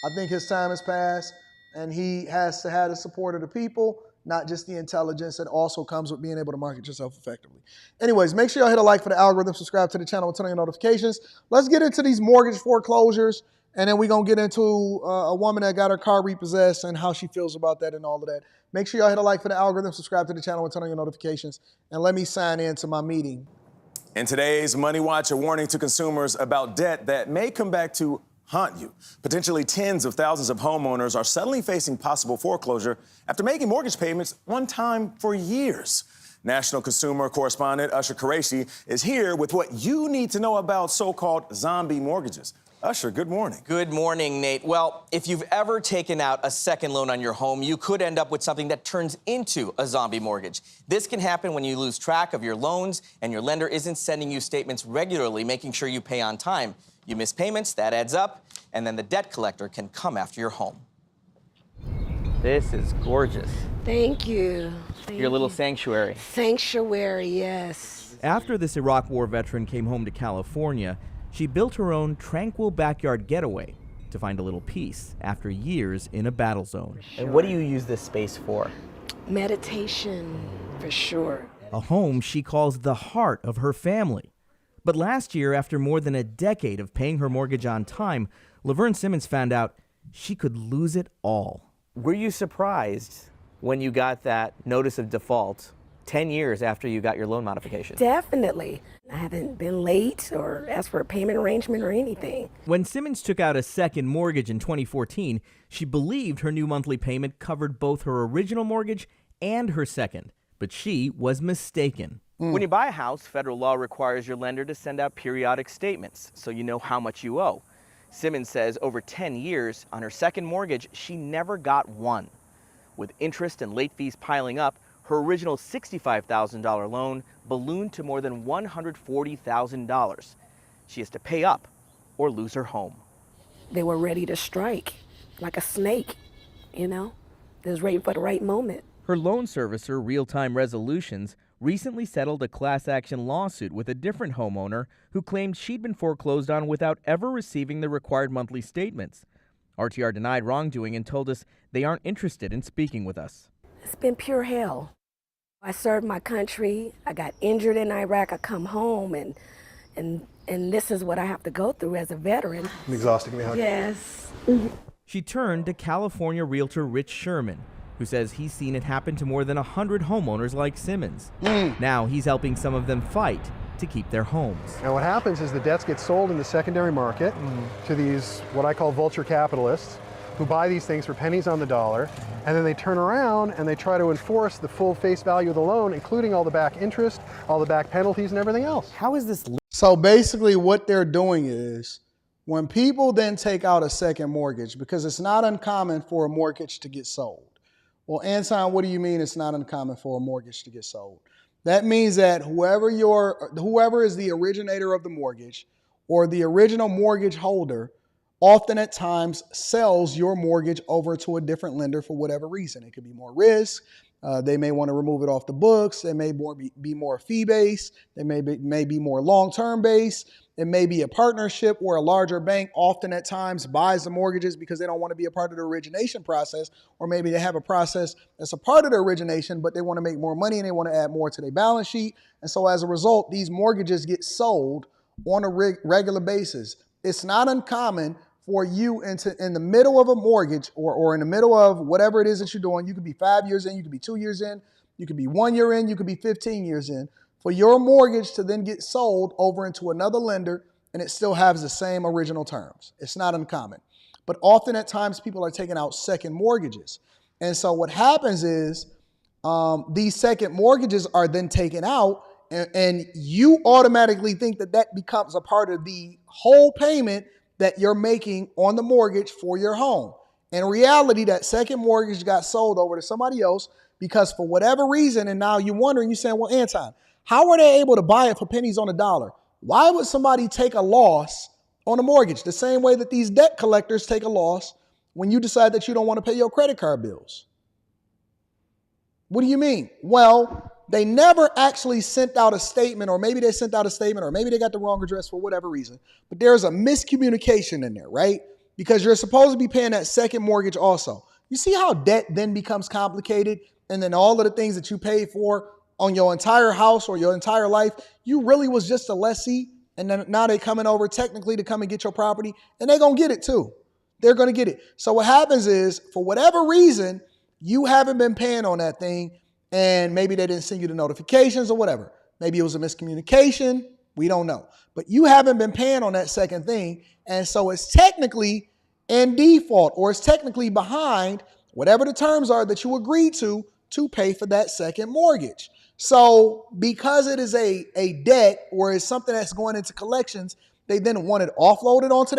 I think his time has passed and he has to have the support of the people, not just the intelligence that also comes with being able to market yourself effectively. Anyways, make sure y'all hit a like for the algorithm, subscribe to the channel, and turn on your notifications. Let's get into these mortgage foreclosures, and then we're going to get into a woman that got her car repossessed and how she feels about that and all of that. Make sure y'all hit a like for the algorithm, subscribe to the channel, and turn on your notifications. And let me sign in to my meeting. In today's Money Watch, a warning to consumers about debt that may come back to haunt you. Potentially tens of thousands of homeowners are suddenly facing possible foreclosure after making mortgage payments one time for years. National consumer correspondent Usher Qureshi is here with what you need to know about so-called zombie mortgages. Usher, good morning. Good morning, Nate. Well, if you've ever taken out a second loan on your home, you could end up with something that turns into a zombie mortgage. This can happen when you lose track of your loans and your lender isn't sending you statements regularly, making sure you pay on time. You miss payments, that adds up, and then the debt collector can come after your home. This is gorgeous. Thank you. Your little sanctuary. Sanctuary, yes. After this Iraq War veteran came home to California, she built her own tranquil backyard getaway to find a little peace after years in a battle zone. And what do you use this space for? Meditation, for sure. A home she calls the heart of her family. But last year, after more than a decade of paying her mortgage on time, Laverne Simmons found out she could lose it all. Were you surprised when you got that notice of default 10 years after you got your loan modification? Definitely. I haven't been late or asked for a payment arrangement or anything. When Simmons took out a second mortgage in 2014, she believed her new monthly payment covered both her original mortgage and her second. But she was mistaken. When you buy a house, federal law requires your lender to send out periodic statements so you know how much you owe. Simmons says over 10 years on her second mortgage, she never got one. With interest and late fees piling up, her original $65,000 loan ballooned to more than $140,000. She has to pay up or lose her home. They were ready to strike, like a snake, you know? They was waiting for the right moment. Her loan servicer, Real Time Resolutions, recently settled a class action lawsuit with a different homeowner who claimed she'd been foreclosed on without ever receiving the required monthly statements. RTR denied wrongdoing and told us they aren't interested in speaking with us. It's been pure hell. I served my country. I got injured in Iraq. I come home and this is what I have to go through as a veteran. Exhausting me. Yes. She turned to California realtor Rich Sherman, who says he's seen it happen to more than 100 homeowners like Simmons. Now he's helping some of them fight to keep their homes. Now what happens is the debts get sold in the secondary market to these, what I call vulture capitalists, who buy these things for pennies on the dollar, and then they turn around and they try to enforce the full face value of the loan, including all the back interest, all the back penalties, and everything else. How is this? So basically what they're doing is when people then take out a second mortgage, because it's not uncommon for a mortgage to get sold. Well, Anton, what do you mean it's not uncommon for a mortgage to get sold? That means that whoever is the originator of the mortgage or the original mortgage holder often at times sells your mortgage over to a different lender for whatever reason. It could be more risk. They may want to remove it off the books. They may be more fee-based. They may be more long-term based. It may be a partnership where a larger bank often at times buys the mortgages because they don't want to be a part of the origination process, or maybe they have a process that's a part of the origination, but they want to make more money and they want to add more to their balance sheet. And so as a result, these mortgages get sold on a regular basis. It's not uncommon for you in the middle of a mortgage or in the middle of whatever it is that you're doing. You could be 5 years in, you could be 2 years in, you could be 1 year in, you could be 15 years in, for your mortgage to then get sold over into another lender and it still has the same original terms. It's not uncommon. But often at times people are taking out second mortgages. And so what happens is these second mortgages are then taken out and you automatically think that that becomes a part of the whole payment that you're making on the mortgage for your home. In reality, that second mortgage got sold over to somebody else because for whatever reason, and now you're wondering, you're saying, well, Anton, how were they able to buy it for pennies on the dollar? Why would somebody take a loss on a mortgage? The same way that these debt collectors take a loss when you decide that you don't want to pay your credit card bills. What do you mean? Well, they never actually sent out a statement, or maybe they sent out a statement, or maybe they got the wrong address for whatever reason. But there's a miscommunication in there, right? Because you're supposed to be paying that second mortgage also. You see how debt then becomes complicated, and then all of the things that you paid for on your entire house or your entire life, you really was just a lessee, and then now they coming over technically to come and get your property, and they're going to get it too. They're going to get it. So what happens is, for whatever reason, you haven't been paying on that thing, and maybe they didn't send you the notifications or whatever. Maybe it was a miscommunication. We don't know. But you haven't been paying on that second thing, and so it's technically in default, or it's technically behind whatever the terms are that you agreed to pay for that second mortgage. So because it is a debt or it's something that's going into collections, they then want it offloaded off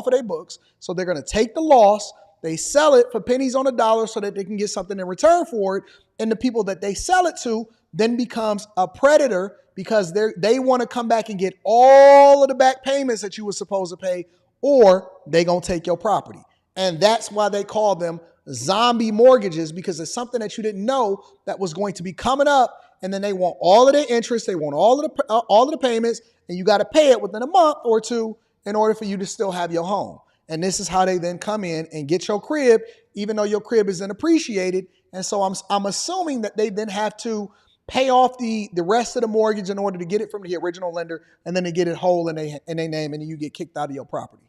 of their books. So they're going to take the loss, they sell it for pennies on the dollar so that they can get something in return for it. And the people that they sell it to then becomes a predator because they want to come back and get all of the back payments that you were supposed to pay, or they going to take your property. And that's why they call them zombie mortgages, because it's something that you didn't know that was going to be coming up. And then they want all of the interest, they want all of the payments, and you got to pay it within a month or two in order for you to still have your home. And this is how they then come in and get your crib, even though your crib isn't appreciated. And so I'm assuming that they then have to pay off the rest of the mortgage in order to get it from the original lender, and then they get it whole in their name, and you get kicked out of your property.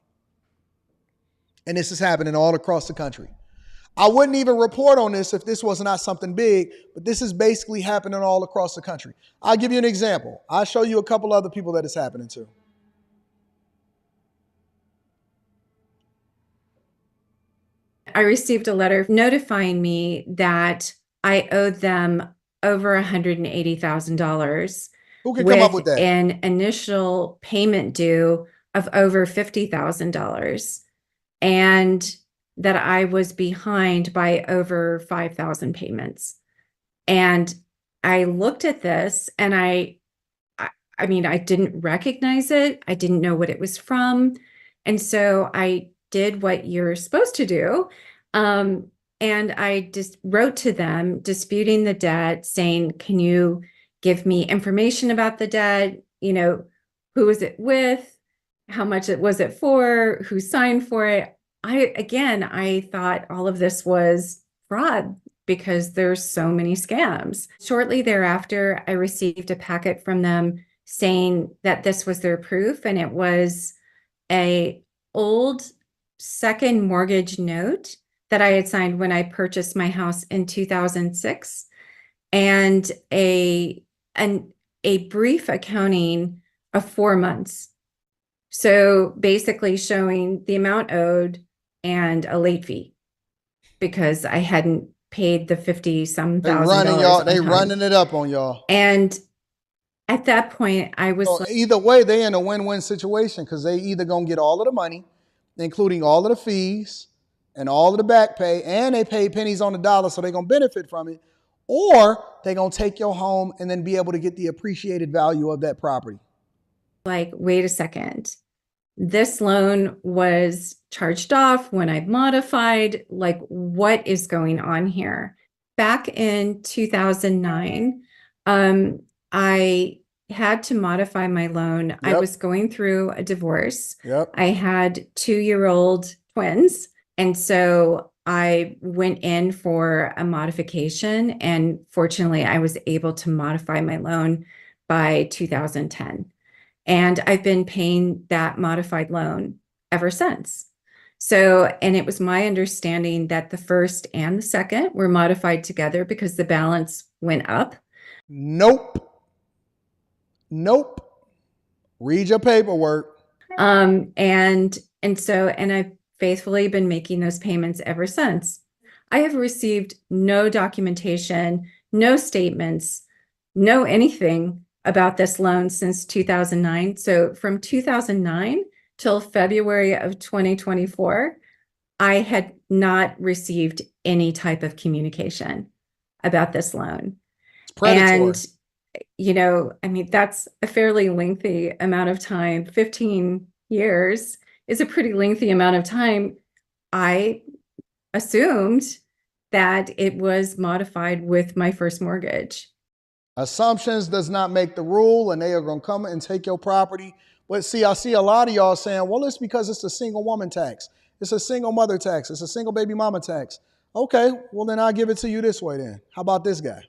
And this is happening all across the country. I wouldn't even report on this if this was not something big, but this is basically happening all across the country. I'll give you an example. I'll show you a couple other people that it's happening to. I received a letter notifying me that I owed them over $180,000. Who can come up with that? An initial payment due of over $50,000, and that I was behind by over 5,000 payments. And I looked at this and I mean, I didn't recognize it. I didn't know what it was from. And so I did what you're supposed to do. And I just wrote to them disputing the debt, saying, can you give me information about the debt? You know, who was it with? How much was it for? Who signed for it? I thought all of this was fraud because there's so many scams. Shortly thereafter, I received a packet from them saying that this was their proof, and it was a old second mortgage note that I had signed when I purchased my house in 2006, and a brief accounting of 4 months. So basically showing the amount owed and a late fee because I hadn't paid the 50-some They thousand running dollars y'all. on They time. running it up on y'all. And at that point, I was So like, either way, they in a win-win situation because they either gonna get all of the money, including all of the fees and all of the back pay, and they paid pennies on the dollar, so they're gonna benefit from it, or they gonna take your home and then be able to get the appreciated value of that property. wait a second. This loan was charged off when I modified. Like, what is going on here? Back in 2009, I had to modify my loan. I Yep. was going through a divorce. Yep. I had 2-year-old twins. And so I went in for a modification. And fortunately, I was able to modify my loan by 2010. And I've been paying that modified loan ever since. So, and it was my understanding that the first and the second were modified together because the balance went up. Nope. Read your paperwork. And I've faithfully been making those payments ever since. I have received no documentation, no statements, no anything about this loan since 2009. So from 2009 till February of 2024, I had not received any type of communication about this loan. It's predatory. And, I mean, that's a fairly lengthy amount of time. 15 years is a pretty lengthy amount of time. I assumed that it was modified with my first mortgage. Assumptions does not make the rule, and they are going to come and take your property. But see, I see a lot of y'all saying, well, it's because it's a single woman tax. It's a single mother tax. It's a single baby mama tax. Okay, well, then I'll give it to you this way then. How about this guy?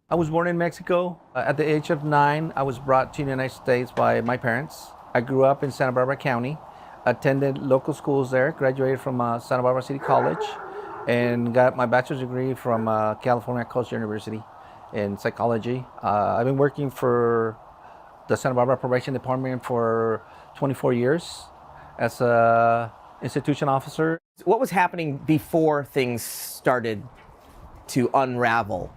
I was born in Mexico. At the age of 9, I was brought to the United States by my parents. I grew up in Santa Barbara County, attended local schools there, graduated from Santa Barbara City College, and got my bachelor's degree from California Coastal University in psychology. I've been working for the Santa Barbara Probation Department for 24 years as an institution officer. What was happening before things started to unravel?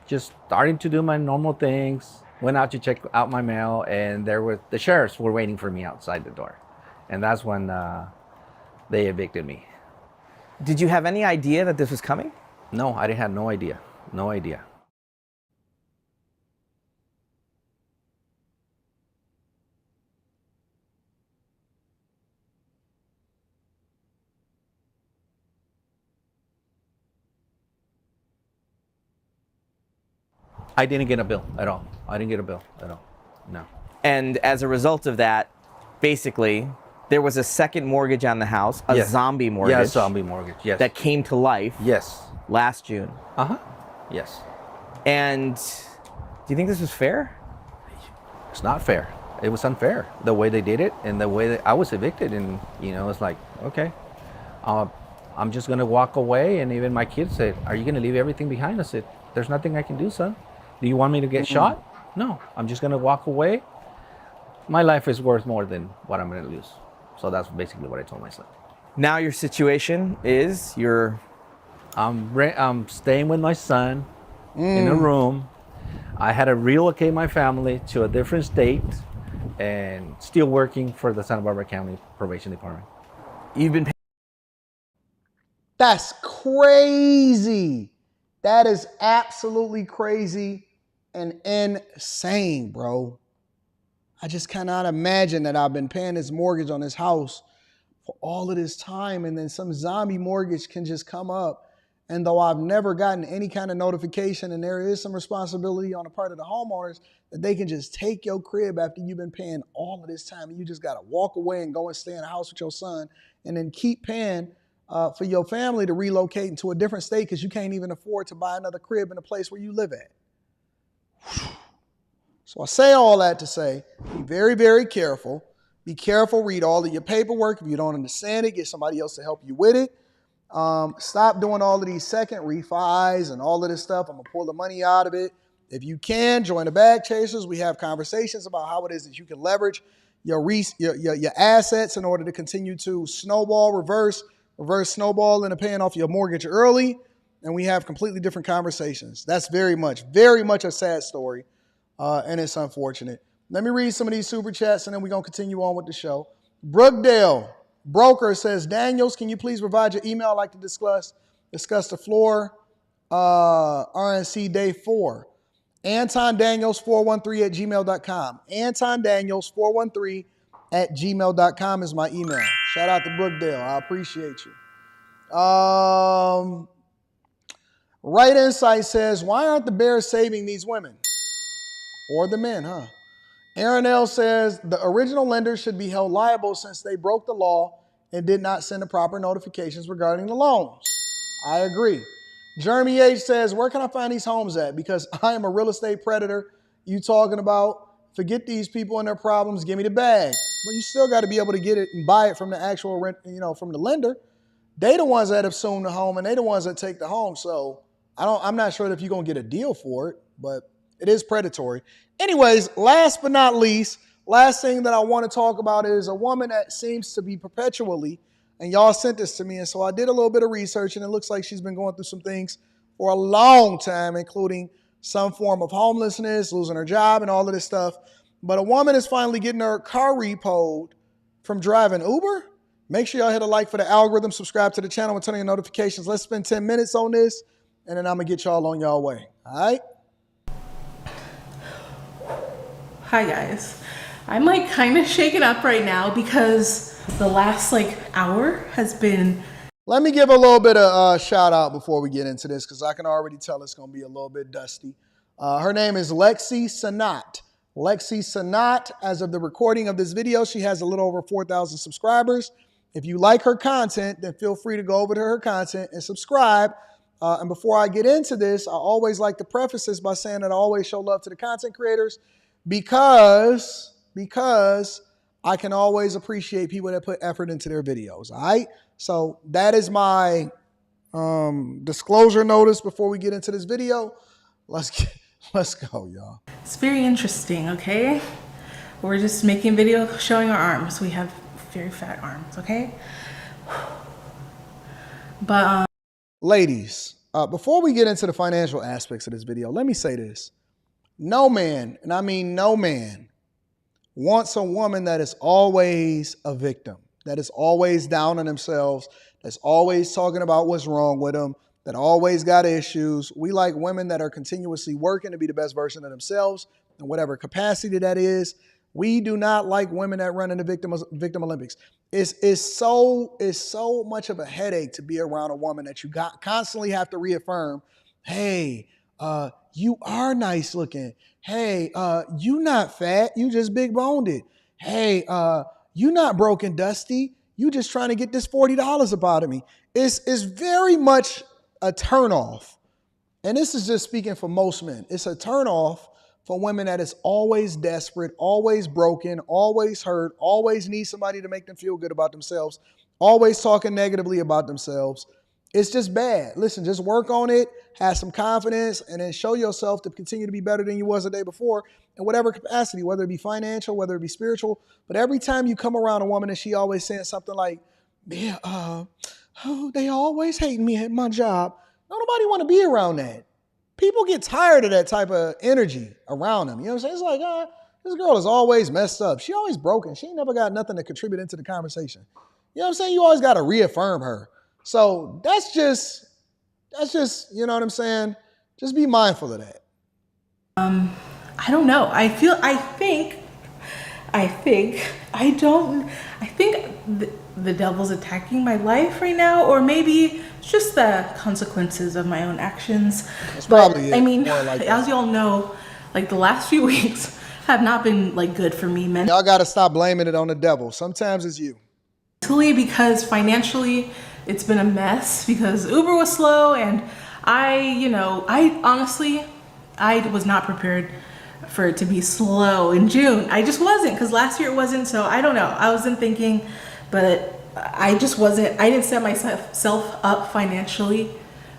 Just starting to do my normal things, went out to check out my mail, and the sheriffs were waiting for me outside the door. And that's when they evicted me. Did you have any idea that this was coming? No, I had no idea. No idea. I didn't get a bill at all. No. And as a result of that, basically, there was a second mortgage on the house, a zombie mortgage. Yeah, a zombie mortgage, yes. That came to life. Yes. Last June. Uh-huh. Yes. And do you think this was fair? It's not fair. It was unfair, the way they did it and the way that I was evicted. And, it's like, okay, I'm just going to walk away. And even my kids said, are you going to leave everything behind? I said, there's nothing I can do, son. Do you want me to get shot? No, I'm just going to walk away. My life is worth more than what I'm going to lose. So that's basically what I told myself. Now your situation is I'm staying with my son in a room. I had to relocate my family to a different state and still working for the Santa Barbara County Probation Department. You've been That's crazy. That is absolutely crazy and insane, bro. I just cannot imagine that I've been paying this mortgage on this house for all of this time, and then some zombie mortgage can just come up. And though I've never gotten any kind of notification, and there is some responsibility on the part of the homeowners, that they can just take your crib after you've been paying all of this time, and you just got to walk away and go and stay in a house with your son, and then keep paying for your family to relocate into a different state because you can't even afford to buy another crib in the place where you live at. So I say all that to say, be very, very careful. Be careful, read all of your paperwork. If you don't understand it, get somebody else to help you with it. Stop doing all of these second refis and all of this stuff. I'm going to pull the money out of it. If you can, join the Bag Chasers. We have conversations about how it is that you can leverage your assets in order to continue to reverse snowball into paying off your mortgage early. And we have completely different conversations. That's very much a sad story. And it's unfortunate. Let me read some of these super chats and then we're going to continue on with the show. Brookdale Broker says, Daniels, can you please provide your email? I'd like to discuss the floor RNC day 4. Anton Daniels 413 at gmail.com. Anton Daniels 413 at gmail.com is my email. Shout out to Brookdale. I appreciate you. Right Insight says, why aren't the Bears saving these women? Or the men, huh? Aaron L. says, the original lenders should be held liable since they broke the law and did not send the proper notifications regarding the loans. I agree. Jeremy H. says, where can I find these homes at? Because I am a real estate predator. You talking about, forget these people and their problems, give me the bag. But you still got to be able to get it and buy it from the actual rent, from the lender. They the ones that assume the home and they the ones that take the home. So I'm not sure if you're going to get a deal for it, but it is predatory. Anyways, last but not least, last thing that I want to talk about is a woman that seems to be perpetually, and y'all sent this to me, and so I did a little bit of research, and it looks like she's been going through some things for a long time, including some form of homelessness, losing her job, and all of this stuff. But a woman is finally getting her car repo'd from driving Uber. Make sure y'all hit a like for the algorithm, subscribe to the channel, and turn on your notifications. Let's spend 10 minutes on this, and then I'm going to get y'all on y'all way. All right? Hi guys. I'm kind of shaken up right now because the last hour has been. Let me give a little bit of shout out before we get into this because I can already tell it's going to be a little bit dusty. Her name is Lexi Sanat. Lexi Sanat, as of the recording of this video, she has a little over 4,000 subscribers. If you like her content, then feel free to go over to her content and subscribe. And before I get into this, I always like to preface this by saying that I always show love to the content creators because I can always appreciate people that put effort into their videos, all right? So that is my disclosure notice before we get into this video. Let's go, y'all. It's very interesting, okay? We're just making video showing our arms. We have very fat arms, okay? But ladies, before we get into the financial aspects of this video, let me say this. No man, and I mean no man, wants a woman that is always a victim, that is always down on themselves, that's always talking about what's wrong with them, that always got issues. We like women that are continuously working to be the best version of themselves in whatever capacity that is. We do not like women that run in the victim Olympics. It's so much of a headache to be around a woman that you constantly have to reaffirm, hey, you are nice looking. Hey, you not fat. You just big boned it. Hey, you not broken, Dusty. You just trying to get this $40 up out of me. It's very much a turnoff. And this is just speaking for most men. It's a turnoff for women that is always desperate, always broken, always hurt, always need somebody to make them feel good about themselves, always talking negatively about themselves. It's just bad. Listen, just work on it, have some confidence, and then show yourself to continue to be better than you was the day before in whatever capacity, whether it be financial, whether it be spiritual. But every time you come around a woman and she always saying something like, yeah, they always hate me at my job. Nobody want to be around that. People get tired of that type of energy around them. You know what I'm saying? It's like, this girl is always messed up. She always broken. She ain't never got nothing to contribute into the conversation. You know what I'm saying? You always got to reaffirm her. So that's just, you know what I'm saying? Just be mindful of that. I don't know. I think the devil's attacking my life right now, or maybe it's just the consequences of my own actions. That's probably it. I mean, like as y'all know, the last few weeks have not been good for me mentally. Y'all got to stop blaming it on the devil. Sometimes it's you. Because financially, it's been a mess because Uber was slow, and I honestly was not prepared for it to be slow in June. I just wasn't, because last year it wasn't. So I don't know. I wasn't thinking, but I just wasn't. I didn't set myself up financially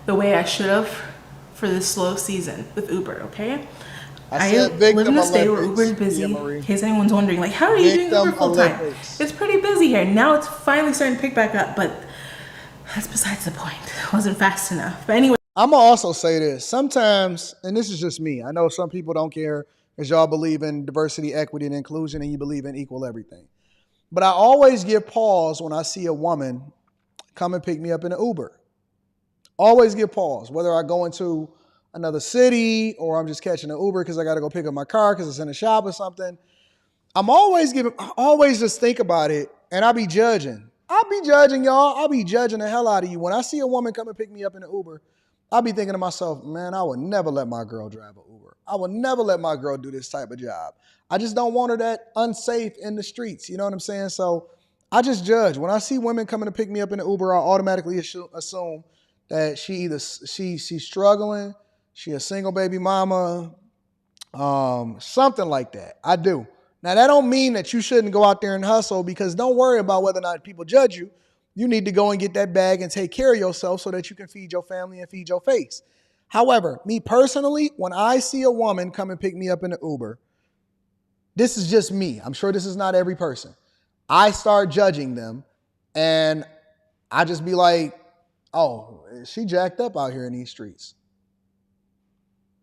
the way I should have for this slow season with Uber. Okay. I said live in Victim a state where Olympics, Uber is busy. Tia Marie. In case anyone's wondering, like, how are you doing Victim Uber full time? Olympics. It's pretty busy here. Now it's finally starting to pick back up, but that's besides the point. It wasn't fast enough. But anyway. I'm going to also say this. Sometimes, and this is just me, I know some people don't care because y'all believe in diversity, equity, and inclusion, and you believe in equal everything. But I always give pause when I see a woman come and pick me up in an Uber. Always give pause, whether I go into another city or I'm just catching an Uber because I got to go pick up my car because it's in the shop or something. I'm always just think about it, and I'll be judging. I'll be judging y'all. I'll be judging the hell out of you. When I see a woman come and pick me up in an Uber, I'll be thinking to myself, man, I would never let my girl drive an Uber. I would never let my girl do this type of job. I just don't want her that unsafe in the streets. You know what I'm saying? So I just judge. When I see women coming to pick me up in an Uber, I automatically assume that she's struggling, she a single baby mama, something like that. I do. Now, that don't mean that you shouldn't go out there and hustle, because don't worry about whether or not people judge you. You need to go and get that bag and take care of yourself so that you can feed your family and feed your face. However, me personally, when I see a woman come and pick me up in an Uber, this is just me. I'm sure this is not every person. I start judging them, and I just be like, oh, she jacked up out here in these streets.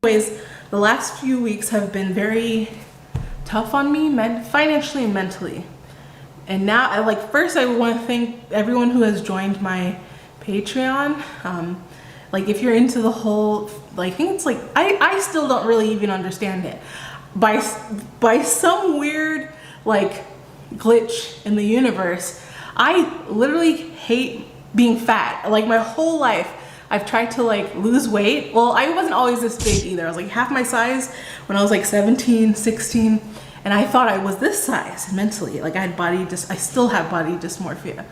Anyways, the last few weeks have been very tough on me, financially and mentally. And now, first I want to thank everyone who has joined my Patreon. If you're into the whole, I think it's I still don't really even understand it. By some weird, glitch in the universe, I literally hate being fat. My whole life, I've tried to lose weight. Well, I wasn't always this big either. I was half my size when I was 17, 16. And I thought I was this size mentally. I had I still have body dysmorphia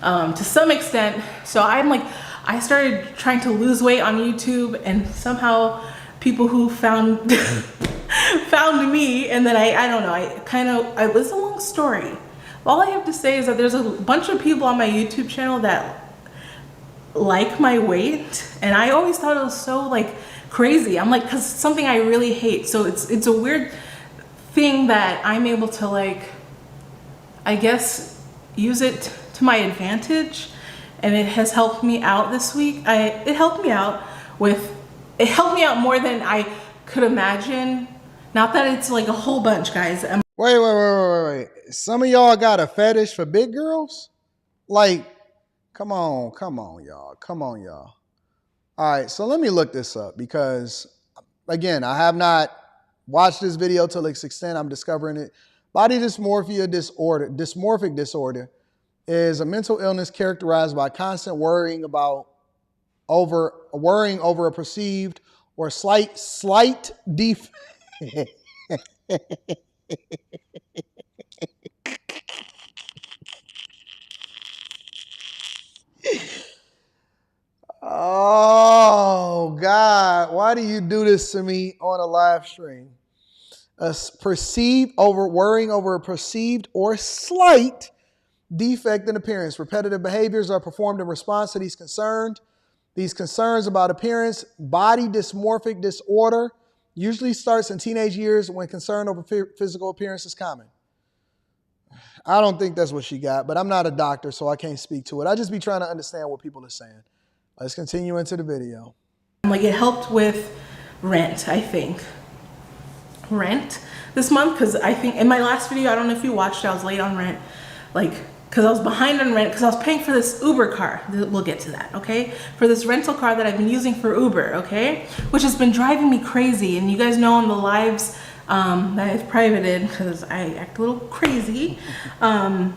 to some extent. So I started trying to lose weight on YouTube, and somehow people who found me, and then I don't know, it was a long story. All I have to say is that there's a bunch of people on my YouTube channel that like my weight, and I always thought it was so crazy. I'm cause it's something I really hate. So it's a weird thing that I'm able to I guess use it to my advantage, and it has helped me out this week. It helped me out more than I could imagine. Not that it's a whole bunch, guys. Wait. Some of y'all got a fetish for big girls? Come on, y'all. All right, so let me look this up, because again, I have not watched this video till its extent. I'm discovering it. Body dysmorphia disorder, dysmorphic disorder, is a mental illness characterized by constant worrying over a perceived or slight defect. Oh God, why do you do this to me on a live stream? Worrying over a perceived or slight defect in appearance. Repetitive behaviors are performed in response to these concerns. These concerns about appearance. Body dysmorphic disorder usually starts in teenage years, when concern over physical appearance is common. I don't think that's what she got, but I'm not a doctor, so I can't speak to it. I just be trying to understand what people are saying. Let's continue into the video. It helped with rent, I think. Rent this month, because I think in my last video, I don't know if you watched, I was late on rent, because I was behind on rent because I was paying for this Uber car. We'll get to that, okay? For this rental car that I've been using for Uber, okay? Which has been driving me crazy. And you guys know on the lives that I've privated, because I act a little crazy, I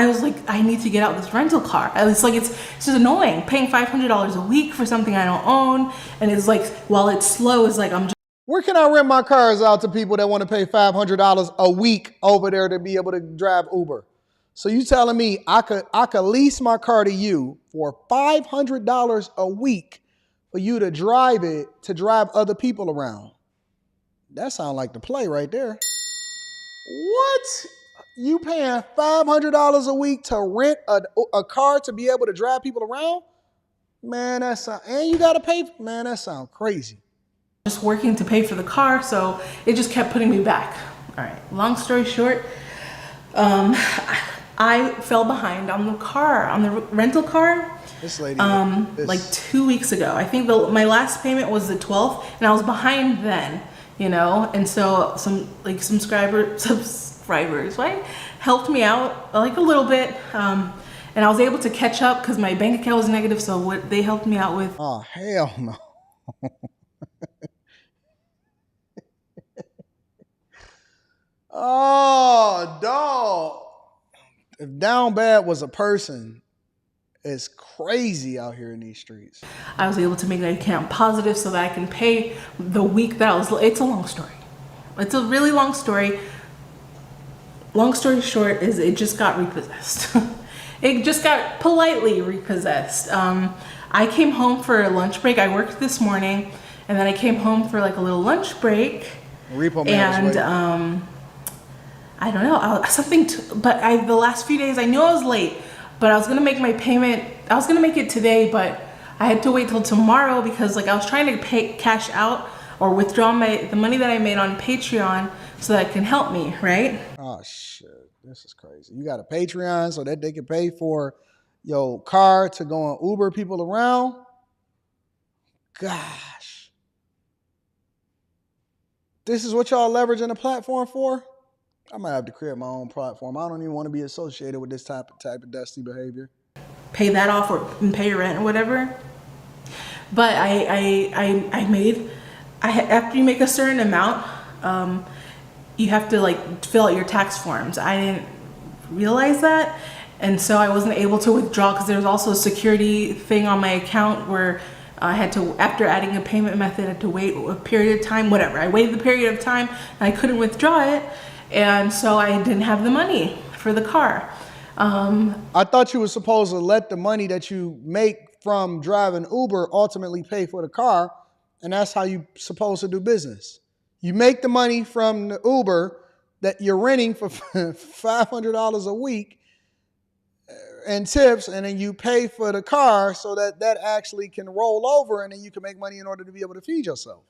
was I need to get out this rental car. It's just annoying, paying $500 a week for something I don't own. And it's while it's slow, it's I'm just. Where can I rent my cars out to people that want to pay $500 a week over there to be able to drive Uber? So you telling me I could lease my car to you for $500 a week for you to drive other people around? That sounds like the play right there. What? You paying $500 a week to rent a car to be able to drive people around? Man, and you gotta pay. Man, that sounds crazy. just working to pay for the car, so it just kept putting me back. All right, long story short, I fell behind on the car, on the rental car. This lady, like 2 weeks ago. I think my last payment was the 12th, and I was behind then, you know. And so some subscribers, right, helped me out like a little bit, and I was able to catch up because my bank account was negative. So what they helped me out with. Oh hell no. Oh, dog. If down bad was a person, it's crazy out here in these streets. I was able to make my account positive so that I can pay the week that I was. It's a long story. It's a really long story. Long story short is it just got repossessed. It just got politely repossessed. I came home for a lunch break. I worked this morning, and then I came home for like a little lunch break. Repo man was and I don't know, the last few days I knew I was late, but I was gonna make my payment. I was gonna make it today, but I had to wait till tomorrow because like I was trying to cash out or withdraw the money that I made on Patreon so that it can help me, right? Oh shit, this is crazy. You got a Patreon so that they can pay for your car to go and Uber people around. Gosh, this is what y'all leveraging a platform for? I might have to create my own platform. I don't even want to be associated with this type of dusty behavior. Pay that off or pay your rent or whatever. But after you make a certain amount, you have to like fill out your tax forms. I didn't realize that, and so I wasn't able to withdraw because there was also a security thing on my account where I had to, after adding a payment method, I had to wait a period of time, whatever. I waited the period of time and I couldn't withdraw it. And so I didn't have the money for the car. I thought you were supposed to let the money that you make from driving Uber ultimately pay for the car, and that's how you're supposed to do business. You make the money from the Uber that you're renting for $500 a week and tips, and then you pay for the car so that actually can roll over, and then you can make money in order to be able to feed yourself.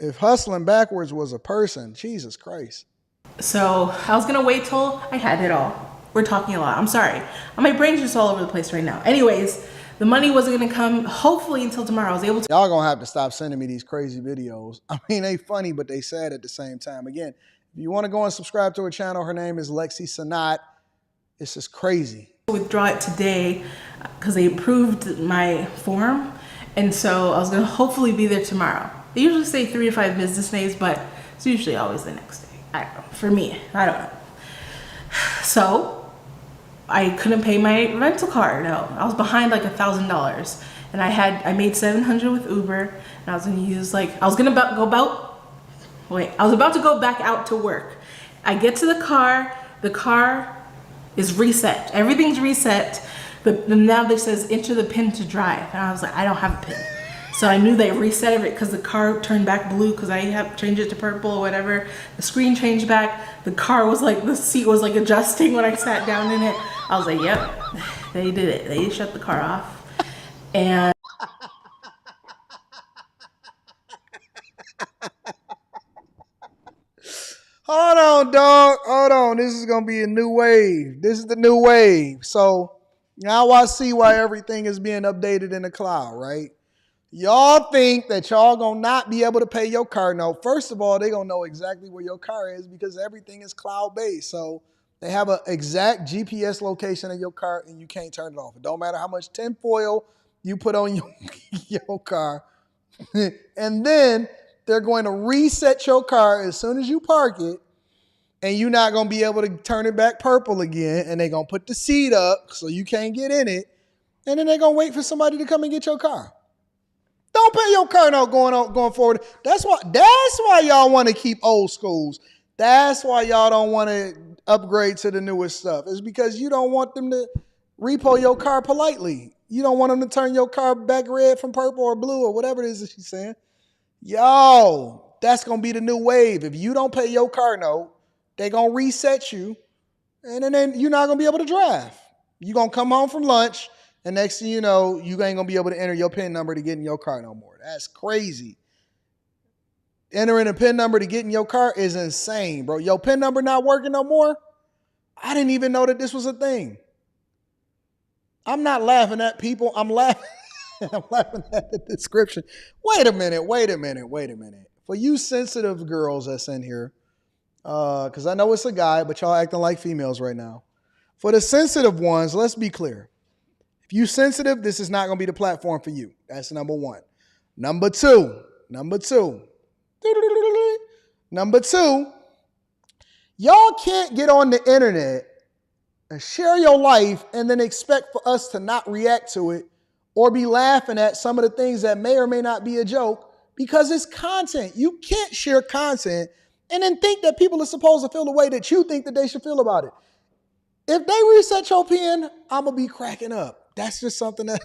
If hustling backwards was a person, Jesus Christ. So I was gonna wait till I had it all. We're talking a lot, I'm sorry. My brain's just all over the place right now. Anyways, the money wasn't gonna come hopefully until tomorrow. I was able to. Y'all gonna have to stop sending me these crazy videos. I mean, they funny, but they sad at the same time. Again, if you wanna go and subscribe to her channel, her name is Lexi Sanat. It's just crazy. Withdraw it today because they approved my form. And so I was gonna hopefully be there tomorrow. They usually say 3 to 5 business days, but it's usually always the next day. I don't know. For me, I don't know. So I couldn't pay my rental car. No, I was behind like $1,000, and I made $700 with Uber, and I was gonna use I was about to go back out to work. I get to the car is reset. Everything's reset, but now this says enter the PIN to drive, and I was like, I don't have a PIN. So I knew they reset it because the car turned back blue because I have changed it to purple or whatever. The screen changed back. The car was like, the seat was like adjusting when I sat down in it. I was like, yep, they did it. They shut the car off. And Hold on, dog. Hold on. This is going to be a new wave. This is the new wave. So now I see why everything is being updated in the cloud, right? Y'all think that y'all gonna not be able to pay your car note. First of all, they gonna know exactly where your car is because everything is cloud-based. So they have an exact GPS location of your car and you can't turn it off. It don't matter how much tinfoil you put on your car. And then they're going to reset your car as soon as you park it, and you're not gonna be able to turn it back purple again. And they're gonna put the seat up so you can't get in it. And then they're gonna wait for somebody to come and get your car. Don't pay your car note going forward. That's why y'all want to keep old schools. That's why y'all don't want to upgrade to the newest stuff. It's because you don't want them to repo your car politely. You don't want them to turn your car back red from purple or blue or whatever it is that she's saying. Yo, that's going to be the new wave. If you don't pay your car note, they're going to reset you, and then you're not going to be able to drive. You're going to come home from lunch, and next thing you know, you ain't going to be able to enter your PIN number to get in your car no more. That's crazy. entering a PIN number to get in your car is insane, bro. Your PIN number not working no more? I didn't even know that this was a thing. I'm not laughing at people. I'm laughing. I'm laughing at the description. Wait a minute. For you sensitive girls that's in here, because I know it's a guy, but y'all acting like females right now. For the sensitive ones, let's be clear. If you sensitive, this is not going to be the platform for you. That's number one. Number two, y'all can't get on the internet and share your life and then expect for us to not react to it or be laughing at some of the things that may or may not be a joke because it's content. You can't share content and then think that people are supposed to feel the way that you think that they should feel about it. If they reset your pen, I'm going to be cracking up. That's just something that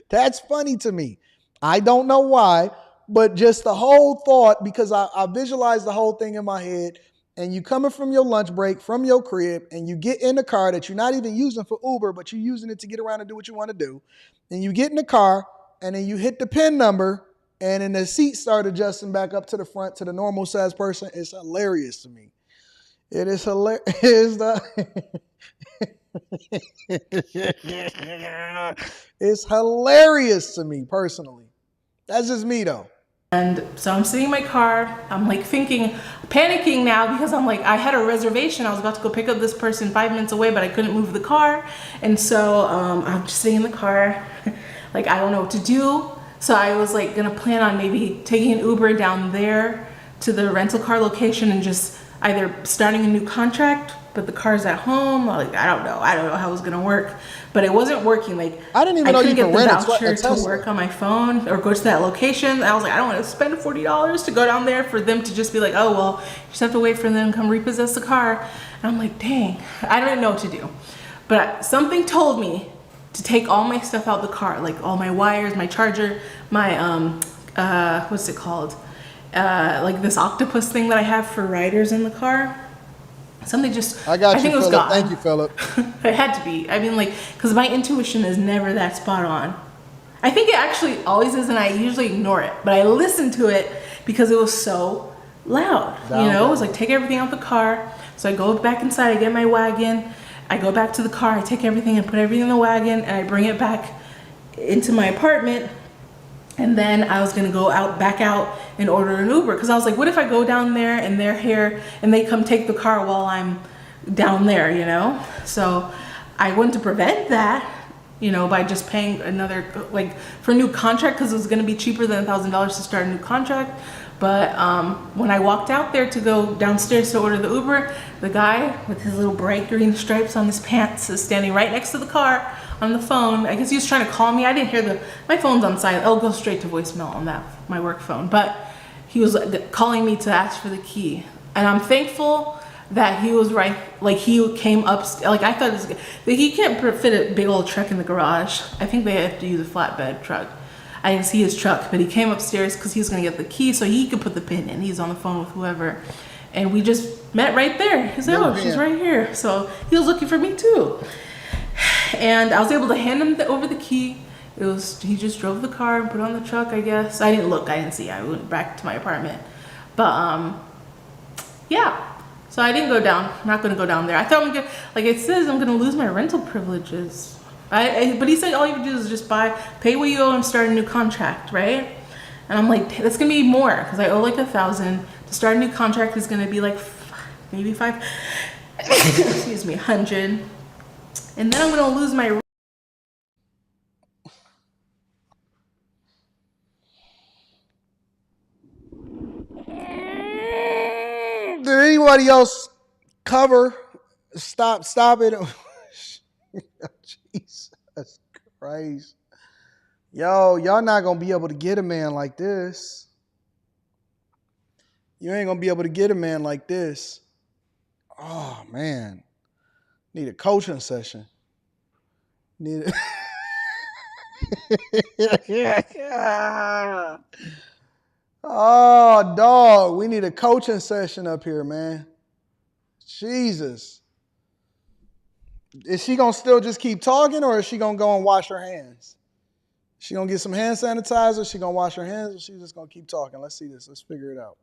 that's funny to me. I don't know why, but just the whole thought, because I visualized the whole thing in my head, and you coming from your lunch break, from your crib, and you get in the car that you're not even using for Uber, but you're using it to get around and do what you want to do. And you get in the car, and then you hit the PIN number, and then the seat start adjusting back up to the front to the normal size person. It's hilarious to me. It is hilarious. It's hilarious to me personally. That's just me though. And so I'm sitting in my car, I'm like thinking, panicking now because I'm like, I had a reservation. I was about to go pick up this person 5 minutes away, but I couldn't move the car. And so I'm just sitting in the car, like I don't know what to do. So I was like gonna plan on maybe taking an Uber down there to the rental car location and just either starting a new contract, but the car's at home. Like I don't know how it was gonna work, but it wasn't working. Like I didn't even know you couldn't could get the rent voucher a to Tesla. work on my phone or go to that location. I was like, I don't want to spend $40 to go down there for them to just be like, oh well, you just have to wait for them to come repossess the car. And I'm like, dang, I don't know what to do. But something told me to take all my stuff out the car, like all my wires, my charger, my what's it called? Like this octopus thing that I have for riders in the car. Something just, I got you, think it was Philip. gone. Thank you, Philip. It had to be. I mean, like, because my intuition is never that spot on. I think it actually always is, and I usually ignore it. But I listened to it because it was so loud. You know, it was like, take everything out the car. So I go back inside, I get my wagon. I go back to the car, I take everything and put everything in the wagon, and I bring it back into my apartment. And then I was gonna go back out and order an Uber. Cause I was like, what if I go down there and they're here and they come take the car while I'm down there, you know? So I wanted to prevent that, you know, by just paying another, like for a new contract, cause it was gonna be cheaper than $1,000 to start a new contract. But when I walked out there to go downstairs to order the Uber, the guy with his little bright green stripes on his pants is standing right next to the car on the phone. I guess he was trying to call me. I didn't hear my phone's on silent. It'll go straight to voicemail on my work phone. But he was calling me to ask for the key. And I'm thankful that he was right. Like he came up, like I thought he can't fit a big old truck in the garage. I think they have to use a flatbed truck. I didn't see his truck, but he came upstairs because he was gonna get the key so he could put the pin in. He's on the phone with whoever. And we just met right there. He said, oh, she's right here. So he was looking for me too. And I was able to hand him over the key. He just drove the car and put it on the truck, I guess. I didn't look, I didn't see. I went back to my apartment. But yeah. So I didn't go down. I'm not gonna go down there. I thought like it says, I'm gonna lose my rental privileges. But he said all you do is just pay what you owe and start a new contract, right? And I'm like, that's gonna be more because I owe like $1,000. To start a new contract is gonna be like maybe excuse me, 100. And then I'm gonna lose my. Did anybody else stop it? Jesus Christ. Yo, y'all not gonna be able to get a man like this. You ain't gonna be able to get a man like this. Oh man. Need a coaching session. Need a Oh, dog. We need a coaching session up here, man. Jesus. Is she gonna still just keep talking or is she gonna go and wash her hands? She gonna get some hand sanitizer, she gonna wash her hands, or she just gonna keep talking? Let's see this. Let's figure it out.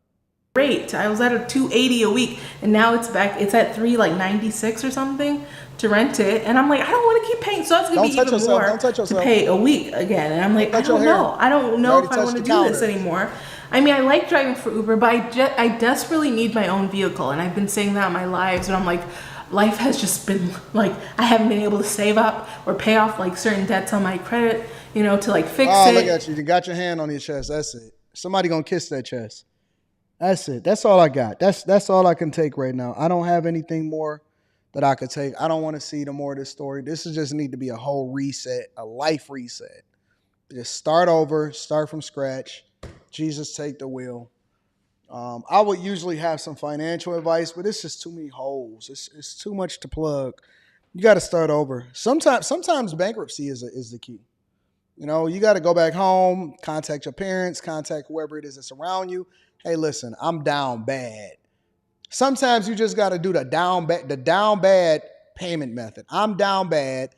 Rate. I was at a $280 a week, and now it's back. It's at $396 or something to rent it, and I'm like, I don't want to keep paying, so it's gonna be even more to pay a week again. And I'm like, I don't know. I don't know if I want to do this anymore. I mean, I like driving for Uber, but I desperately need my own vehicle, and I've been saying that my lives. And I'm like, life has just been like, I haven't been able to save up or pay off like certain debts on my credit, you know, to like fix it. Oh, look at you. You got your hand on your chest. That's it. Somebody gonna kiss that chest. That's it. That's all I got. That's all I can take right now. I don't have anything more that I could take. I don't want to see the more of this story. This is just need to be a whole reset, a life reset. Just start over, start from scratch. Jesus, take the wheel. I would usually have some financial advice, but it's just too many holes. It's too much to plug. You got to start over. Sometimes bankruptcy is the key. You know, you got to go back home, contact your parents, contact whoever it is that's around you. Hey, listen, I'm down bad. Sometimes you just got to do the down bad payment method. I'm down bad,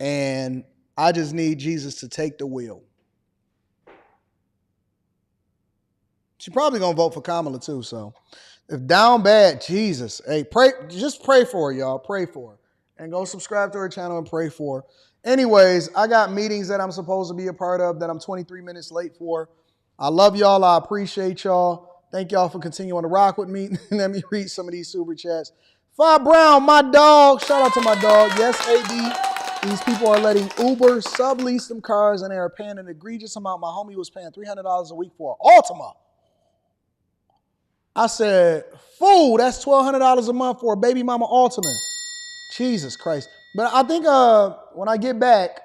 and I just need Jesus to take the wheel. She's probably gonna vote for Kamala too. So, if down bad, Jesus, hey, just pray for her, y'all. Pray for her, and go subscribe to her channel and pray for her. Anyways, I got meetings that I'm supposed to be a part of that I'm 23 minutes late for. I love y'all. I appreciate y'all. Thank y'all for continuing to rock with me. Let me read some of these super chats. Five Brown, my dog. Shout out to my dog. Yes, AD. These people are letting Uber sublease them cars, and they are paying an egregious amount. My homie was paying $300 a week for an Altima. I said, fool, that's $1,200 a month for a baby mama Altima. Jesus Christ. But I think when I get back,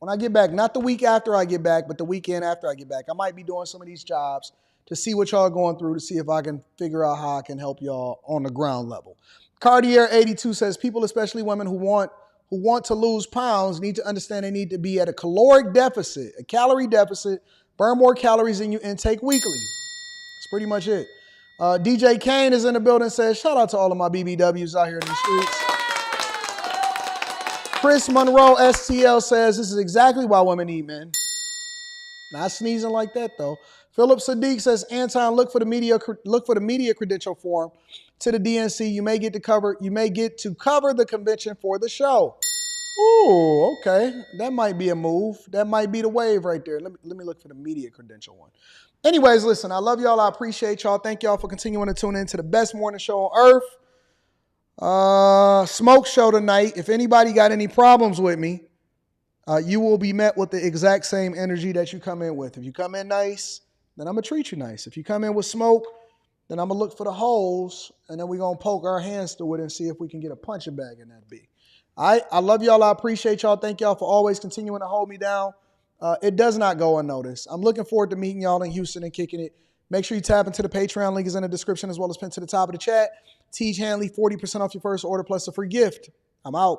not the week after I get back, but the weekend after I get back, I might be doing some of these jobs to see what y'all are going through, to see if I can figure out how I can help y'all on the ground level. Cartier 82 says, people, especially women who want to lose pounds, need to understand they need to be at a caloric deficit, a calorie deficit, burn more calories than you intake weekly. That's pretty much it. DJ Kane is in the building, says, shout out to all of my BBWs out here in the streets. Chris Monroe STL says, this is exactly why women eat men. Not sneezing like that, though. Philip Sadiq says, Anton, look for the media credential form to the DNC. You may get to cover the convention for the show. Ooh, okay. That might be a move. That might be the wave right there. Let me look for the media credential one. Anyways, listen, I love y'all. I appreciate y'all. Thank y'all for continuing to tune in to the best morning show on earth. Smoke show tonight. If anybody got any problems with me, you will be met with the exact same energy that you come in with. If you come in nice, then I'm going to treat you nice. If you come in with smoke, then I'm going to look for the holes, and then we're going to poke our hands through it and see if we can get a punching bag in that bee. I love y'all. I appreciate y'all. Thank y'all for always continuing to hold me down. It does not go unnoticed. I'm looking forward to meeting y'all in Houston and kicking it. Make sure you tap into the Patreon. Link is in the description as well as pinned to the top of the chat. Tiege Hanley, 40% off your first order plus a free gift. I'm out.